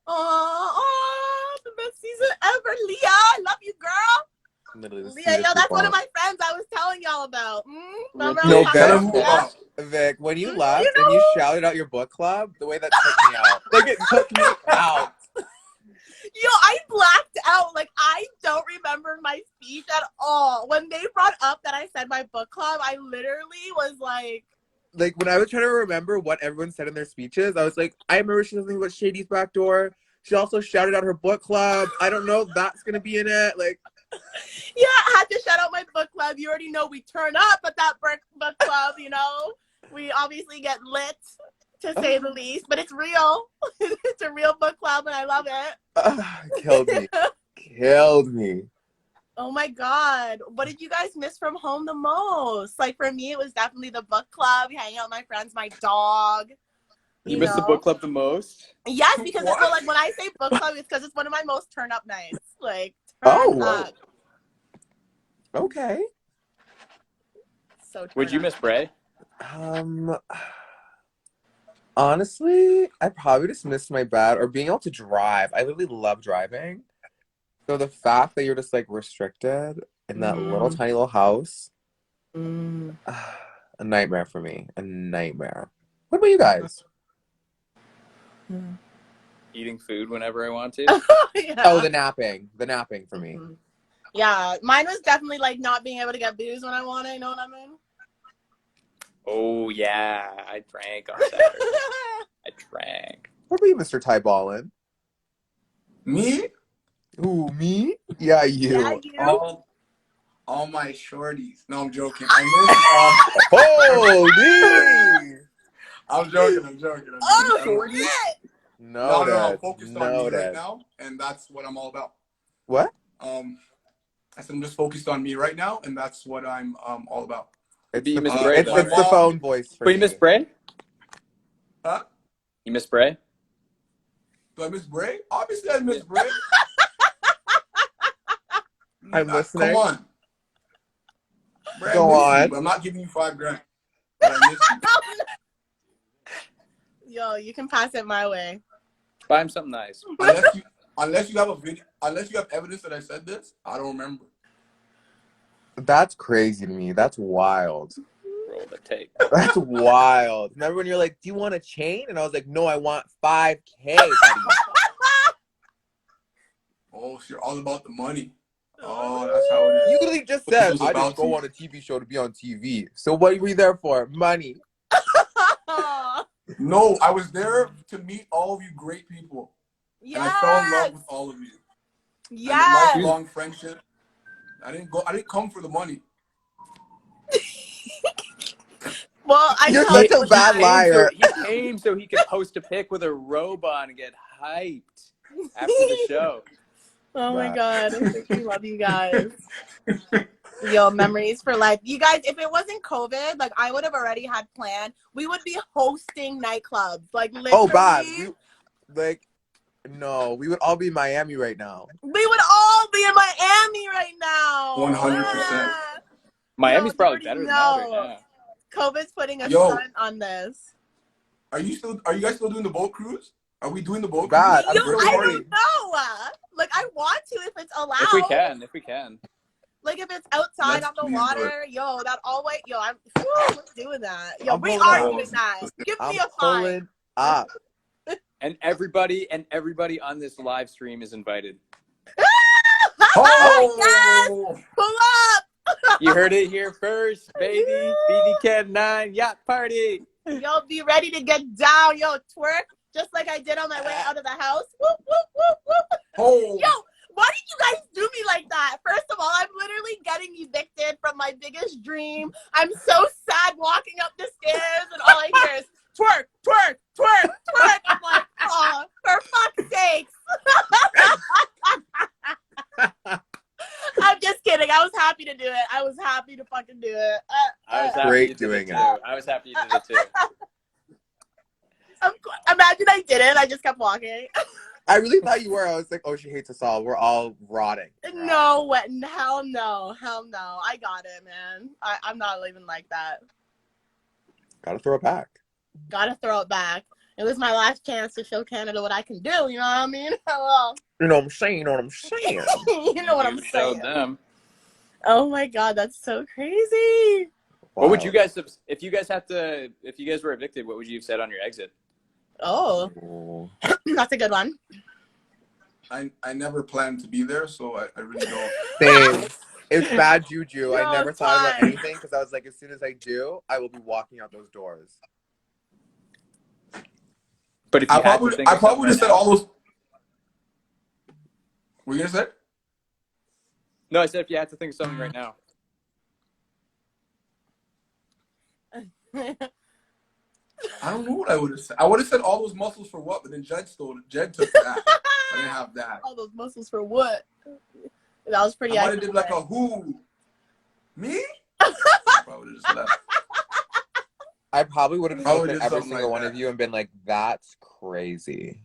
[SPEAKER 1] Oh, the best season ever, Leah. I love you, girl.
[SPEAKER 4] Literally, the
[SPEAKER 1] Leah,
[SPEAKER 4] sweetest
[SPEAKER 1] yo, that's
[SPEAKER 4] people.
[SPEAKER 1] one of my friends I was telling y'all about. Remember
[SPEAKER 4] No,
[SPEAKER 1] I was talking
[SPEAKER 4] Vic,
[SPEAKER 1] about
[SPEAKER 4] Vic, when you
[SPEAKER 1] You
[SPEAKER 4] left and you shouted out your book club, the way that took me out. Like, it took me out.
[SPEAKER 1] Yo, I blacked out. Like, I don't remember my speech at all. When they brought up that I said my book club, I literally was like...
[SPEAKER 4] Like, when I was trying to remember what everyone said in their speeches, I was like, I remember she was something about Shady's back door. She also shouted out her book club. I don't know if that's going to be in it. Like...
[SPEAKER 1] Yeah, I had to shout out my book club. You already know we turn up at that book club, you know? We obviously get lit, to say the least, but it's real. It's a real book club, and I love it.
[SPEAKER 4] Killed me. Killed me.
[SPEAKER 1] Oh my God. What did you guys miss from home the most? Like, for me, it was definitely the book club, hanging out with my friends, my dog.
[SPEAKER 2] You missed the book club the most?
[SPEAKER 1] Yes, because it's, well, like, when I say book club, it's because it's one of my most turn up nights. Like, turn up.
[SPEAKER 4] Okay.
[SPEAKER 1] So
[SPEAKER 2] Would you miss Bray?
[SPEAKER 4] Honestly, I probably just missed my dad or being able to drive. I literally love driving. So the fact that you're just like restricted in that little tiny little house, a nightmare for me. A nightmare. What about you guys?
[SPEAKER 2] Eating food whenever I want to.
[SPEAKER 1] Yeah.
[SPEAKER 4] Oh, the napping. The napping for me.
[SPEAKER 1] Yeah, mine was definitely like not being able to get booze when I want it. You know what I mean?
[SPEAKER 2] Oh yeah, I drank on Saturday. I drank.
[SPEAKER 4] What about you, Mr. Ty Ballin?
[SPEAKER 3] Me?
[SPEAKER 4] Ooh, me? Yeah, you.
[SPEAKER 1] Yeah, you.
[SPEAKER 3] All my shorties. No, I'm joking. I miss
[SPEAKER 4] Holy!
[SPEAKER 3] I'm joking.
[SPEAKER 1] Oh, shit!
[SPEAKER 3] No, I'm focused on me right now, and that's what I'm all about.
[SPEAKER 4] What?
[SPEAKER 3] I said I'm just focused on me right now, and that's what I'm all about.
[SPEAKER 4] It's
[SPEAKER 2] You
[SPEAKER 4] the,
[SPEAKER 2] miss Bray,
[SPEAKER 4] it's the phone voice for
[SPEAKER 2] Wait,
[SPEAKER 4] me.
[SPEAKER 2] you miss Bray?
[SPEAKER 3] Huh?
[SPEAKER 2] You miss Bray?
[SPEAKER 3] Do I miss Bray? Obviously, I miss Bray.
[SPEAKER 4] I'm listening.
[SPEAKER 3] Come on. Bray,
[SPEAKER 4] Go on.
[SPEAKER 3] You, but I'm not giving you $5,000. But I miss you.
[SPEAKER 1] Yo, you can pass it my way.
[SPEAKER 2] Buy him something nice.
[SPEAKER 3] Unless you have a video, unless you have evidence that I said this, I don't remember.
[SPEAKER 4] That's crazy to me. That's wild.
[SPEAKER 2] Roll the tape.
[SPEAKER 4] That's wild. Remember when you're like, do you want a chain? And I was like, no, I want $5,000, buddy.
[SPEAKER 3] Oh, so you're all about the money. Oh, that's how it is.
[SPEAKER 4] You literally just
[SPEAKER 3] But this
[SPEAKER 4] said,
[SPEAKER 3] was
[SPEAKER 4] I
[SPEAKER 3] about
[SPEAKER 4] just go
[SPEAKER 3] you.
[SPEAKER 4] on a TV show to be on TV. So what were you there for? Money.
[SPEAKER 3] No, I was there to meet all of you great people.
[SPEAKER 1] Yes.
[SPEAKER 3] And I fell in love with all of you.
[SPEAKER 1] Yes.
[SPEAKER 3] And a lifelong friendship. I didn't come for the money.
[SPEAKER 1] Well,
[SPEAKER 4] You're
[SPEAKER 1] tell
[SPEAKER 4] such
[SPEAKER 1] you
[SPEAKER 4] a bad liar.
[SPEAKER 2] He came so he could post a pic with a robe on and get hyped after the show.
[SPEAKER 1] Oh my God, I freaking love you guys. Yo, memories for life. You guys, if it wasn't COVID, like I would have already had planned. We would be hosting nightclubs. Like
[SPEAKER 4] Oh God,
[SPEAKER 1] literally.
[SPEAKER 4] no, we would all be in Miami right now.
[SPEAKER 1] We would all be in Miami right now.
[SPEAKER 3] 100%.
[SPEAKER 2] Miami's
[SPEAKER 1] Yo, you
[SPEAKER 2] probably
[SPEAKER 1] already
[SPEAKER 2] better than that right
[SPEAKER 1] know.
[SPEAKER 2] now.
[SPEAKER 1] COVID's putting a
[SPEAKER 3] Yo,
[SPEAKER 1] stunt on this.
[SPEAKER 3] are you guys still doing the boat cruise? Are we doing the boat
[SPEAKER 4] God,
[SPEAKER 3] cruise?
[SPEAKER 4] I'm
[SPEAKER 1] Yo, I
[SPEAKER 4] ready.
[SPEAKER 1] don't know. Like I want to if it's allowed.
[SPEAKER 2] If we can.
[SPEAKER 1] Like if it's outside
[SPEAKER 3] Let's
[SPEAKER 1] on the
[SPEAKER 3] please do it.
[SPEAKER 1] water, yo, that all white, yo, we're doing that. Yo,
[SPEAKER 4] I'm
[SPEAKER 1] we
[SPEAKER 4] pulling
[SPEAKER 1] are
[SPEAKER 4] up.
[SPEAKER 1] doing that. Give
[SPEAKER 4] I'm
[SPEAKER 1] me a
[SPEAKER 4] pulling
[SPEAKER 1] fine.
[SPEAKER 4] up.
[SPEAKER 2] And everybody on this live stream is invited.
[SPEAKER 3] Oh,
[SPEAKER 1] Yes! Pull up!
[SPEAKER 2] You heard it here first, baby. BB Cam 9 yacht party.
[SPEAKER 1] Yo, be ready to get down. Yo, twerk just like I did on my way out of the house. Whoop, whoop, whoop, whoop.
[SPEAKER 3] oh.
[SPEAKER 1] Yo, why did you guys do me like that? First of all, I'm literally getting evicted from my biggest dream. I'm so sad walking up the stairs and all I hear is twerk, twerk, twerk, twerk. I'm like, oh, for fuck's sakes. I'm just kidding. I was happy to do it. I was happy to fucking do it.
[SPEAKER 2] I was happy
[SPEAKER 4] Great
[SPEAKER 2] you did
[SPEAKER 4] doing
[SPEAKER 2] it
[SPEAKER 4] it.
[SPEAKER 2] too. I was happy you did it too.
[SPEAKER 1] Imagine I didn't. I just kept walking.
[SPEAKER 4] I really thought you were. I was like, oh, she hates us all. We're all rotting.
[SPEAKER 1] No, what? Hell no. Hell no. I got it, man. I'm not living like that.
[SPEAKER 4] Gotta throw it back.
[SPEAKER 1] Gotta throw it back. It was my last chance to show Canada what I can do. You know what I mean? Hello.
[SPEAKER 4] You know what I'm saying? You know what I'm saying?
[SPEAKER 1] You know what I'm
[SPEAKER 2] You showed
[SPEAKER 1] saying?
[SPEAKER 2] them.
[SPEAKER 1] Oh my god, that's so crazy.
[SPEAKER 2] What would you guys if you guys were evicted? What would you have said on your exit?
[SPEAKER 1] Oh,
[SPEAKER 4] Oh.
[SPEAKER 1] that's a good one.
[SPEAKER 3] I never planned to be there, so I really don't.
[SPEAKER 4] Same. It's bad juju.
[SPEAKER 1] Yo,
[SPEAKER 4] I never thought about
[SPEAKER 1] time.
[SPEAKER 4] anything because I was like, as soon as I do, I will be walking out those doors.
[SPEAKER 2] But if you
[SPEAKER 3] I
[SPEAKER 2] had
[SPEAKER 3] probably
[SPEAKER 2] to think of
[SPEAKER 3] would have
[SPEAKER 2] something
[SPEAKER 3] said
[SPEAKER 2] right
[SPEAKER 3] all those. What you gonna say?
[SPEAKER 2] No, I said if you had to think of something right now.
[SPEAKER 3] I don't know what I would have said. I would have said all those muscles for what, but then Jed took that. I didn't have that.
[SPEAKER 1] All those muscles for what? That was pretty
[SPEAKER 3] I might have
[SPEAKER 1] accurate.
[SPEAKER 3] did like a who? Me? Probably just left.
[SPEAKER 4] I probably would have
[SPEAKER 3] Probably
[SPEAKER 4] looked at
[SPEAKER 3] just
[SPEAKER 4] every
[SPEAKER 3] something
[SPEAKER 4] single
[SPEAKER 3] like
[SPEAKER 4] one
[SPEAKER 3] that.
[SPEAKER 4] of you and been like, that's crazy.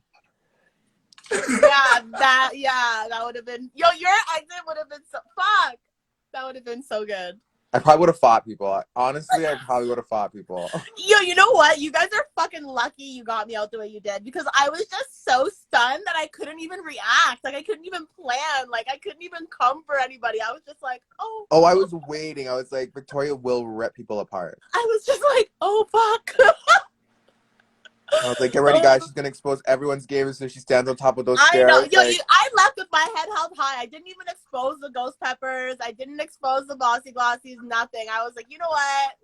[SPEAKER 1] Yeah, that would have been. Yo, your exit would have been so. Fuck. That would have been so good.
[SPEAKER 4] I probably would have fought people. Honestly, I probably would have fought people.
[SPEAKER 1] Yo, you know what? You guys are fucking lucky you got me out the way you did because I was just so stunned that I couldn't even react. Like, I couldn't even plan. Like, I couldn't even come for anybody. I was just like, oh.
[SPEAKER 4] Oh, I was waiting. I was like, Victoria will rip people apart.
[SPEAKER 1] I was just like, oh, fuck.
[SPEAKER 4] I was like, get ready, guys. She's going to expose everyone's game as soon as she stands on top of those
[SPEAKER 1] I
[SPEAKER 4] stairs.
[SPEAKER 1] know. Yo,
[SPEAKER 4] like...
[SPEAKER 1] I left with my head held high. I didn't even expose the ghost peppers. I didn't expose the bossy glossies, nothing. I was like, you know what?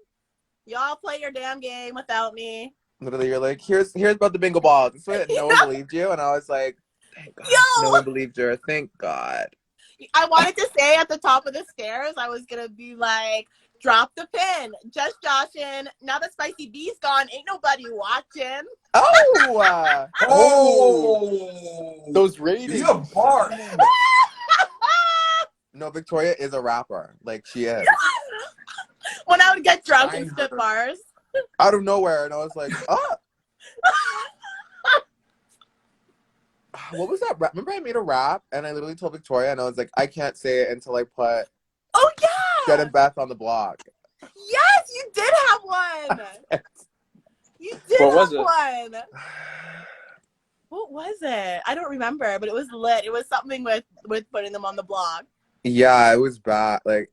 [SPEAKER 1] Y'all play your damn game without me.
[SPEAKER 4] Literally, you're like, here's about the bingo balls. It's that no one believed you. And I was like, thank God.
[SPEAKER 1] Yo!
[SPEAKER 4] No one believed her. Thank God.
[SPEAKER 1] I wanted to say at the top of the stairs, I was going to be like, drop the pin. Just Joshin. Now that Spicy B's gone, ain't nobody watching.
[SPEAKER 4] Oh!
[SPEAKER 3] Oh!
[SPEAKER 2] Those ratings.
[SPEAKER 3] She's a bar.
[SPEAKER 4] No, Victoria is a rapper. Like, she is.
[SPEAKER 1] When I would get drunk and
[SPEAKER 3] Find
[SPEAKER 1] spit
[SPEAKER 3] her.
[SPEAKER 1] bars.
[SPEAKER 4] Out of nowhere. And I was like, oh! What was that rap? Remember I made a rap and I literally told Victoria and I was like, I can't say it until I put
[SPEAKER 1] Oh, yeah!
[SPEAKER 4] Jed and Beth on the blog.
[SPEAKER 1] Yes, you did have one! You did
[SPEAKER 2] What was
[SPEAKER 1] have
[SPEAKER 2] it?
[SPEAKER 1] one! What was it? I don't remember, but it was lit. It was something with putting them on the blog.
[SPEAKER 4] Yeah, it was bad. Like,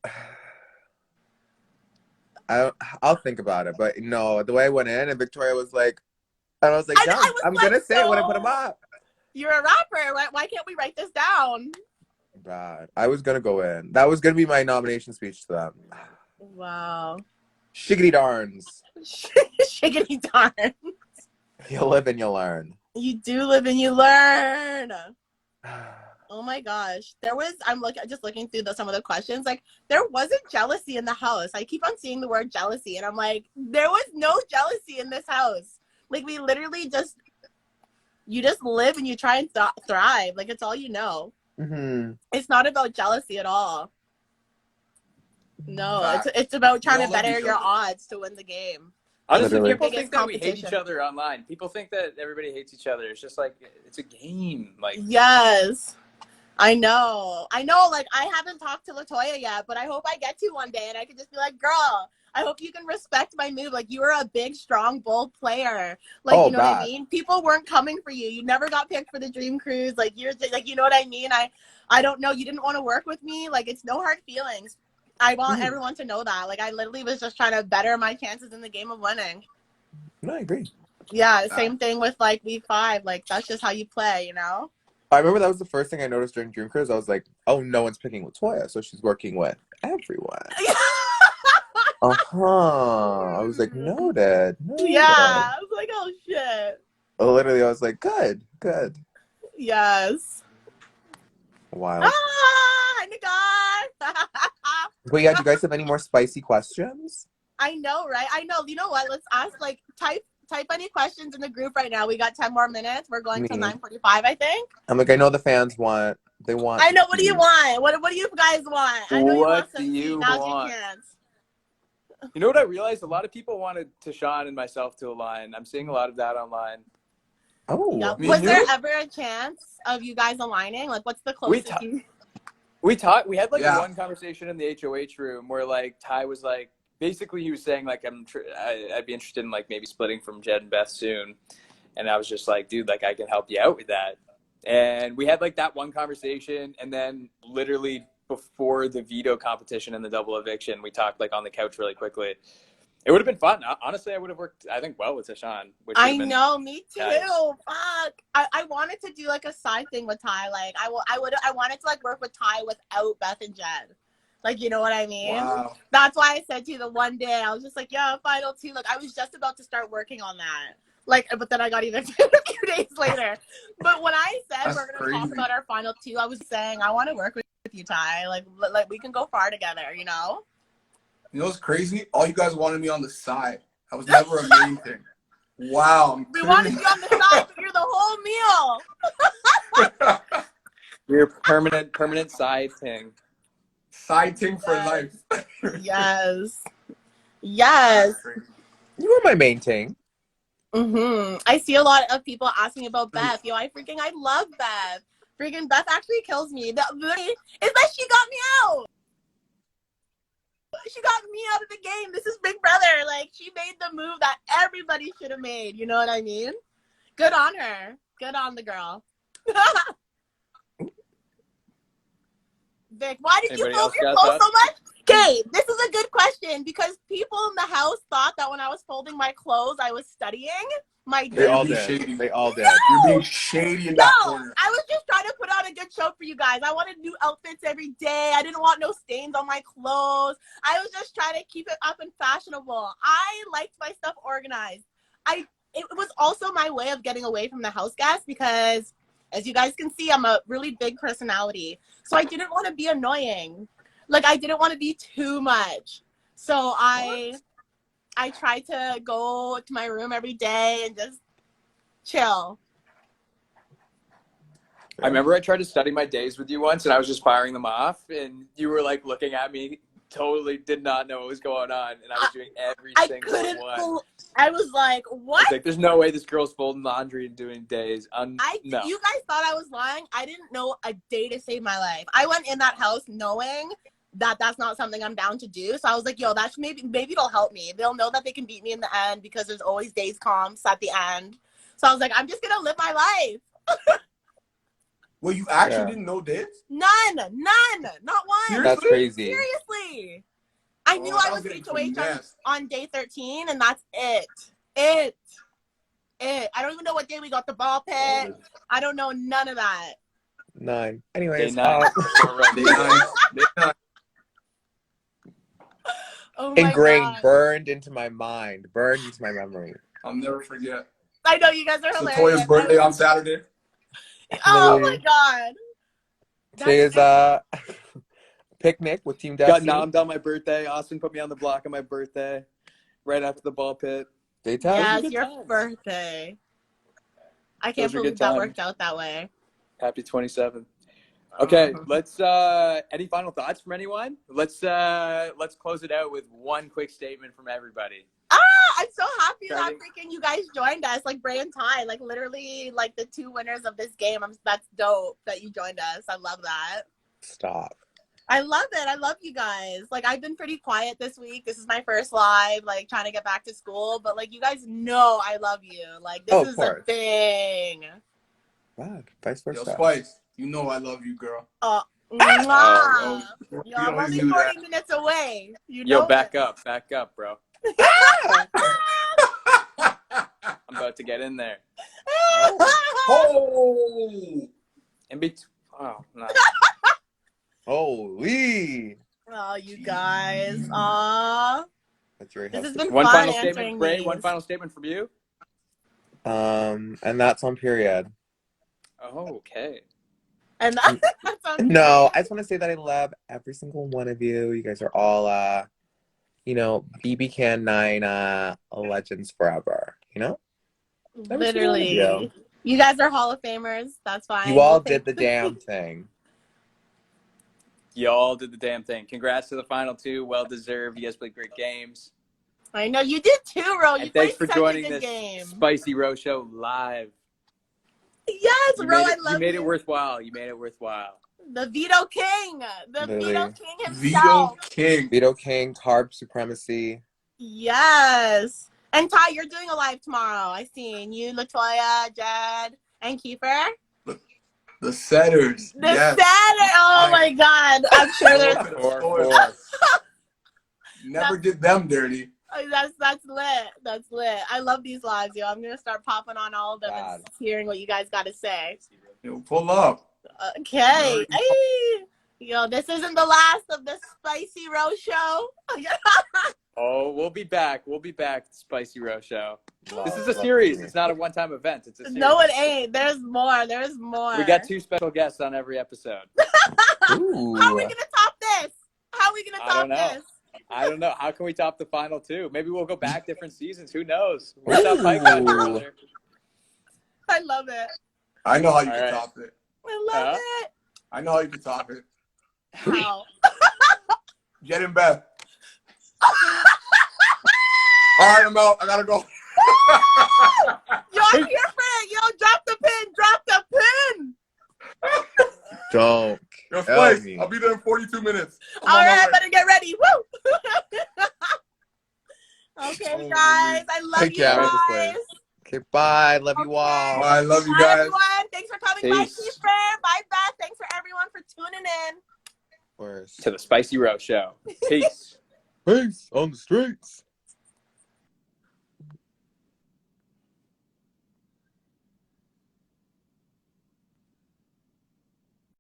[SPEAKER 4] I'll think about it. But no, the way I went in and Victoria was like, and I was like, yeah, I'm
[SPEAKER 1] like,
[SPEAKER 4] gonna say it when I put
[SPEAKER 1] so-
[SPEAKER 4] them up.
[SPEAKER 1] You're a rapper. Why can't we write this down?
[SPEAKER 4] Bad. I was gonna go in. That was gonna be my nomination speech to them.
[SPEAKER 1] Wow.
[SPEAKER 4] Shiggity darns.
[SPEAKER 1] Shiggity darn.
[SPEAKER 4] You live and you learn.
[SPEAKER 1] You do live and you learn. Oh my gosh. I'm just looking through some of the questions. Like, there wasn't jealousy in the house. I keep on seeing the word jealousy and I'm like, there was no jealousy in this house. Like, we literally you just live and you try and thrive. Like, it's all you know.
[SPEAKER 4] Mm-hmm.
[SPEAKER 1] It's not about jealousy at all. No,
[SPEAKER 3] Fact.
[SPEAKER 1] it's about
[SPEAKER 3] We
[SPEAKER 1] trying
[SPEAKER 3] all
[SPEAKER 1] to
[SPEAKER 3] love
[SPEAKER 1] better
[SPEAKER 3] each
[SPEAKER 1] your
[SPEAKER 3] other.
[SPEAKER 1] odds to win the game.
[SPEAKER 2] Honestly,
[SPEAKER 4] Literally.
[SPEAKER 1] Your
[SPEAKER 2] people
[SPEAKER 1] biggest
[SPEAKER 2] think that we hate each
[SPEAKER 1] competition.
[SPEAKER 2] other online. People think that everybody hates each other. It's just like, it's a game. Like,
[SPEAKER 1] Yes. I know. Like, I haven't talked to Latoya yet, but I hope I get to one day and I can just be like, girl, I hope you can respect my move. Like, you are a big, strong, bold player. Like,
[SPEAKER 4] Oh
[SPEAKER 1] you know what I
[SPEAKER 4] God.
[SPEAKER 1] mean? People weren't coming for you. You never got picked for the Dream Cruise. Like, you're just, like, you know what I mean? I don't know. You didn't want to work with me. Like, it's no hard feelings. I want everyone to know that. Like, I literally was just trying to better my chances in the game of winning.
[SPEAKER 4] No, I agree.
[SPEAKER 1] Yeah, same thing with, like, week 5. Like, that's just how you play, you know?
[SPEAKER 4] I remember that was the first thing I noticed during Dream Cruise. I was like, oh, no one's picking Latoya, so she's working with everyone. I was like, noted.
[SPEAKER 1] Yeah. I was like, oh, shit.
[SPEAKER 4] Literally, I was like, good.
[SPEAKER 1] Yes.
[SPEAKER 4] Wild.
[SPEAKER 1] Hi, Nicole.
[SPEAKER 4] But yeah, do you guys have any more spicy questions?
[SPEAKER 1] I know, right? I know. You know what? Let's ask, like, type any questions in the group right now. We got 10 more minutes. We're going till 9:45, I think.
[SPEAKER 4] I'm like, I know the fans want. They want.
[SPEAKER 1] I know. What do you want? What do you guys want? I know you want
[SPEAKER 2] what do
[SPEAKER 1] some tea.
[SPEAKER 2] you
[SPEAKER 1] Now's your
[SPEAKER 2] want?
[SPEAKER 1] chance.
[SPEAKER 2] You know what I realized? A lot of people wanted Tychon and myself to align. I'm seeing a lot of that online.
[SPEAKER 4] Oh.
[SPEAKER 1] Yep.
[SPEAKER 3] Me
[SPEAKER 1] Was
[SPEAKER 3] and
[SPEAKER 1] there
[SPEAKER 3] you?
[SPEAKER 1] ever a chance of you guys aligning? Like, what's the closest you?
[SPEAKER 2] We talked. We had like
[SPEAKER 3] Yeah.
[SPEAKER 2] one conversation in the HOH room where like Ty was like, basically he was saying like I'd be interested in like maybe splitting from Jed and Beth soon, and I was just like, dude, like I can help you out with that. And we had like that one conversation, and then literally before the veto competition and the double eviction, we talked like on the couch really quickly. It would have been fun. Honestly, I would have worked, I think, well with Tychon.
[SPEAKER 1] I know, me too.
[SPEAKER 2] Nice.
[SPEAKER 1] Fuck. I wanted to do like a side thing with Ty. Like I wanted to like work with Ty without Beth and Jed. Like, you know what I mean?
[SPEAKER 3] Wow.
[SPEAKER 1] That's why I said to you the one day, I was just like, yeah, final 2. Like, I was just about to start working on that. Like, but then I got evicted a few days later. But when I said
[SPEAKER 3] That's
[SPEAKER 1] we're going to talk
[SPEAKER 3] crazy.
[SPEAKER 1] about our final 2, I was saying, I want to work with you, Ty. Like we can go far together, you know?
[SPEAKER 3] You know what's crazy? All you guys wanted me on the side. I was never a main thing. Wow.
[SPEAKER 1] We wanted you on the side, but you're the whole meal.
[SPEAKER 2] You're permanent side thing.
[SPEAKER 3] Side thing for life.
[SPEAKER 1] Yes. Yes.
[SPEAKER 4] You were my main thing.
[SPEAKER 1] I see a lot of people asking about Beth. Yo, I love Beth. Freaking Beth actually kills me. Is that she got me out. She got me out of the game. This is Big Brother. Like, she made the move that everybody should have made. You know what I mean? Good on her. Good on the girl. Vic, why did you fold your clothes so much? Okay, this is a good question because people in the house thought that when I was folding my clothes, I was studying.
[SPEAKER 4] They all did.
[SPEAKER 3] Shady.
[SPEAKER 4] They all did.
[SPEAKER 3] You're being shady in that corner.
[SPEAKER 1] I was just trying to put on a good show for you guys. I wanted new outfits every day. I didn't want no stains on my clothes. I was just trying to keep it up and fashionable. I liked my stuff organized. It was also my way of getting away from the house guests because, as you guys can see, I'm a really big personality. So I didn't want to be annoying. Like, I didn't want to be too much. So I tried to go to my room every day and just chill.
[SPEAKER 2] I remember I tried to study my days with you once, and I was just firing them off, and you were like looking at me, totally did not know what was going on, and I was doing every single one.
[SPEAKER 1] I was like, what?
[SPEAKER 2] I was like, there's no way this girl's folding laundry and doing days. No.
[SPEAKER 1] You guys thought I was lying. I didn't know a day to save my life. I went in that house knowing that that's not something I'm down to do. So I was like, yo, that's maybe it'll help me. They'll know that they can beat me in the end because there's always days comps at the end. So I was like, I'm just gonna live my life.
[SPEAKER 3] Well, you actually didn't know this?
[SPEAKER 1] None, not one.
[SPEAKER 3] Seriously?
[SPEAKER 4] That's crazy.
[SPEAKER 1] Seriously. I knew I was HOH on day 13, and that's it. I don't even know what day we got the ball pit. I don't know none of that.
[SPEAKER 4] 9. Anyways,
[SPEAKER 2] Day 9.
[SPEAKER 3] Day 9.
[SPEAKER 1] Oh my
[SPEAKER 4] ingrained,
[SPEAKER 1] God.
[SPEAKER 4] burned into my mind, burned into my memory.
[SPEAKER 3] I'll never forget.
[SPEAKER 1] I know you guys are hilarious.
[SPEAKER 3] Latoya's birthday on Saturday.
[SPEAKER 1] Oh my God.
[SPEAKER 4] Today is picnic with Team Destiny.
[SPEAKER 2] Got nommed on my birthday. Austin put me on the block on my birthday, right after the ball pit.
[SPEAKER 4] Daytime?
[SPEAKER 1] Yeah, it's your birthday. I can't believe that worked out that way.
[SPEAKER 2] Happy 27th. Okay, let's any final thoughts from anyone? Let's close it out with one quick statement from everybody.
[SPEAKER 1] I'm so happy that
[SPEAKER 2] Starting-
[SPEAKER 1] freaking you guys joined us, like Bray and Ty, like literally like the two winners of this game. That's dope that you joined us. I love that.
[SPEAKER 4] Stop.
[SPEAKER 1] I love it. I love you guys. Like, I've been pretty quiet this week. This is my first live, like, trying to get back to school. But, like, you guys know I love you. Like, this is a thing.
[SPEAKER 4] Wow, vice
[SPEAKER 3] Yo,
[SPEAKER 4] versa.
[SPEAKER 3] Spice, you know I love you, girl.
[SPEAKER 1] Mwah.
[SPEAKER 3] Oh,
[SPEAKER 1] Yo, I'm only 40 minutes away. You know
[SPEAKER 2] back
[SPEAKER 1] it.
[SPEAKER 2] up, bro. I'm about to get in there.
[SPEAKER 3] Oh!
[SPEAKER 2] In between. Oh, no.
[SPEAKER 4] Holy.
[SPEAKER 1] Oh, you guys. Aw.
[SPEAKER 4] That's very
[SPEAKER 1] This has
[SPEAKER 4] helpful.
[SPEAKER 1] been
[SPEAKER 2] One
[SPEAKER 1] fun
[SPEAKER 2] final
[SPEAKER 1] answering
[SPEAKER 2] statement, Bray.
[SPEAKER 1] these.
[SPEAKER 2] One final statement from you.
[SPEAKER 4] And that's on period.
[SPEAKER 2] Oh, okay.
[SPEAKER 1] And that's on
[SPEAKER 4] No, I just want to say that I love every single one of you. You guys are all, BB Can 9 legends forever, you know?
[SPEAKER 1] literally. You guys are Hall of Famers. That's fine.
[SPEAKER 4] You all did the damn thing.
[SPEAKER 2] Y'all did the damn thing. Congrats to the final two. Well deserved. You guys played great games.
[SPEAKER 1] I know you did too, Ro. You
[SPEAKER 2] And thanks
[SPEAKER 1] played
[SPEAKER 2] for
[SPEAKER 1] such
[SPEAKER 2] joining
[SPEAKER 1] a good
[SPEAKER 2] this
[SPEAKER 1] game.
[SPEAKER 2] Spicy Row Show live.
[SPEAKER 1] Yes, Ro, I love you.
[SPEAKER 2] You made it worthwhile. You made it worthwhile.
[SPEAKER 1] The Veto King. The
[SPEAKER 4] Literally.
[SPEAKER 1] Veto King
[SPEAKER 3] Veto
[SPEAKER 1] himself.
[SPEAKER 3] King.
[SPEAKER 4] Veto King, Carb Supremacy.
[SPEAKER 1] Yes. And Ty, you're doing a live tomorrow. I seen you, Latoya, Jed, and Kiefer.
[SPEAKER 3] The setters.
[SPEAKER 1] The
[SPEAKER 3] yes.
[SPEAKER 1] Saturday. Oh my God. I'm sure there's.
[SPEAKER 2] Four.
[SPEAKER 3] Never did them dirty.
[SPEAKER 1] That's lit. That's lit. I love these lives, yo. I'm gonna start popping on all of them and hearing what you guys got to say.
[SPEAKER 3] Yo, pull up.
[SPEAKER 1] Okay. Hey. Yo, this isn't the last of the Spicy Row Show.
[SPEAKER 2] Oh, we'll be back. We'll be back. Spicy Row Show. This is a series. It's not a one-time event. It's a series.
[SPEAKER 1] No, it ain't. There's more. There's more.
[SPEAKER 2] We got 2 special guests on every episode.
[SPEAKER 4] Ooh.
[SPEAKER 1] How are we gonna top this? How are we gonna top this?
[SPEAKER 2] I don't know. How can we top the final 2? Maybe we'll go back different seasons. Who knows? We'll top Mike out earlier.
[SPEAKER 1] I love it.
[SPEAKER 3] I know how you can top it.
[SPEAKER 1] I love it.
[SPEAKER 3] I know how you can top it.
[SPEAKER 1] How?
[SPEAKER 3] Jet and Beth. All right, I'm out. I gotta go.
[SPEAKER 1] Yo, I'm here for it. Yo, drop the pin. Drop the pin.
[SPEAKER 4] Don't.
[SPEAKER 3] Yo, Spice, I'll be there in 42 minutes.
[SPEAKER 1] All right, I better get ready. Woo! Okay, guys. I love you guys.
[SPEAKER 4] Okay, bye. Love you all.
[SPEAKER 3] I love you
[SPEAKER 1] Bye,
[SPEAKER 3] guys.
[SPEAKER 1] everyone. Thanks for coming. Bye, Kiefer. Bye, Beth. Thanks for everyone for tuning in.
[SPEAKER 2] To the Spicy Row Show. Peace.
[SPEAKER 4] Peace on the streets.